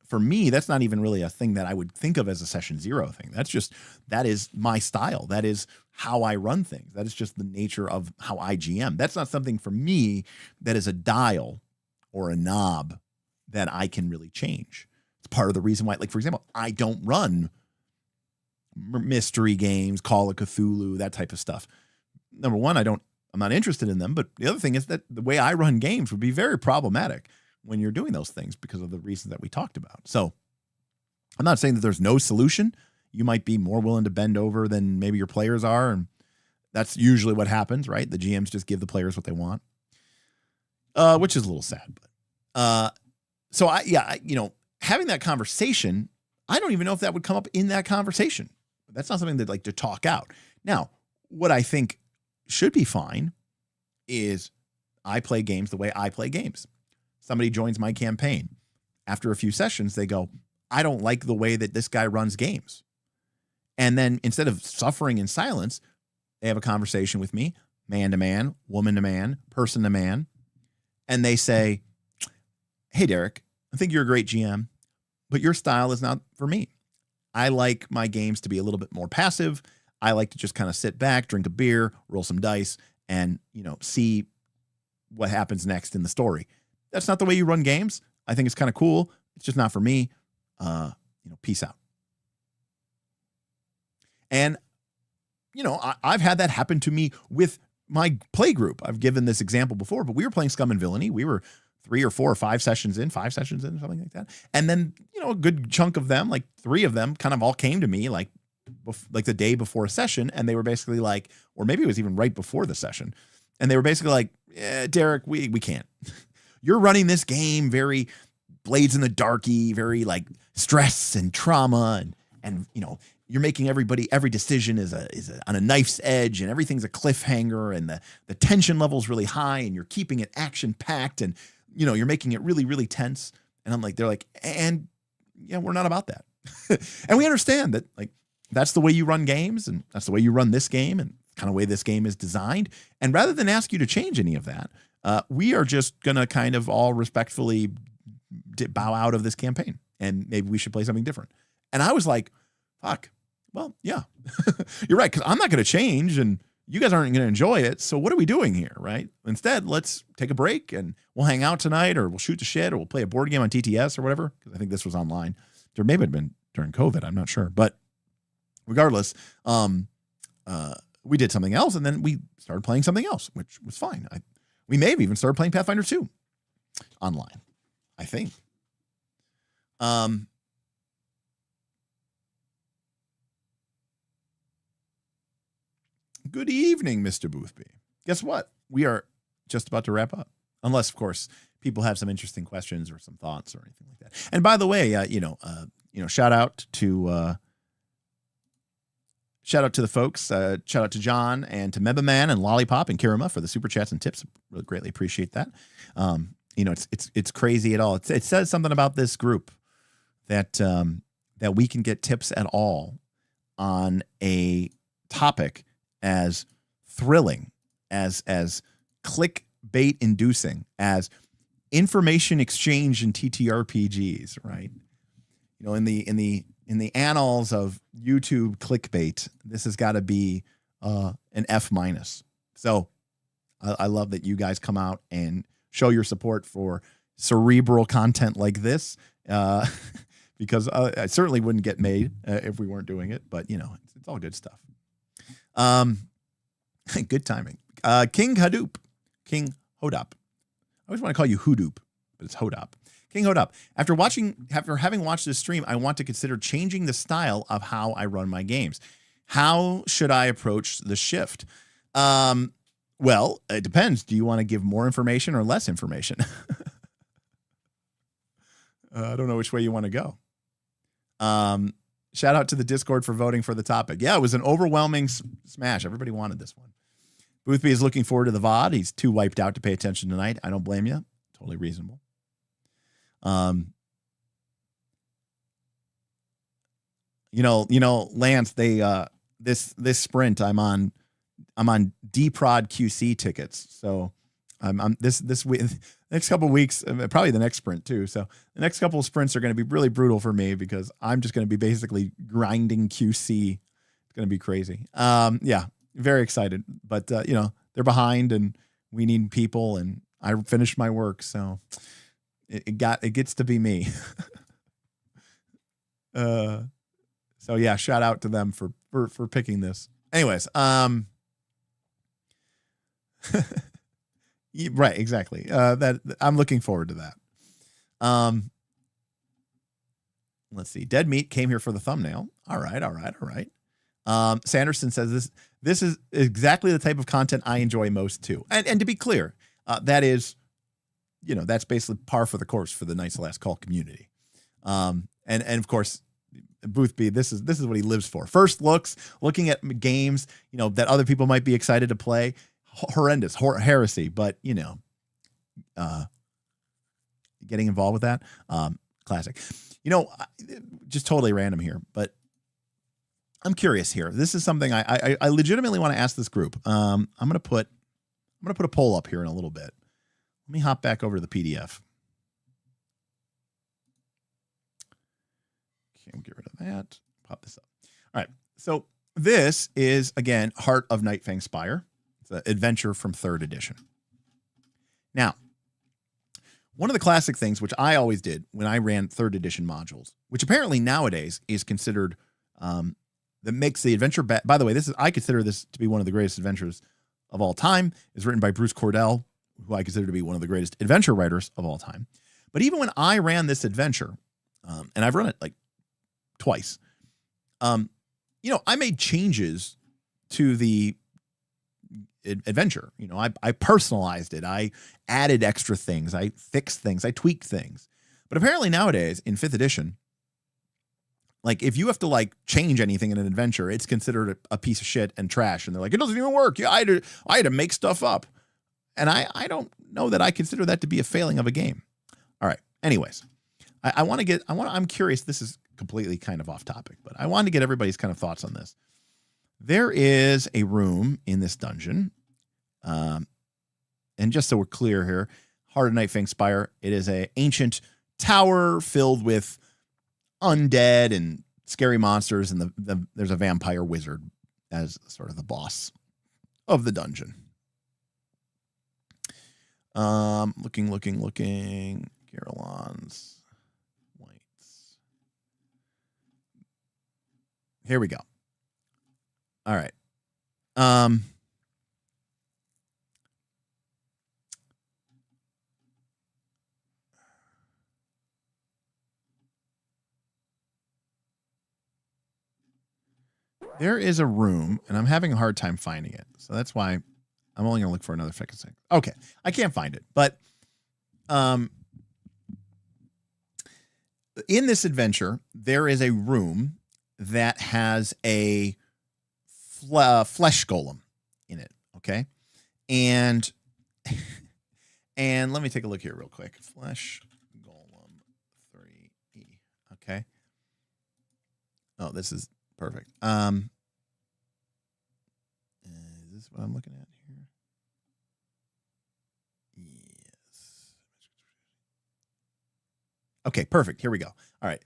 for me, that's not even really a thing that I would think of as a session zero thing. That is my style. That is how I run things. That is just the nature of how I GM. That's not something for me that is a dial or a knob that I can really change. It's part of the reason why, like, for example, I don't run mystery games, Call of Cthulhu, that type of stuff. Number one, I'm not interested in them. But the other thing is that the way I run games would be very problematic when you're doing those things because of the reasons that we talked about. So I'm not saying that there's no solution. You might be more willing to bend over than maybe your players are. And that's usually what happens, right? The GMs just give the players what they want, which is a little sad. But so having that conversation, I don't even know if that would come up in that conversation. That's not something that like to talk out. Now, what I think should be fine is I play games the way I play games. Somebody joins my campaign. After a few sessions, they go, I don't like the way that this guy runs games. And then instead of suffering in silence, they have a conversation with me, man to man, woman to man, person to man. And they say, hey, Derek, I think you're a great GM, but your style is not for me. I like my games to be a little bit more passive. I like to just kind of sit back, drink a beer, roll some dice, and, see what happens next in the story. That's not the way you run games. I think it's kind of cool. It's just not for me. Peace out. And, I've had that happen to me with my play group. I've given this example before, but we were playing Scum and Villainy. We were 3 or 4 or 5 sessions in, something like that. And then, a good chunk of them, like 3 of them kind of all came to me like the day before a session. And they were basically like, or maybe it was even right before the session. And they were basically like, Derek, we can't. You're running this game very Blades in the Darky, very like stress and trauma. And you're making every decision is on a knife's edge and everything's a cliffhanger and the tension level is really high and you're keeping it action packed and, you're making it really, really tense. And I'm like, they're like, and yeah, we're not about that. And we understand that like, that's the way you run games and that's the way you run this game and kind of way this game is designed. And rather than ask you to change any of that, we are just going to kind of all respectfully bow out of this campaign and maybe we should play something different. And I was like, fuck, well, yeah, you're right. Cause I'm not going to change and you guys aren't going to enjoy it. So what are we doing here? Right. Instead, let's take a break and we'll hang out tonight or we'll shoot the shit or we'll play a board game on TTS or whatever. Cause I think this was online. There may have been during COVID. I'm not sure, but regardless, we did something else and then we started playing something else, which was fine. We may have even started playing Pathfinder 2 online, I think. Good evening, Mr. Boothby. Guess what? We are just about to wrap up. Unless, of course, people have some interesting questions or some thoughts or anything like that. And by the way, shout out to the folks. Shout out to John and to Mebaman and Lollipop and Kirima for the super chats and tips. Really greatly appreciate that. It's crazy at all. It says something about this group that we can get tips at all on a topic as thrilling, as clickbait inducing, as information exchange in TTRPGs, right? In the annals of YouTube clickbait, this has got to be an F-. So I love that you guys come out and show your support for cerebral content like this, because I certainly wouldn't get made if we weren't doing it. But it's all good stuff. Good timing. King Hodop. I always want to call you Hoodoop, but it's Hodop. King Hodop. After having watched this stream, I want to consider changing the style of how I run my games. How should I approach the shift? Well, it depends. Do you want to give more information or less information? I don't know which way you want to go. Shout out to the Discord for voting for the topic. Yeah, it was an overwhelming smash. Everybody wanted this one. Boothby is looking forward to the VOD. He's too wiped out to pay attention tonight. I don't blame you. Totally reasonable. Lance, they this sprint I'm on DProd QC tickets. So I'm this week, next couple of weeks, probably the next sprint too. So the next couple of sprints are going to be really brutal for me because I'm just going to be basically grinding QC. It's going to be crazy. Yeah, very excited, but they're behind and we need people and I finished my work. So it gets to be me. So yeah, shout out to them for picking this. Anyways, right, exactly. That I'm looking forward to that. Let's see. Dead Meat came here for the thumbnail. All right. Sanderson says this is exactly the type of content I enjoy most too. And to be clear, that is, that's basically par for the course for the Knights of Last Call community. And of course, Boothby, this is what he lives for. First looks, looking at games, that other people might be excited to play. Horrendous, heresy, but getting involved with that, classic. Just totally random here, but I'm curious here. This is something I legitimately want to ask this group. I'm gonna put a poll up here in a little bit. Let me hop back over to the PDF. Okay, we'll get rid of that. Pop this up. All right. So this is, again, Heart of Nightfang Spire. It's an adventure from 3rd edition. Now, one of the classic things, which I always did when I ran 3rd edition modules, which apparently nowadays is considered, that makes the adventure, by the way, I consider this to be one of the greatest adventures of all time. It's written by Bruce Cordell, who I consider to be one of the greatest adventure writers of all time. But even when I ran this adventure, and I've run it like twice, I made changes to the adventure. I personalized it. I added extra things. I fixed things. I tweaked things. But apparently nowadays in 5th edition, like if you have to change anything in an adventure, it's considered a piece of shit and trash. And they're like, it doesn't even work. Yeah, I had to make stuff up. And I don't know that I consider that to be a failing of a game. All right. Anyways, I'm curious. This is completely kind of off topic, but I wanted to get everybody's kind of thoughts on this. There is a room in this dungeon. And just so we're clear here, Heart of Nightfang Spire, it is an ancient tower filled with undead and scary monsters. And there's a vampire wizard as sort of the boss of the dungeon. Looking. Garelons. Whites. Here we go. All right. There is a room, and I'm having a hard time finding it. So that's why I'm only going to look for another second. Okay. I can't find it, but in this adventure, there is a room that has a flesh golem in it. Okay. And let me take a look here real quick. Flesh golem 3E. Okay. Oh, this is perfect. Is this what I'm looking at here? Yes. Okay, perfect. Here we go. All right.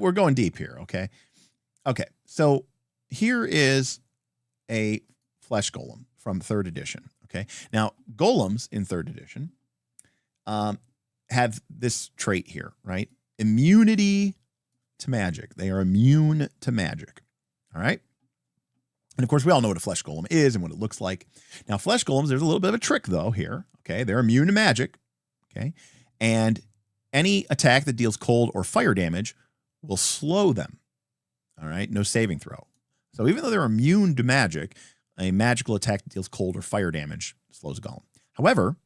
We're going deep here. Okay. Okay. So here is a flesh golem from 3rd edition. Okay. Now, golems in 3rd edition have this trait here, right? Immunity to magic. They are immune to magic. All right. And of course, we all know what a flesh golem is and what it looks like. Now, flesh golems, there's a little bit of a trick though here. Okay. They're immune to magic. Okay. And any attack that deals cold or fire damage will slow them. All right. No saving throw. So even though they're immune to magic, A magical attack that deals cold or fire damage slows a golem. However,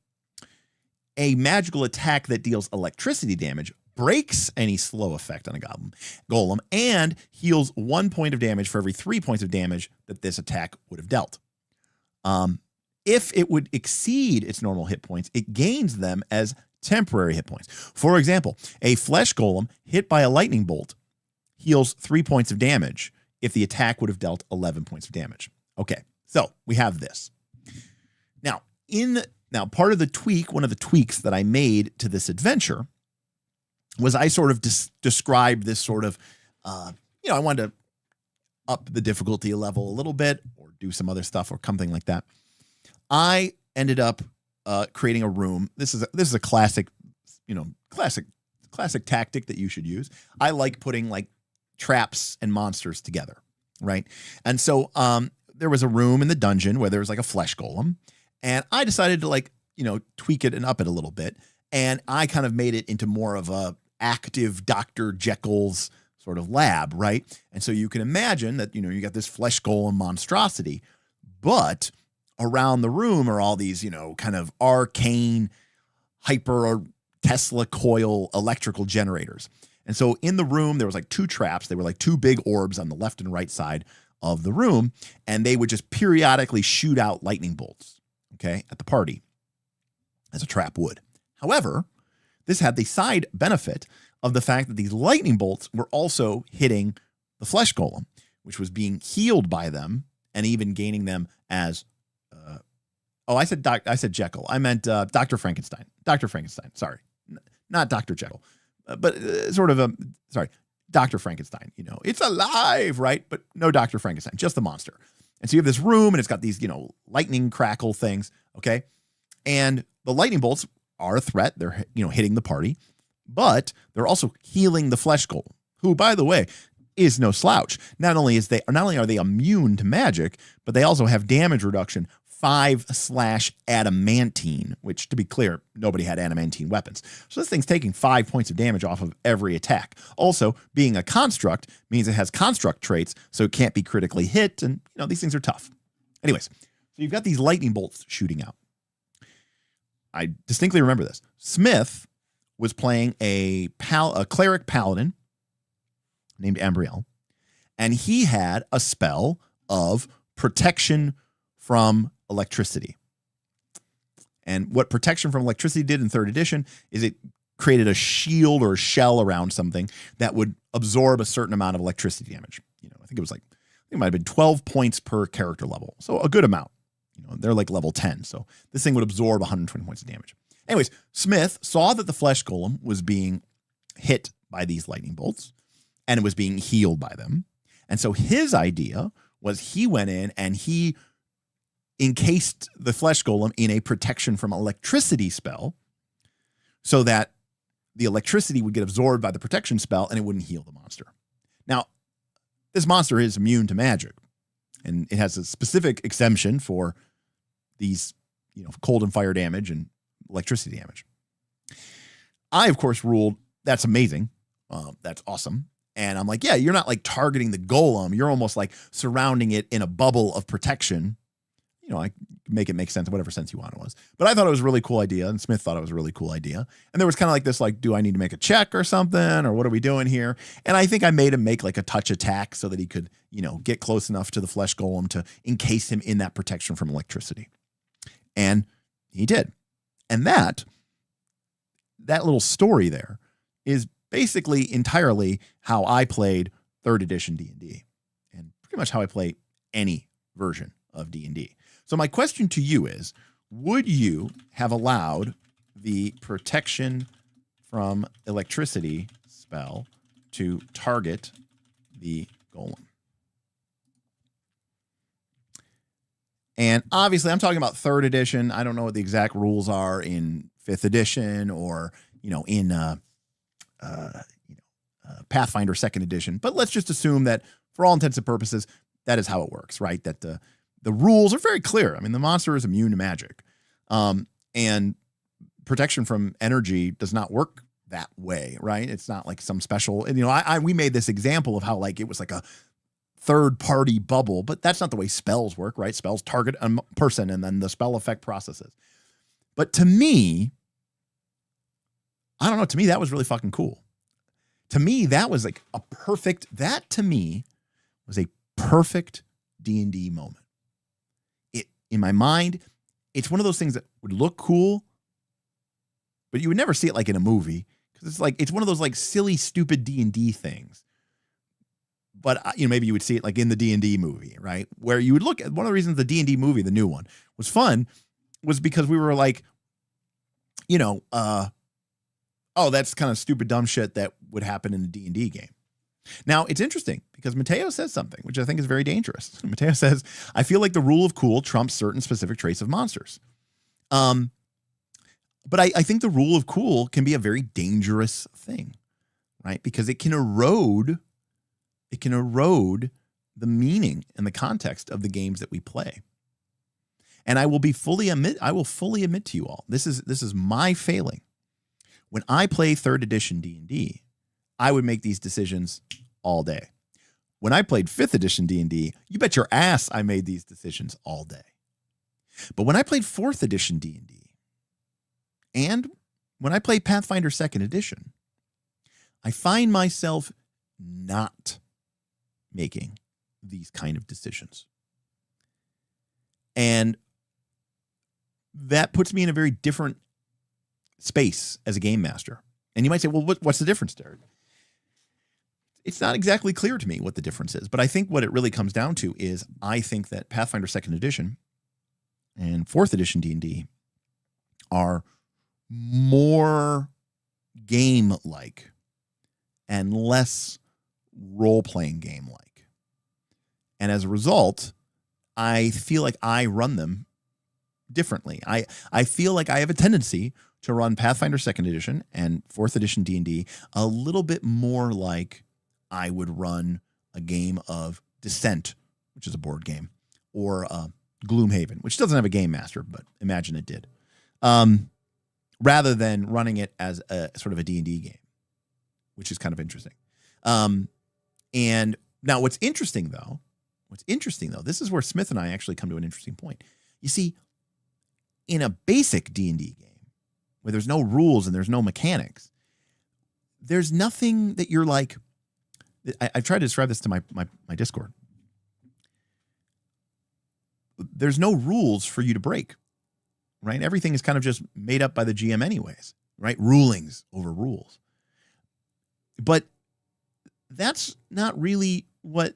a magical attack that deals electricity damage breaks any slow effect on a golem and heals 1 point of damage for every 3 points of damage that this attack would have dealt. If it would exceed its normal hit points, it gains them as temporary hit points. For example, a flesh golem hit by a lightning bolt heals 3 points of damage if the attack would have dealt 11 points of damage. Okay, so we have this. Now, part of the tweak, one of the tweaks that I made to this adventure was I sort of described this sort of, I wanted to up the difficulty level a little bit or do some other stuff or something like that. I ended up creating a room. This is a classic tactic that you should use. I like putting like traps and monsters together, right? And so there was a room in the dungeon where there was like a flesh golem. And I decided to tweak it and up it a little bit. And I kind of made it into more of a active Dr. Jekyll's sort of lab, right? And so you can imagine that, you got this flesh golem monstrosity, but around the room are all these, kind of arcane, hyper or Tesla coil electrical generators. And so in the room, there was like 2 traps. They were like 2 big orbs on the left and right side of the room. And they would just periodically shoot out lightning bolts. Okay, at the party, as a trap would. However, this had the side benefit of the fact that these lightning bolts were also hitting the flesh golem, which was being healed by them and even gaining them as. I said Jekyll. I meant Dr. Frankenstein. Dr. Frankenstein. Sorry, not Dr. Jekyll, but Dr. Frankenstein. It's alive, right? But no Dr. Frankenstein, just the monster. And so you have this room and it's got these, lightning crackle things. Okay. And the lightning bolts are a threat. They're, hitting the party, but they're also healing the flesh golem, who, by the way, is no slouch. Not only are they immune to magic, but they also have damage reduction 5/adamantine, which, to be clear, nobody had adamantine weapons. So this thing's taking 5 points of damage off of every attack. Also, being a construct means it has construct traits, so it can't be critically hit, and these things are tough. Anyways, so you've got these lightning bolts shooting out. I distinctly remember this. Smith was playing a cleric paladin named Ambriel, and he had a spell of protection from electricity. And what protection from electricity did in 3rd edition is it created a shield or a shell around something that would absorb a certain amount of electricity damage. I think it might have been 12 points per character level. So a good amount. They're like level 10. So this thing would absorb 120 points of damage. Anyways, Smith saw that the flesh golem was being hit by these lightning bolts and it was being healed by them. And so his idea was he went in and he encased the flesh golem in a protection from electricity spell so that the electricity would get absorbed by the protection spell and it wouldn't heal the monster. Now, this monster is immune to magic, and it has a specific exemption for these, cold and fire damage and electricity damage. I, of course, ruled that's amazing. That's awesome. And I'm like, yeah, you're not like targeting the golem. You're almost like surrounding it in a bubble of protection. I make it make sense, whatever sense you want it was. But I thought it was a really cool idea, and Smith thought it was a really cool idea. And there was kind of like this, like, do I need to make a check or something, or what are we doing here? And I think I made him make like a touch attack so that he could, get close enough to the flesh golem to encase him in that protection from electricity. And he did. And that little story there is basically entirely how I played 3rd edition D&D, and pretty much how I play any version of D&D. So my question to you is, would you have allowed the protection from electricity spell to target the golem? And obviously I'm talking about 3rd edition. I don't know what the exact rules are in 5th edition or, in Pathfinder 2nd edition. But let's just assume that for all intents and purposes, that is how it works, right? That the rules are very clear. I mean, the monster is immune to magic. And protection from energy does not work that way, right? It's not like some special, we made this example of how like it was like a third-party bubble, but that's not the way spells work, right? Spells target a person and then the spell effect processes. But to me, I don't know, to me that was really fucking cool. To me, that was like a perfect, that to me was a perfect D&D moment. It, in my mind, it's one of those things that would look cool, but you would never see it like in a movie, because it's like, it's one of those like silly, stupid D&D things. But maybe you would see it like in the D&D movie, right? Where you would look at, one of the reasons the D&D movie, the new one, was fun was because we were like, oh, that's kind of stupid, dumb shit that would happen in a D&D game. Now, it's interesting because Mateo says something, which I think is very dangerous. Mateo says, I feel like the rule of cool trumps certain specific traits of monsters. But I think the rule of cool can be a very dangerous thing, right? Because it can erode the meaning and the context of the games that we play. And I will fully admit to you all, this is my failing. When I play 3rd edition D&D, I would make these decisions all day. When I played 5th edition D&D, you bet your ass I made these decisions all day. But when I played 4th edition D&D, and when I played Pathfinder 2nd edition, I find myself not making these kind of decisions. And that puts me in a very different space as a game master. And you might say, well, what's the difference, Derek? It's not exactly clear to me what the difference is, but I think what it really comes down to is I think that Pathfinder 2nd edition and 4th edition D&D are more game-like and less role-playing game-like. And as a result, I feel like I run them differently. I feel like I have a tendency to run Pathfinder 2nd edition and 4th edition D&D a little bit more like I would run a game of Descent, which is a board game, or Gloomhaven, which doesn't have a game master, but imagine it did, rather than running it as a sort of a D&D game, which is kind of interesting. And now what's interesting though, this is where Smith and I actually come to an interesting point. You see, in a basic D&D game, where there's no rules and there's no mechanics, there's nothing that you're like, I've tried to describe this to my Discord. There's no rules for you to break, right? Everything is kind of just made up by the GM anyways, right? Rulings over rules. But that's not really what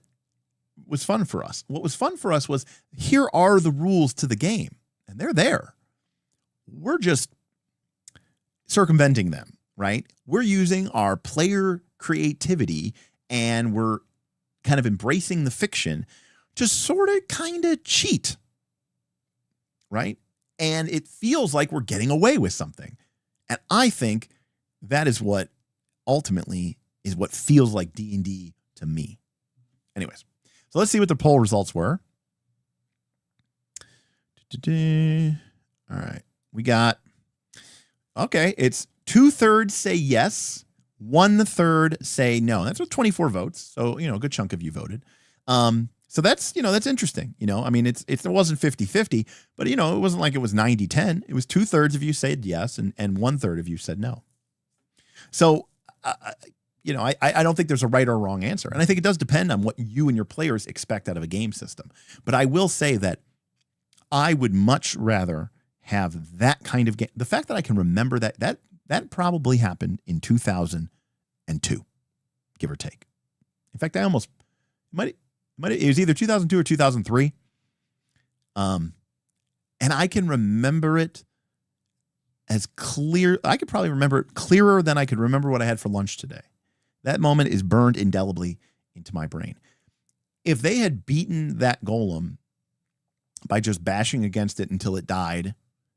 was fun for us. What was fun for us was, here are the rules to the game, and they're there. We're just circumventing them, right? We're using our player creativity and we're kind of embracing the fiction to sort of kind of cheat, right? And it feels like we're getting away with something. And I think that is what ultimately is what feels like D&D to me. Anyways, so let's see what the poll results were. All right. We got, okay, it's 2/3 say yes, 1/3 say no. That's with 24 votes. So, a good chunk of you voted. So that's, that's interesting. I mean, it wasn't 50-50, but it wasn't like it was 90-10. It was 2/3 of you said yes and 1/3 of you said no. So, I don't think there's a right or wrong answer. And I think it does depend on what you and your players expect out of a game system. But I will say that I would much rather have that kind of game. The fact that I can remember that probably happened in 2002, give or take. In fact, it was either 2002 or 2003. And I can remember it as clear. I could probably remember it clearer than I could remember what I had for lunch today. That moment is burned indelibly into my brain. If they had beaten that golem by just bashing against it until it died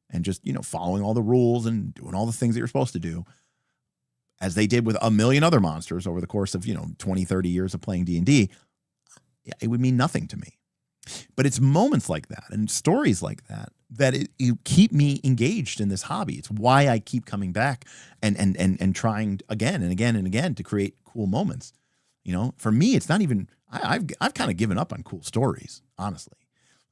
and just, following all the rules and doing all the things that you're supposed to do, as they did with a million other monsters over the course of, 20, 30 years of playing D&D, it would mean nothing to me. But it's moments like that and stories like that it keep me engaged in this hobby. It's why I keep coming back and trying again and again and again to create cool moments. You know, for me, it's not even. I've kind of given up on cool stories. Honestly,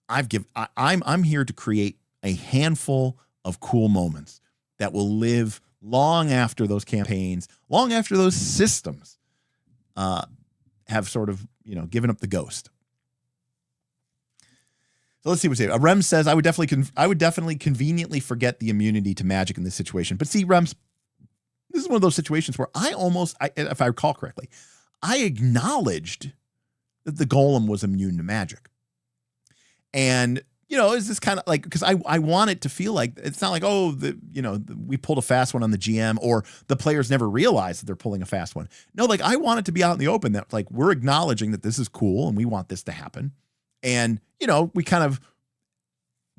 I'm here to create a handful of cool moments that will live long after those campaigns, long after those systems have sort of, given up the ghost. So let's see what we say. Rem says, I would definitely conveniently forget the immunity to magic in this situation. But see, Rems, this is one of those situations where if I recall correctly, I acknowledged that the golem was immune to magic. And, is this kind of like, because I want it to feel like, it's not like, we pulled a fast one on the GM, or the players never realize that they're pulling a fast one. No, like, I want it to be out in the open that, like, we're acknowledging that this is cool and we want this to happen. And, we kind of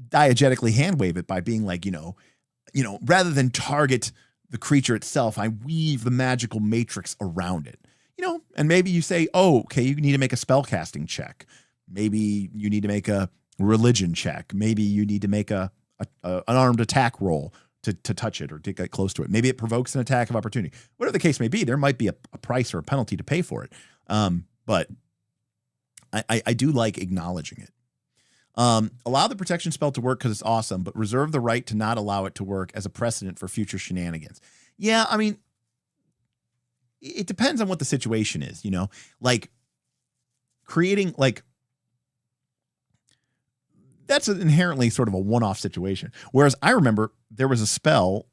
diegetically hand wave it by being like, rather than target the creature itself, I weave the magical matrix around it, and maybe you say, oh, okay, you need to make a spell casting check. Maybe you need to make a religion check. Maybe you need to make an armed attack roll to touch it or to get close to it. Maybe it provokes an attack of opportunity. Whatever the case may be, there might be a price or a penalty to pay for it. But I do like acknowledging it. Allow the protection spell to work because it's awesome, but reserve the right to not allow it to work as a precedent for future shenanigans. Yeah, I mean, it depends on what the situation is, like creating, like, that's inherently sort of a one-off situation. Whereas I remember there was a spell,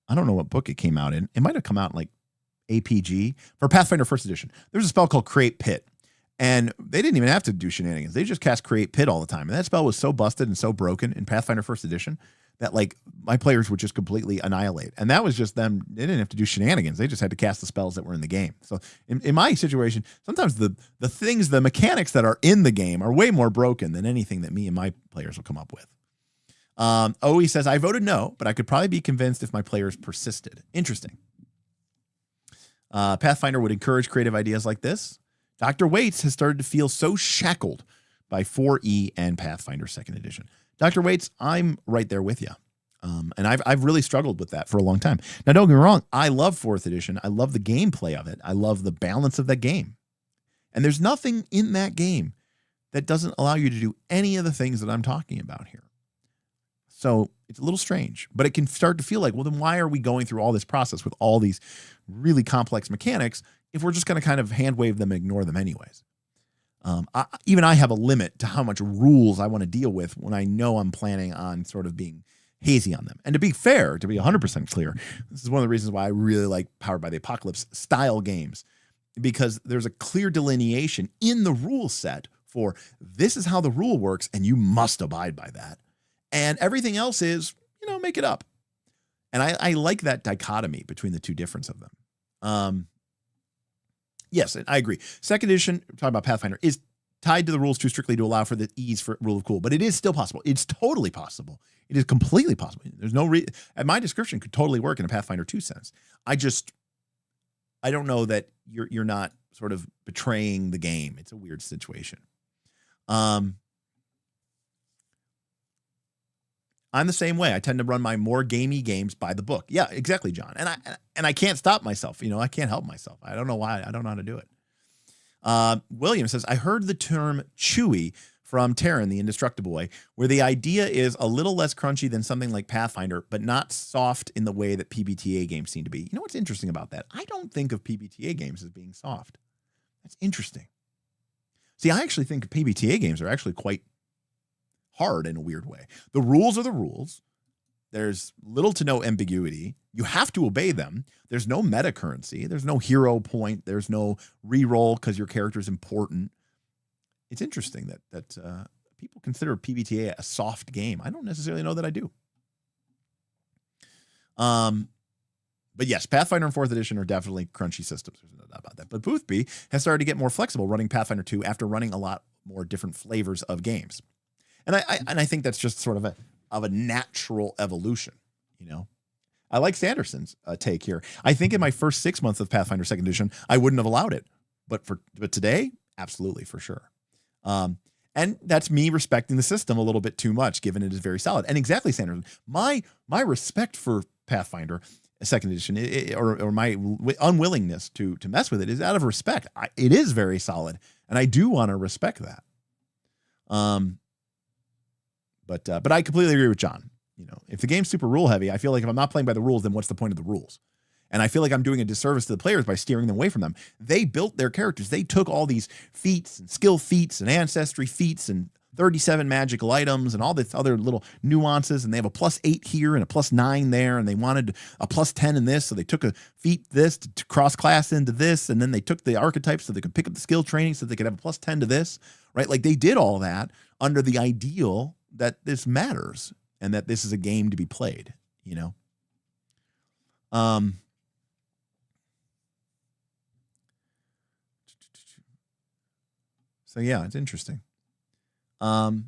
I don't know what book it came out in. It might have come out in like APG for Pathfinder First Edition. There's a spell called Create Pit. And they didn't even have to do shenanigans. They just cast Create Pit all the time. And that spell was so busted and so broken in Pathfinder First Edition that, like, my players would just completely annihilate. And that was just them. They didn't have to do shenanigans. They just had to cast the spells that were in the game. So in my situation, sometimes the mechanics that are in the game are way more broken than anything that me and my players will come up with. He says, I voted no, but I could probably be convinced if my players persisted. Interesting. Pathfinder would encourage creative ideas like this. Dr. Waits has started to feel so shackled by 4E and Pathfinder 2nd Edition. Dr. Waits, I'm right there with you. And I've really struggled with that for a long time. Now, don't get me wrong. I love 4th Edition. I love the gameplay of it. I love the balance of that game. And there's nothing in that game that doesn't allow you to do any of the things that I'm talking about here. So it's a little strange, but it can start to feel like, well, then why are we going through all this process with all these really complex mechanics if we're just going to kind of hand wave them and ignore them anyways? I have a limit to how much rules I want to deal with when I know I'm planning on sort of being hazy on them. And to be fair, to be 100% clear, this is one of the reasons why I really like Powered by the Apocalypse style games, because there's a clear delineation in the rule set for this is how the rule works and you must abide by that. And everything else is, make it up. And I like that dichotomy between the two difference of them. Yes, I agree. 2nd Edition, talking about Pathfinder, is tied to the rules too strictly to allow for the ease for rule of cool, but it is still possible. It's totally possible. It is completely possible. There's no and my description could totally work in a Pathfinder 2 sense. I don't know that you're not sort of betraying the game. It's a weird situation. I'm the same way. I tend to run my more gamey games by the book. Yeah, exactly, John. And I can't stop myself. I can't help myself. I don't know why. I don't know how to do it. William says, I heard the term chewy from Terran, the Indestructible Boy, where the idea is a little less crunchy than something like Pathfinder, but not soft in the way that PBTA games seem to be. You know what's interesting about that? I don't think of PBTA games as being soft. That's interesting. See, I actually think PBTA games are actually quite hard in a weird way. The rules are the rules. There's little to no ambiguity. You have to obey them. There's no meta currency. There's no hero point. There's no reroll because your character is important. It's interesting that people consider PBTA a soft game. I don't necessarily know that I do. But yes, Pathfinder and 4th Edition are definitely crunchy systems. There's no doubt about that. But Boothby has started to get more flexible running Pathfinder 2 after running a lot more different flavors of games. And I think that's just sort of a natural evolution, I like Sanderson's take here. I think in my first 6 months of Pathfinder 2nd Edition, I wouldn't have allowed it, but today, absolutely, for sure. And that's me respecting the system a little bit too much, given it is very solid. And exactly, Sanderson, my respect for Pathfinder second edition, or my unwillingness to mess with it is out of respect. It is very solid, and I do want to respect that. But I completely agree with John. You know, if the game's super rule heavy, I feel like if I'm not playing by the rules, then what's the point of the rules? And I feel like I'm doing a disservice to the players by steering them away from them. They built their characters. They took all these feats and skill feats and ancestry feats and 37 magical items and all this other little nuances. And they have a +8 here and a +9 there. And they wanted a +10 in this. So they took a feat this to cross class into this. And then they took the archetypes so they could pick up the skill training so they could have a +10 to this, right? Like they did all that under the ideal that this matters and that this is a game to be played, you know? So yeah, it's interesting. Meba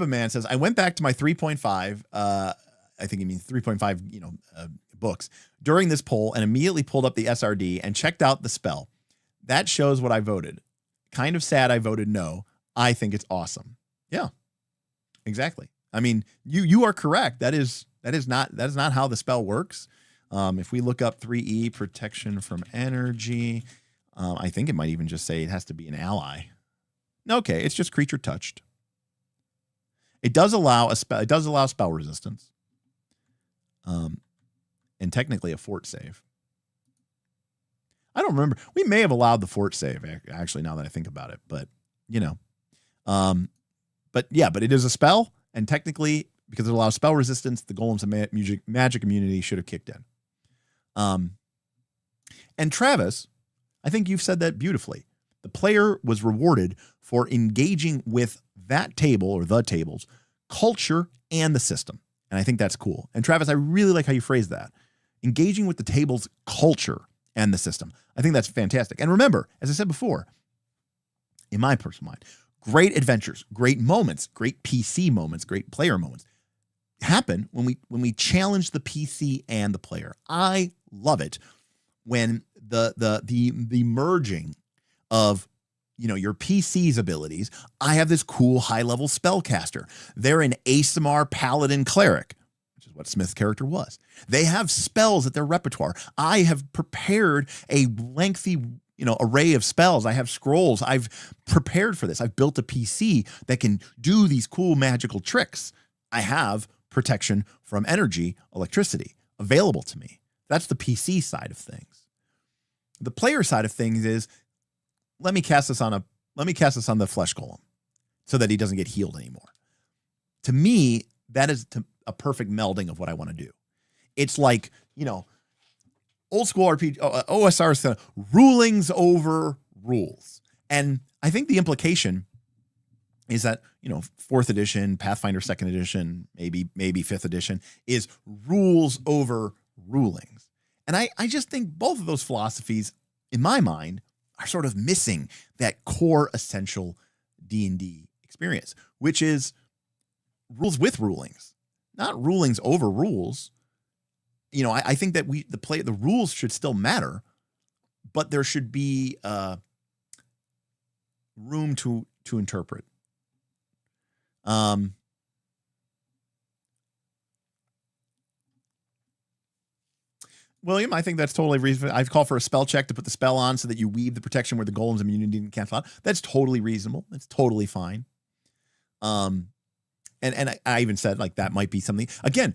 Man says, I went back to my 3.5, I think he means 3.5, books during this poll and immediately pulled up the SRD and checked out the spell. That shows what I voted. Kind of sad I voted no. I think it's awesome. Yeah, exactly. I mean, you are correct. That is not how the spell works. If we look up 3E, protection from energy, I think it might even just say it has to be an ally. Okay, it's just creature touched. It does allow spell resistance, and technically a fort save. I don't remember. We may have allowed the fort save actually. Now that I think about it, but but it is a spell, and technically because it allows spell resistance, the golems and magic immunity should have kicked in. And Travis, I think you've said that beautifully. The player was rewarded for engaging with that table or the tables, culture, and the system. And I think that's cool. And Travis, I really like how you phrase that. Engaging with the table's culture and the system. I think that's fantastic. And remember, as I said before, in my personal mind, great adventures, great moments, great PC moments, great player moments happen when we challenge the PC and the player. I love it when the merging of your PC's abilities. I have this cool high-level spellcaster. They're an Aasimar Paladin Cleric, which is what Smith's character was. They have spells at their repertoire. I have prepared a lengthy array of spells. I have scrolls. I've prepared for this. I've built a PC that can do these cool magical tricks. I have protection from energy, electricity available to me. That's the PC side of things. The player side of things is, let me cast this on the flesh golem so that he doesn't get healed anymore. To me, that is a perfect melding of what I want to do. It's like, old school RPG, OSR is rulings over rules. And I think the implication is that, 4th edition, Pathfinder 2nd edition, maybe 5th edition is rules over rulings. And I just think both of those philosophies, in my mind, are sort of missing that core essential D&D experience, which is rules with rulings, not rulings over rules. I think that the rules should still matter, but there should be room to interpret. William, I think that's totally reasonable. I'd call for a spell check to put the spell on so that you weave the protection where the golem's immunity didn't cancel out. That's totally reasonable. It's totally fine. And I even said like that might be something, again,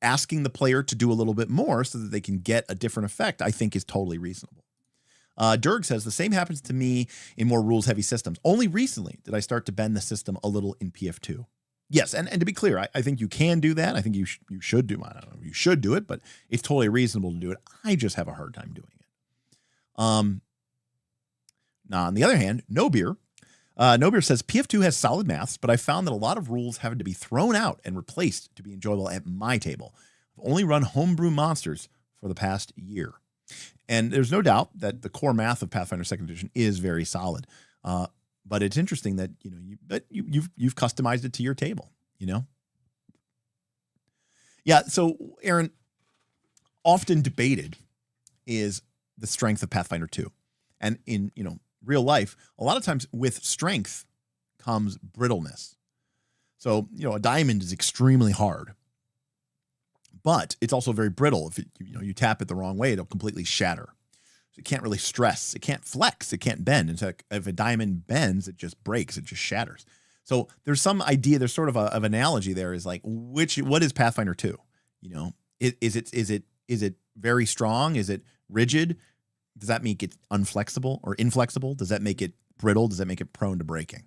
asking the player to do a little bit more so that they can get a different effect, I think is totally reasonable. Dirk says, the same happens to me in more rules-heavy systems. Only recently did I start to bend the system a little in PF2. Yes, and to be clear, I think you can do that. I think you should do it. I don't know if you should do it, but it's totally reasonable to do it. I just have a hard time doing it. Now, on the other hand, No Beer says, PF2 has solid maths, but I found that a lot of rules have to be thrown out and replaced to be enjoyable at my table. I've only run homebrew monsters for the past year. And there's no doubt that the core math of Pathfinder 2nd edition is very solid. But it's interesting that you've customized it to your table, Yeah, so Aaron, often debated is the strength of Pathfinder 2. And in real life, a lot of times with strength comes brittleness. So, a diamond is extremely hard, but it's also very brittle. If you tap it the wrong way, it'll completely shatter. So it can't really stress. It can't flex. It can't bend. In fact, if a diamond bends, it just breaks. It just shatters. So there's some idea. There's sort of of analogy there. Is like what is Pathfinder 2? Is it very strong? Is it rigid? Does that make it unflexible or inflexible? Does that make it brittle? Does that make it prone to breaking?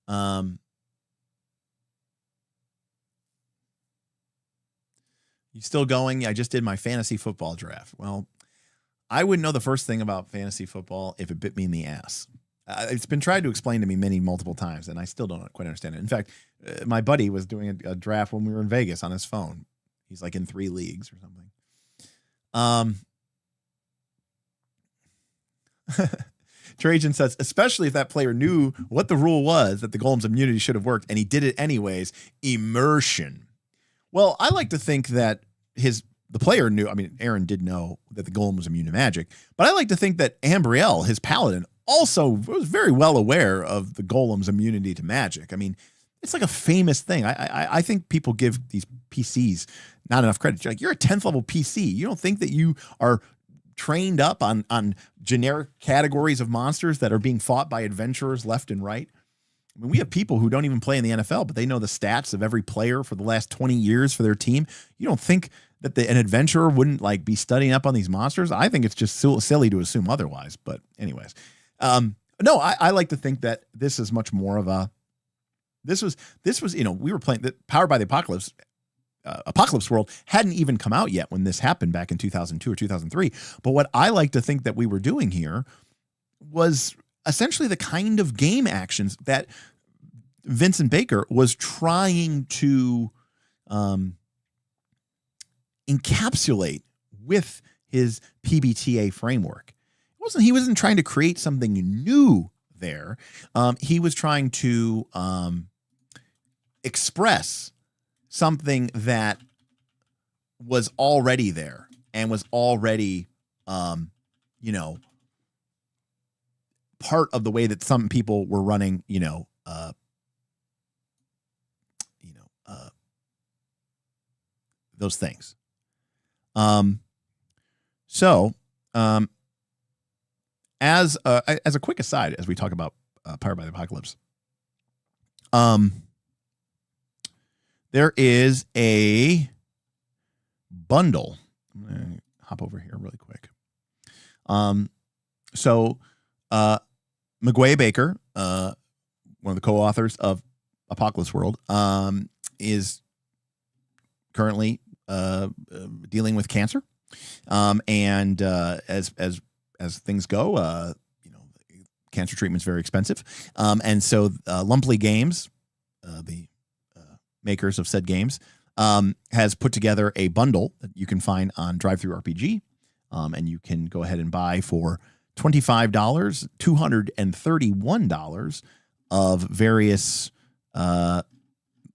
You still going? I just did my fantasy football draft. Well, I wouldn't know the first thing about fantasy football if it bit me in the ass. It's been tried to explain to me multiple times, and I still don't quite understand it. In fact, my buddy was doing a draft when we were in Vegas on his phone. He's like in 3 leagues or something. Trajan says, especially if that player knew what the rule was that the golem's immunity should have worked, and he did it anyways. Immersion. Well, I like to think that the player knew. I mean, Aaron did know that the golem was immune to magic, but I like to think that Ambriel, his paladin, also was very well aware of the golem's immunity to magic. I mean, it's like a famous thing. I think people give these PCs not enough credit. You're a 10th level PC. You don't think that you are trained up on generic categories of monsters that are being fought by adventurers left and right? I mean, we have people who don't even play in the NFL, but they know the stats of every player for the last 20 years for their team. You don't think that an adventurer wouldn't be studying up on these monsters? I think it's just silly to assume otherwise. But anyways, no, I like to think that this is much more of a. This was we were playing that Powered by the Apocalypse. Apocalypse World hadn't even come out yet when this happened back in 2002 or 2003. But what I like to think that we were doing here was essentially the kind of game actions that Vincent Baker was trying to encapsulate with his PBTA framework. He wasn't trying to create something new there. He was trying to express something that was already there and was already, part of the way that some people were running, those things. As a quick aside, as we talk about Powered by the Apocalypse, there is a bundle. I'm going to hop over here really quick. McGuay Baker, one of the co-authors of Apocalypse World, is currently dealing with cancer. And as things go, cancer treatment's very expensive. And so Lumpley Games, the makers of said games, has put together a bundle that you can find on DriveThruRPG, and you can go ahead and buy for $25, $231 of various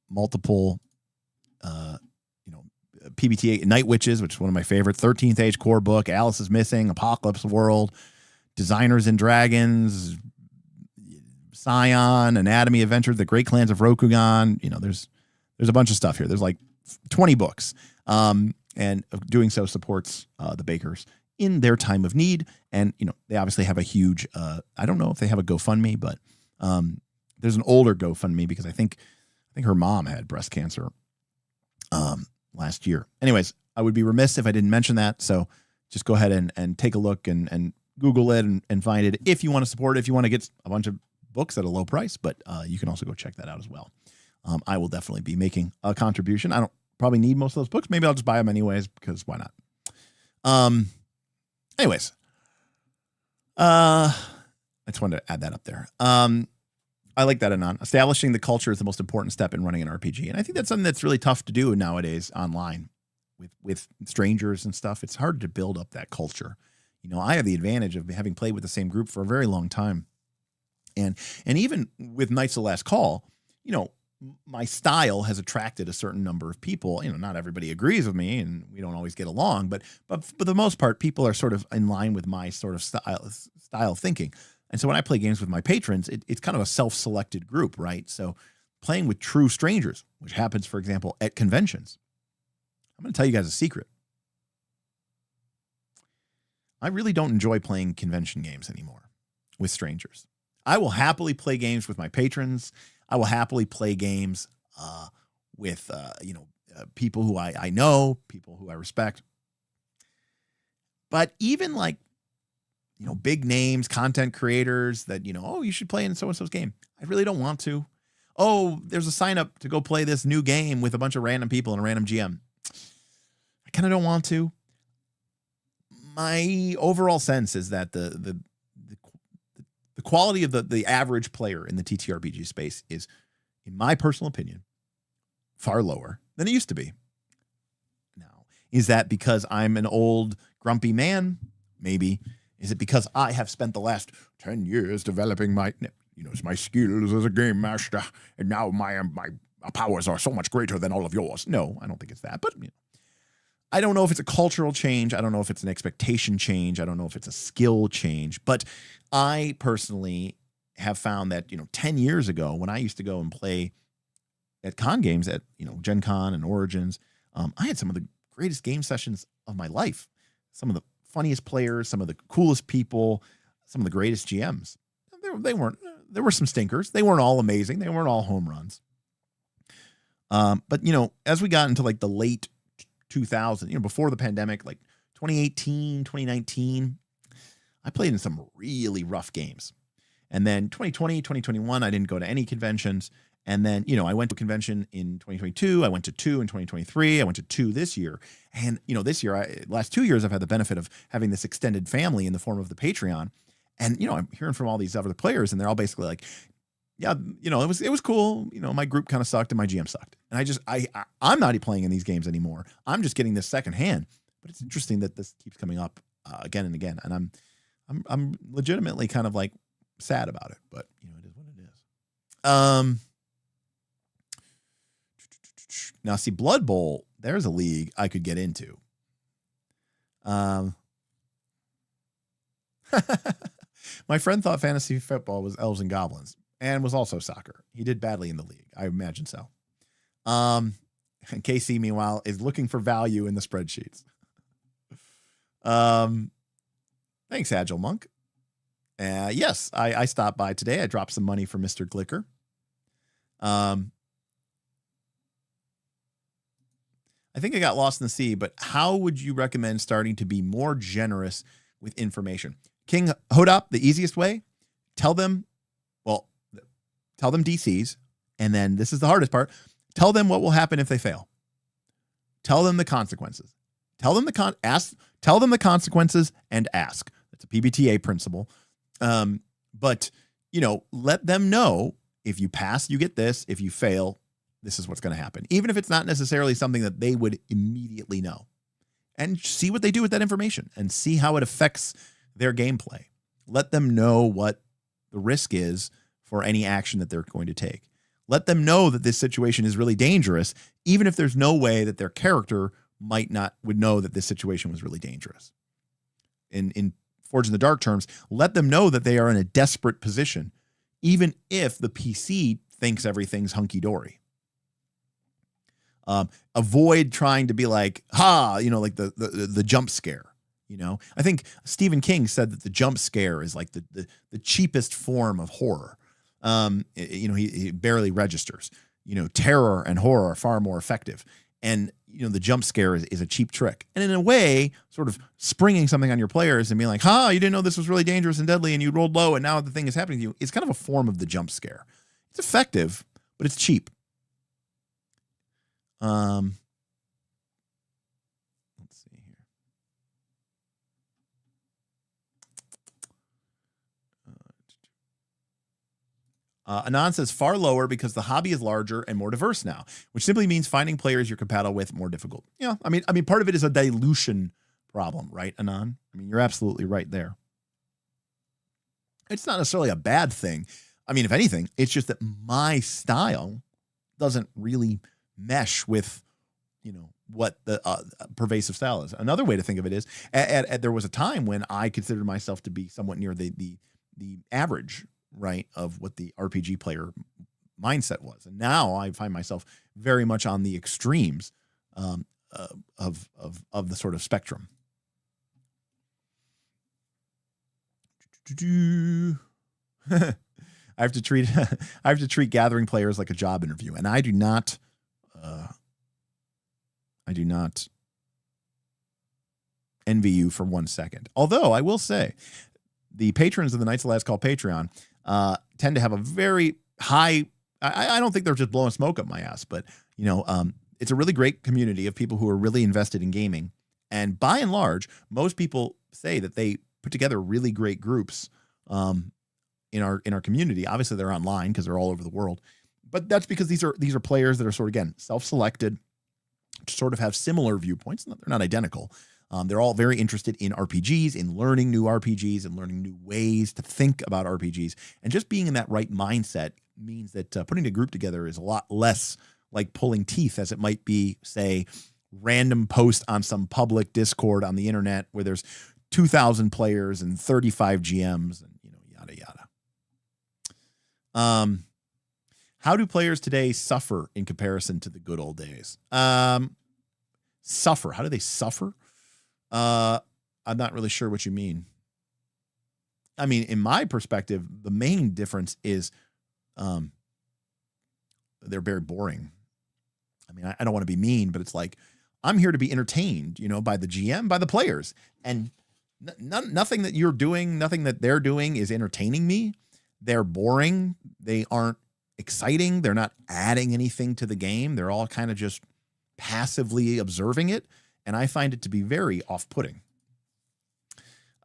multiple PBTA Night Witches, which is one of my favorites, 13th Age Core Book, Alice is Missing, Apocalypse World, Designers and Dragons, Scion, Anatomy Adventure, The Great Clans of Rokugan. There's a bunch of stuff here. There's like 20 books. And doing so supports the Bakers in their time of need. And, they obviously have a huge, I don't know if they have a GoFundMe, but there's an older GoFundMe because I think her mom had breast cancer last year. Anyways, I would be remiss if I didn't mention that. So just go ahead and take a look and Google it and find it if you want to support it, if you want to get a bunch of books at a low price, but you can also go check that out as well. I will definitely be making a contribution. I don't probably need most of those books. Maybe I'll just buy them anyways because why not? Anyways, I just wanted to add that up there. I like that, Anon. Establishing the culture is the most important step in running an RPG. And I think that's something that's really tough to do nowadays online with strangers and stuff. It's hard to build up that culture. I have the advantage of having played with the same group for a very long time. And even with Knights of the Last Call, my style has attracted a certain number of people. Not everybody agrees with me and we don't always get along, but for the most part, people are sort of in line with my sort of style thinking. And so when I play games with my patrons, it's kind of a self-selected group, right? So playing with true strangers, which happens, for example, at conventions. I'm going to tell you guys a secret. I really don't enjoy playing convention games anymore with strangers. I will happily play games with my patrons. I will happily play games with people who I know, people who I respect. But even like, big names, content creators that, oh, you should play in so-and-so's game. I really don't want to. Oh, there's a sign up to go play this new game with a bunch of random people and a random GM. I kind of don't want to. My overall sense is that the quality of the average player in the TTRPG space is, in my personal opinion, far lower than it used to be. Now, is that because I'm an old grumpy man? Maybe. Is it because I have spent the last 10 years developing my skills as a game master, and now my powers are so much greater than all of yours? No, I don't think it's that. But I don't know if it's a cultural change. I don't know if it's an expectation change. I don't know if it's a skill change. But I personally have found that 10 years ago, when I used to go and play at con games at Gen Con and Origins, I had some of the greatest game sessions of my life. Some of the funniest players, some of the coolest people, some of the greatest GMs. There were some stinkers. They weren't all amazing. They weren't all home runs. But as we got into like the late 2000, before the pandemic, like 2018, 2019, I played in some really rough games. And then 2020, 2021, I didn't go to any conventions. And then, I went to a convention in 2022. I went to 2 in 2023. I went to 2 this year. And, this year, last 2 years, I've had the benefit of having this extended family in the form of the Patreon. And, I'm hearing from all these other players, and they're all basically like, yeah, it was cool. My group kind of sucked and my GM sucked. And I'm not playing in these games anymore. I'm just getting this secondhand. But it's interesting that this keeps coming up again and again. And I'm legitimately kind of like sad about it, but it is what it is. Now see, Blood Bowl, there's a league I could get into. My friend thought fantasy football was elves and goblins and was also soccer. He did badly in the league. I imagine so. And KC, meanwhile, is looking for value in the spreadsheets. Thanks, Agile Monk. Yes, I stopped by today. I dropped some money for Mr. Glicker. I think I got lost in the sea, but how would you recommend starting to be more generous with information? King Hodop, the easiest way, tell them DCs, and then this is the hardest part, tell them what will happen if they fail. Tell them the consequences. Tell them the consequences and ask. That's a PBTA principle. But let them know, if you pass, you get this. If you fail, this is what's going to happen. Even if it's not necessarily something that they would immediately know. And see what they do with that information and see how it affects their gameplay. Let them know what the risk is for any action that they're going to take. Let them know that this situation is really dangerous, even if there's no way that their character would know that this situation was really dangerous. In Forge in the Dark terms, let them know that they are in a desperate position, even if the PC thinks everything's hunky-dory. Avoid trying to be like, like the jump scare. I think Stephen King said that the jump scare is like the cheapest form of horror. He barely registers. Terror and horror are far more effective. And, the jump scare is a cheap trick. And in a way, sort of springing something on your players and being like, you didn't know this was really dangerous and deadly and you rolled low and now the thing is happening to you. It's kind of a form of the jump scare. It's effective, but it's cheap. Let's see here. Anon says far lower because the hobby is larger and more diverse now, which simply means finding players you're compatible with more difficult. Yeah, I mean, part of it is a dilution problem, right, Anon? You're absolutely right there. It's not necessarily a bad thing. If anything, it's just that my style doesn't really mesh with, what the pervasive style is. Another way to think of it is, there was a time when I considered myself to be somewhat near the the average, right, of what the RPG player mindset was. And now I find myself very much on the extremes of the sort of spectrum. I have to treat gathering players like a job interview, and I do not envy you for 1 second. Although I will say, the patrons of the Knights of the Last Call Patreon tend to have a very high. I don't think they're just blowing smoke up my ass, but it's a really great community of people who are really invested in gaming, and by and large, most people say that they put together really great groups in our community. Obviously, they're online because they're all over the world, but that's because these are players that are sort of, again, self-selected to sort of have similar viewpoints. They're not identical. They're all very interested in RPGs, in learning new RPGs, and learning new ways to think about RPGs. And just being in that right mindset means that putting a group together is a lot less like pulling teeth as it might be, say, random post on some public Discord on the internet where there's 2,000 players and 35 GMs and yada yada. How do players today suffer in comparison to the good old days? Suffer. How do they suffer? I'm not really sure what you mean. I mean, in my perspective, the main difference is they're very boring. I mean, I don't want to be mean, but it's like, I'm here to be entertained, by the GM, by the players. And nothing that you're doing, nothing that they're doing is entertaining me. They're boring. They aren't exciting. They're not adding anything to the game. They're all kind of just passively observing it. And I find it to be very off-putting.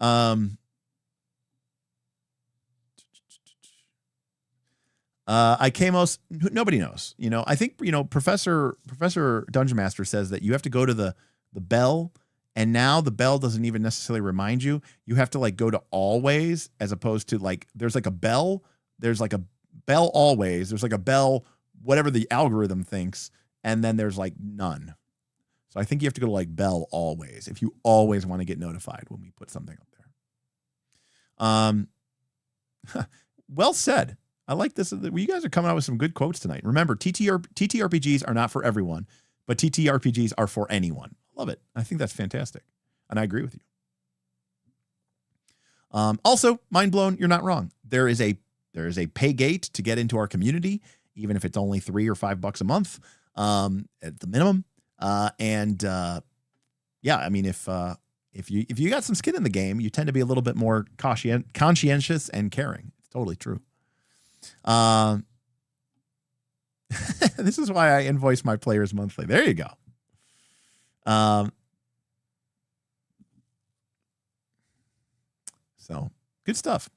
Nobody knows. I think, Professor Dungeon Master says that you have to go to the bell, and now the bell doesn't even necessarily remind you. You have to go to always, as opposed to there's a bell. There's a bell always. There's a bell, whatever the algorithm thinks. And then there's none. So I think you have to go to bell always if you always want to get notified when we put something up there. Well said. I like this. You guys are coming out with some good quotes tonight. Remember, TTRPGs are not for everyone, but TTRPGs are for anyone. Love it. I think that's fantastic. And I agree with you. Also, mind blown, you're not wrong. There is a pay gate to get into our community, even if it's only $3 or $5 a month at the minimum. Yeah, I mean, if you got some skin in the game, you tend to be a little bit more conscientious and caring. It's totally true. This is why I invoice my players monthly. There you go. So good stuff.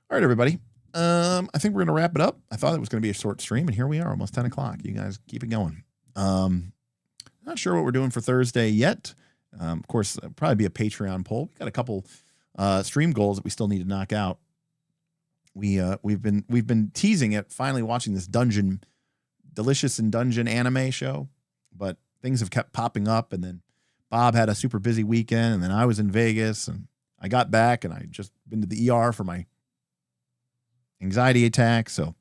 All right, everybody. I think we're going to wrap it up. I thought it was going to be a short stream, and here we are, almost 10 o'clock. You guys keep it going. Not sure what we're doing for Thursday yet. Of course, probably be a Patreon poll. We got a couple stream goals that we still need to knock out. We've been teasing it, finally watching this Delicious in Dungeon anime show, but things have kept popping up, and then Bob had a super busy weekend, and then I was in Vegas, and I got back, and I just been to the ER for my anxiety attack, so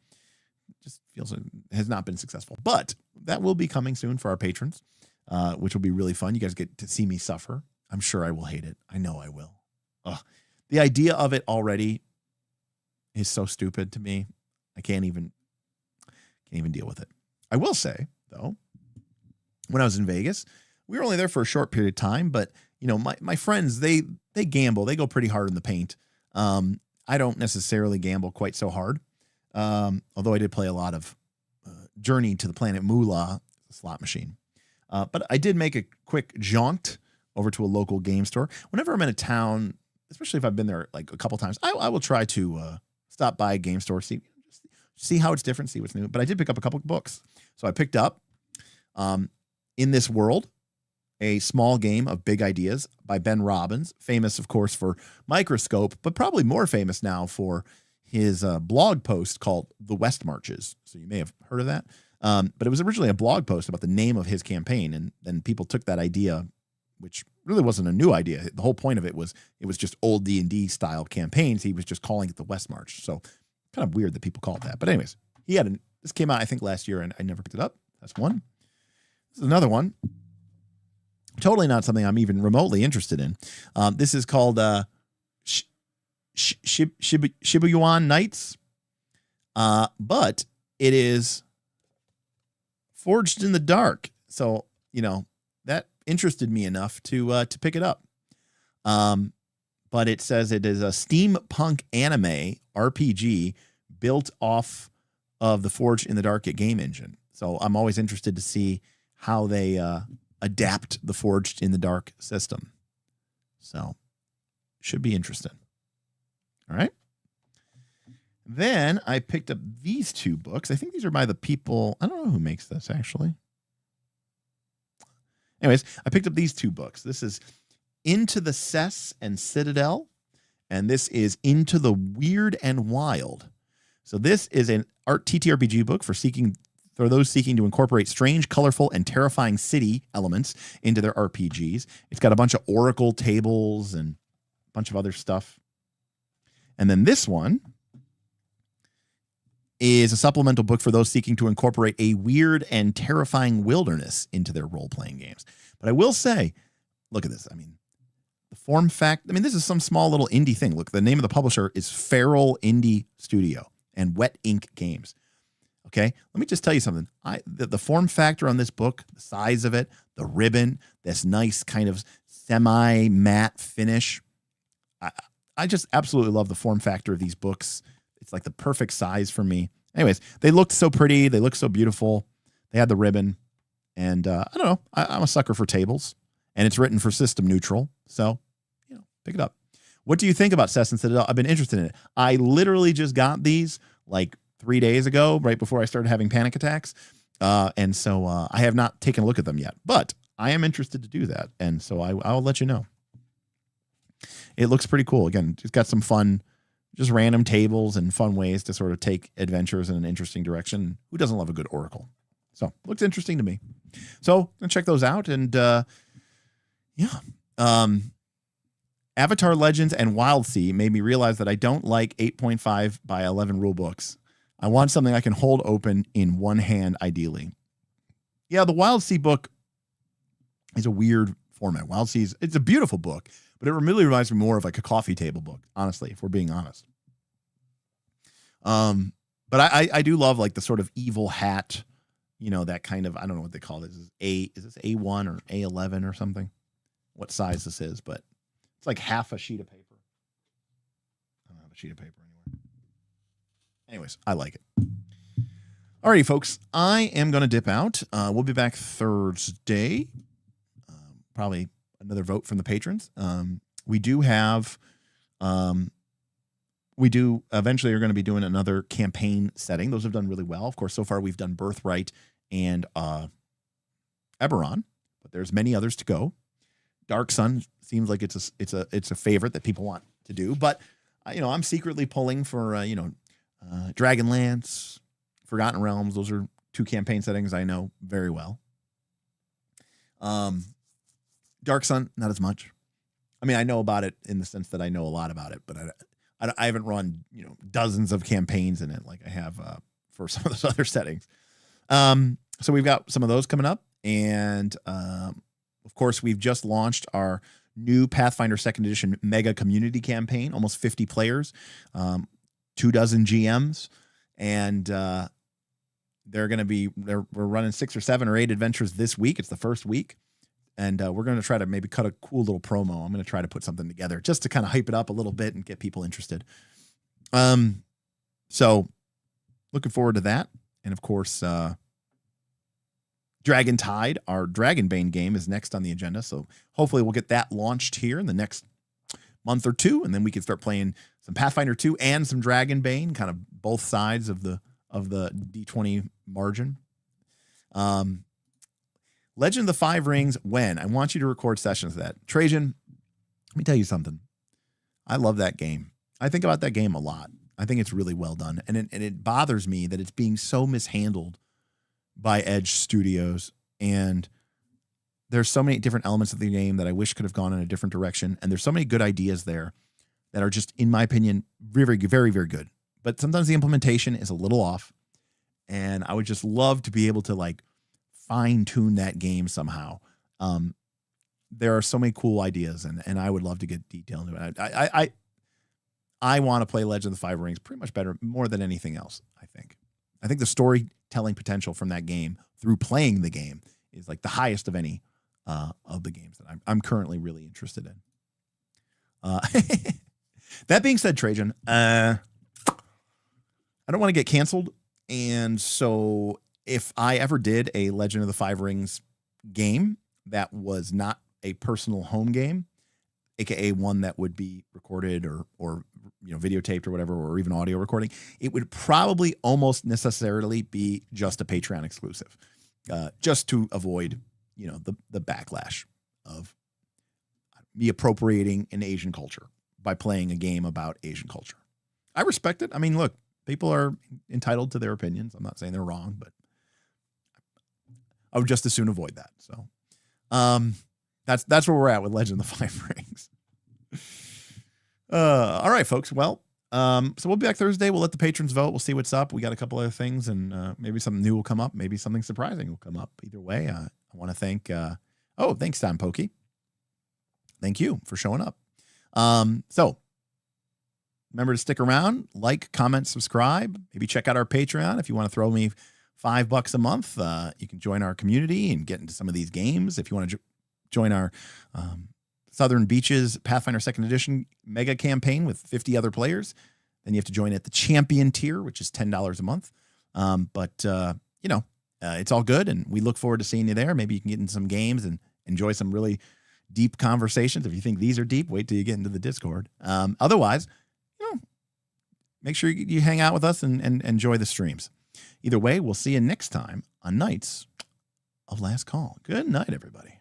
it just feels it has not been successful. But that will be coming soon for our patrons, which will be really fun. You guys get to see me suffer. I'm sure I will hate it. I know I will. Ugh. The idea of it already is so stupid to me. I can't even deal with it. I will say, though, when I was in Vegas, we were only there for a short period of time, but my friends, they gamble. They go pretty hard in the paint. I don't necessarily gamble quite so hard. Although I did play a lot of Journey to the Planet Moolah slot machine. But I did make a quick jaunt over to a local game store. Whenever I'm in a town, especially if I've been there a couple times, I will try to stop by a game store, see how it's different, see what's new. But I did pick up a couple of books. So I picked up In This World, a small game of big ideas by Ben Robbins, famous, of course, for Microscope, but probably more famous now for his blog post called The West Marches. So you may have heard of that. But it was originally a blog post about the name of his campaign, and then people took that idea, which really wasn't a new idea. The whole point of it was just old D&D style campaigns. He was just calling it the West March. So kind of weird that people call it that. But anyways, this came out, I think, last year, and I never picked it up. That's one. This is another one. Totally not something I'm even remotely interested in. This is called Shibuyan Nights. But it is forged in the dark. So, that interested me enough to pick it up. But it says it is a steampunk anime RPG built off of the Forged in the Dark game engine. So I'm always interested to see how they adapt the Forged in the Dark system. So should be interesting. All right. Then I picked up these two books. I think these are by the people. I don't know who makes this, actually. Anyways, I picked up these two books. This is Into the Cess and Citadel, and this is Into the Weird and Wild. So this is an art TTRPG book for those seeking to incorporate strange, colorful, and terrifying city elements into their RPGs. It's got a bunch of oracle tables and a bunch of other stuff. And then this one is a supplemental book for those seeking to incorporate a weird and terrifying wilderness into their role-playing games. But I will say, look at this. I mean, the form factor, this is some small little indie thing. Look, the name of the publisher is Feral Indie Studio and Wet Ink Games. Okay, let me just tell you something. The form factor on this book, the size of it, the ribbon, this nice kind of semi-matte finish. I just absolutely love the form factor of these books. It's like the perfect size for me. Anyways, they looked so pretty. They looked so beautiful. They had the ribbon. And I don't know. I'm a sucker for tables. And it's written for system neutral. So, pick it up. What do you think about Cess and Citadel? I've been interested in it. I literally just got these like 3 days ago, right before I started having panic attacks. And so I have not taken a look at them yet. But I am interested to do that. And so I'll let you know. It looks pretty cool. Again, it's got some fun, just random tables and fun ways to sort of take adventures in an interesting direction. Who doesn't love a good oracle? So looks interesting to me. So I'll check those out. And Avatar Legends and Wildsea made me realize that I don't like 8.5 by 11 rule books. I want something I can hold open in one hand, ideally. Yeah, the Wildsea book is a weird format. Wildsea it's a beautiful book, but it really reminds me more of like a coffee table book, honestly, if we're being honest. But I do love like the sort of evil hat, that kind of, I don't know what they call this. Is this A1 or A11 or something? What size this is, but it's like half a sheet of paper. I don't have a sheet of paper anywhere. Anyways, I like it. Alrighty, folks, I am going to dip out. We'll be back Thursday. Probably another vote from the patrons. We do eventually are going to be doing another campaign setting. Those have done really well. Of course, so far we've done Birthright and Eberron, but there's many others to go. Dark Sun seems like it's a favorite that people want to do, but I'm secretly pulling for Dragonlance, Forgotten Realms. Those are two campaign settings I know very well. Dark Sun, not as much. I know about it in the sense that I know a lot about it, but I haven't run dozens of campaigns in it like I have for some of those other settings. So we've got some of those coming up, and of course we've just launched our new Pathfinder 2nd Edition Mega Community Campaign. Almost 50 players, 24 GMs, and we're running 6 or 7 or 8 adventures this week. It's the first week. And we're going to try to maybe cut a cool little promo. I'm going to try to put something together just to kind of hype it up a little bit and get people interested. So looking forward to that. And of course, Dragon Tide, our Dragonbane game, is next on the agenda. So hopefully we'll get that launched here in the next month or two. And then we can start playing some Pathfinder 2 and some Dragonbane, kind of both sides of the D20 margin. Legend of the Five Rings, when? I want you to record sessions of that. Trajan, let me tell you something. I love that game. I think about that game a lot. I think it's really well done. And it bothers me that it's being so mishandled by Edge Studios. And there's so many different elements of the game that I wish could have gone in a different direction. And there's so many good ideas there that are just, in my opinion, very, very, very good. But sometimes the implementation is a little off. And I would just love to be able to like fine tune that game somehow. There are so many cool ideas, and I would love to get detail into it. I want to play Legend of the Five Rings pretty much better, more than anything else. I think the storytelling potential from that game through playing the game is like the highest of any of the games that I'm currently really interested in. That being said, Trajan, I don't want to get canceled, and so if I ever did a Legend of the Five Rings game that was not a personal home game, aka one that would be recorded or videotaped or whatever, or even audio recording, it would probably almost necessarily be just a Patreon exclusive, just to avoid the backlash of me appropriating an Asian culture by playing a game about Asian culture. I respect it. I mean, look, people are entitled to their opinions. I'm not saying they're wrong, but I would just as soon avoid that. So that's where we're at with Legend of the Five Rings. All right, folks. Well, so we'll be back Thursday. We'll let the patrons vote. We'll see what's up. We got a couple other things, and maybe something new will come up. Maybe something surprising will come up. Either way, I want to thank. Thanks, Tom Pokey. Thank you for showing up. So remember to stick around, like, comment, subscribe. Maybe check out our Patreon if you want to throw me $5 a month. You can join our community and get into some of these games. If you want to join our Southern Beaches Pathfinder 2nd Edition mega campaign with 50 other players, then you have to join at the champion tier, which is $10 a month. It's all good, and we look forward to seeing you there. Maybe you can get in some games and enjoy some really deep conversations. If you think these are deep, wait till you get into the Discord. Otherwise, make sure you hang out with us and enjoy the streams. Either way, we'll see you next time on Knights of Last Call. Good night, everybody.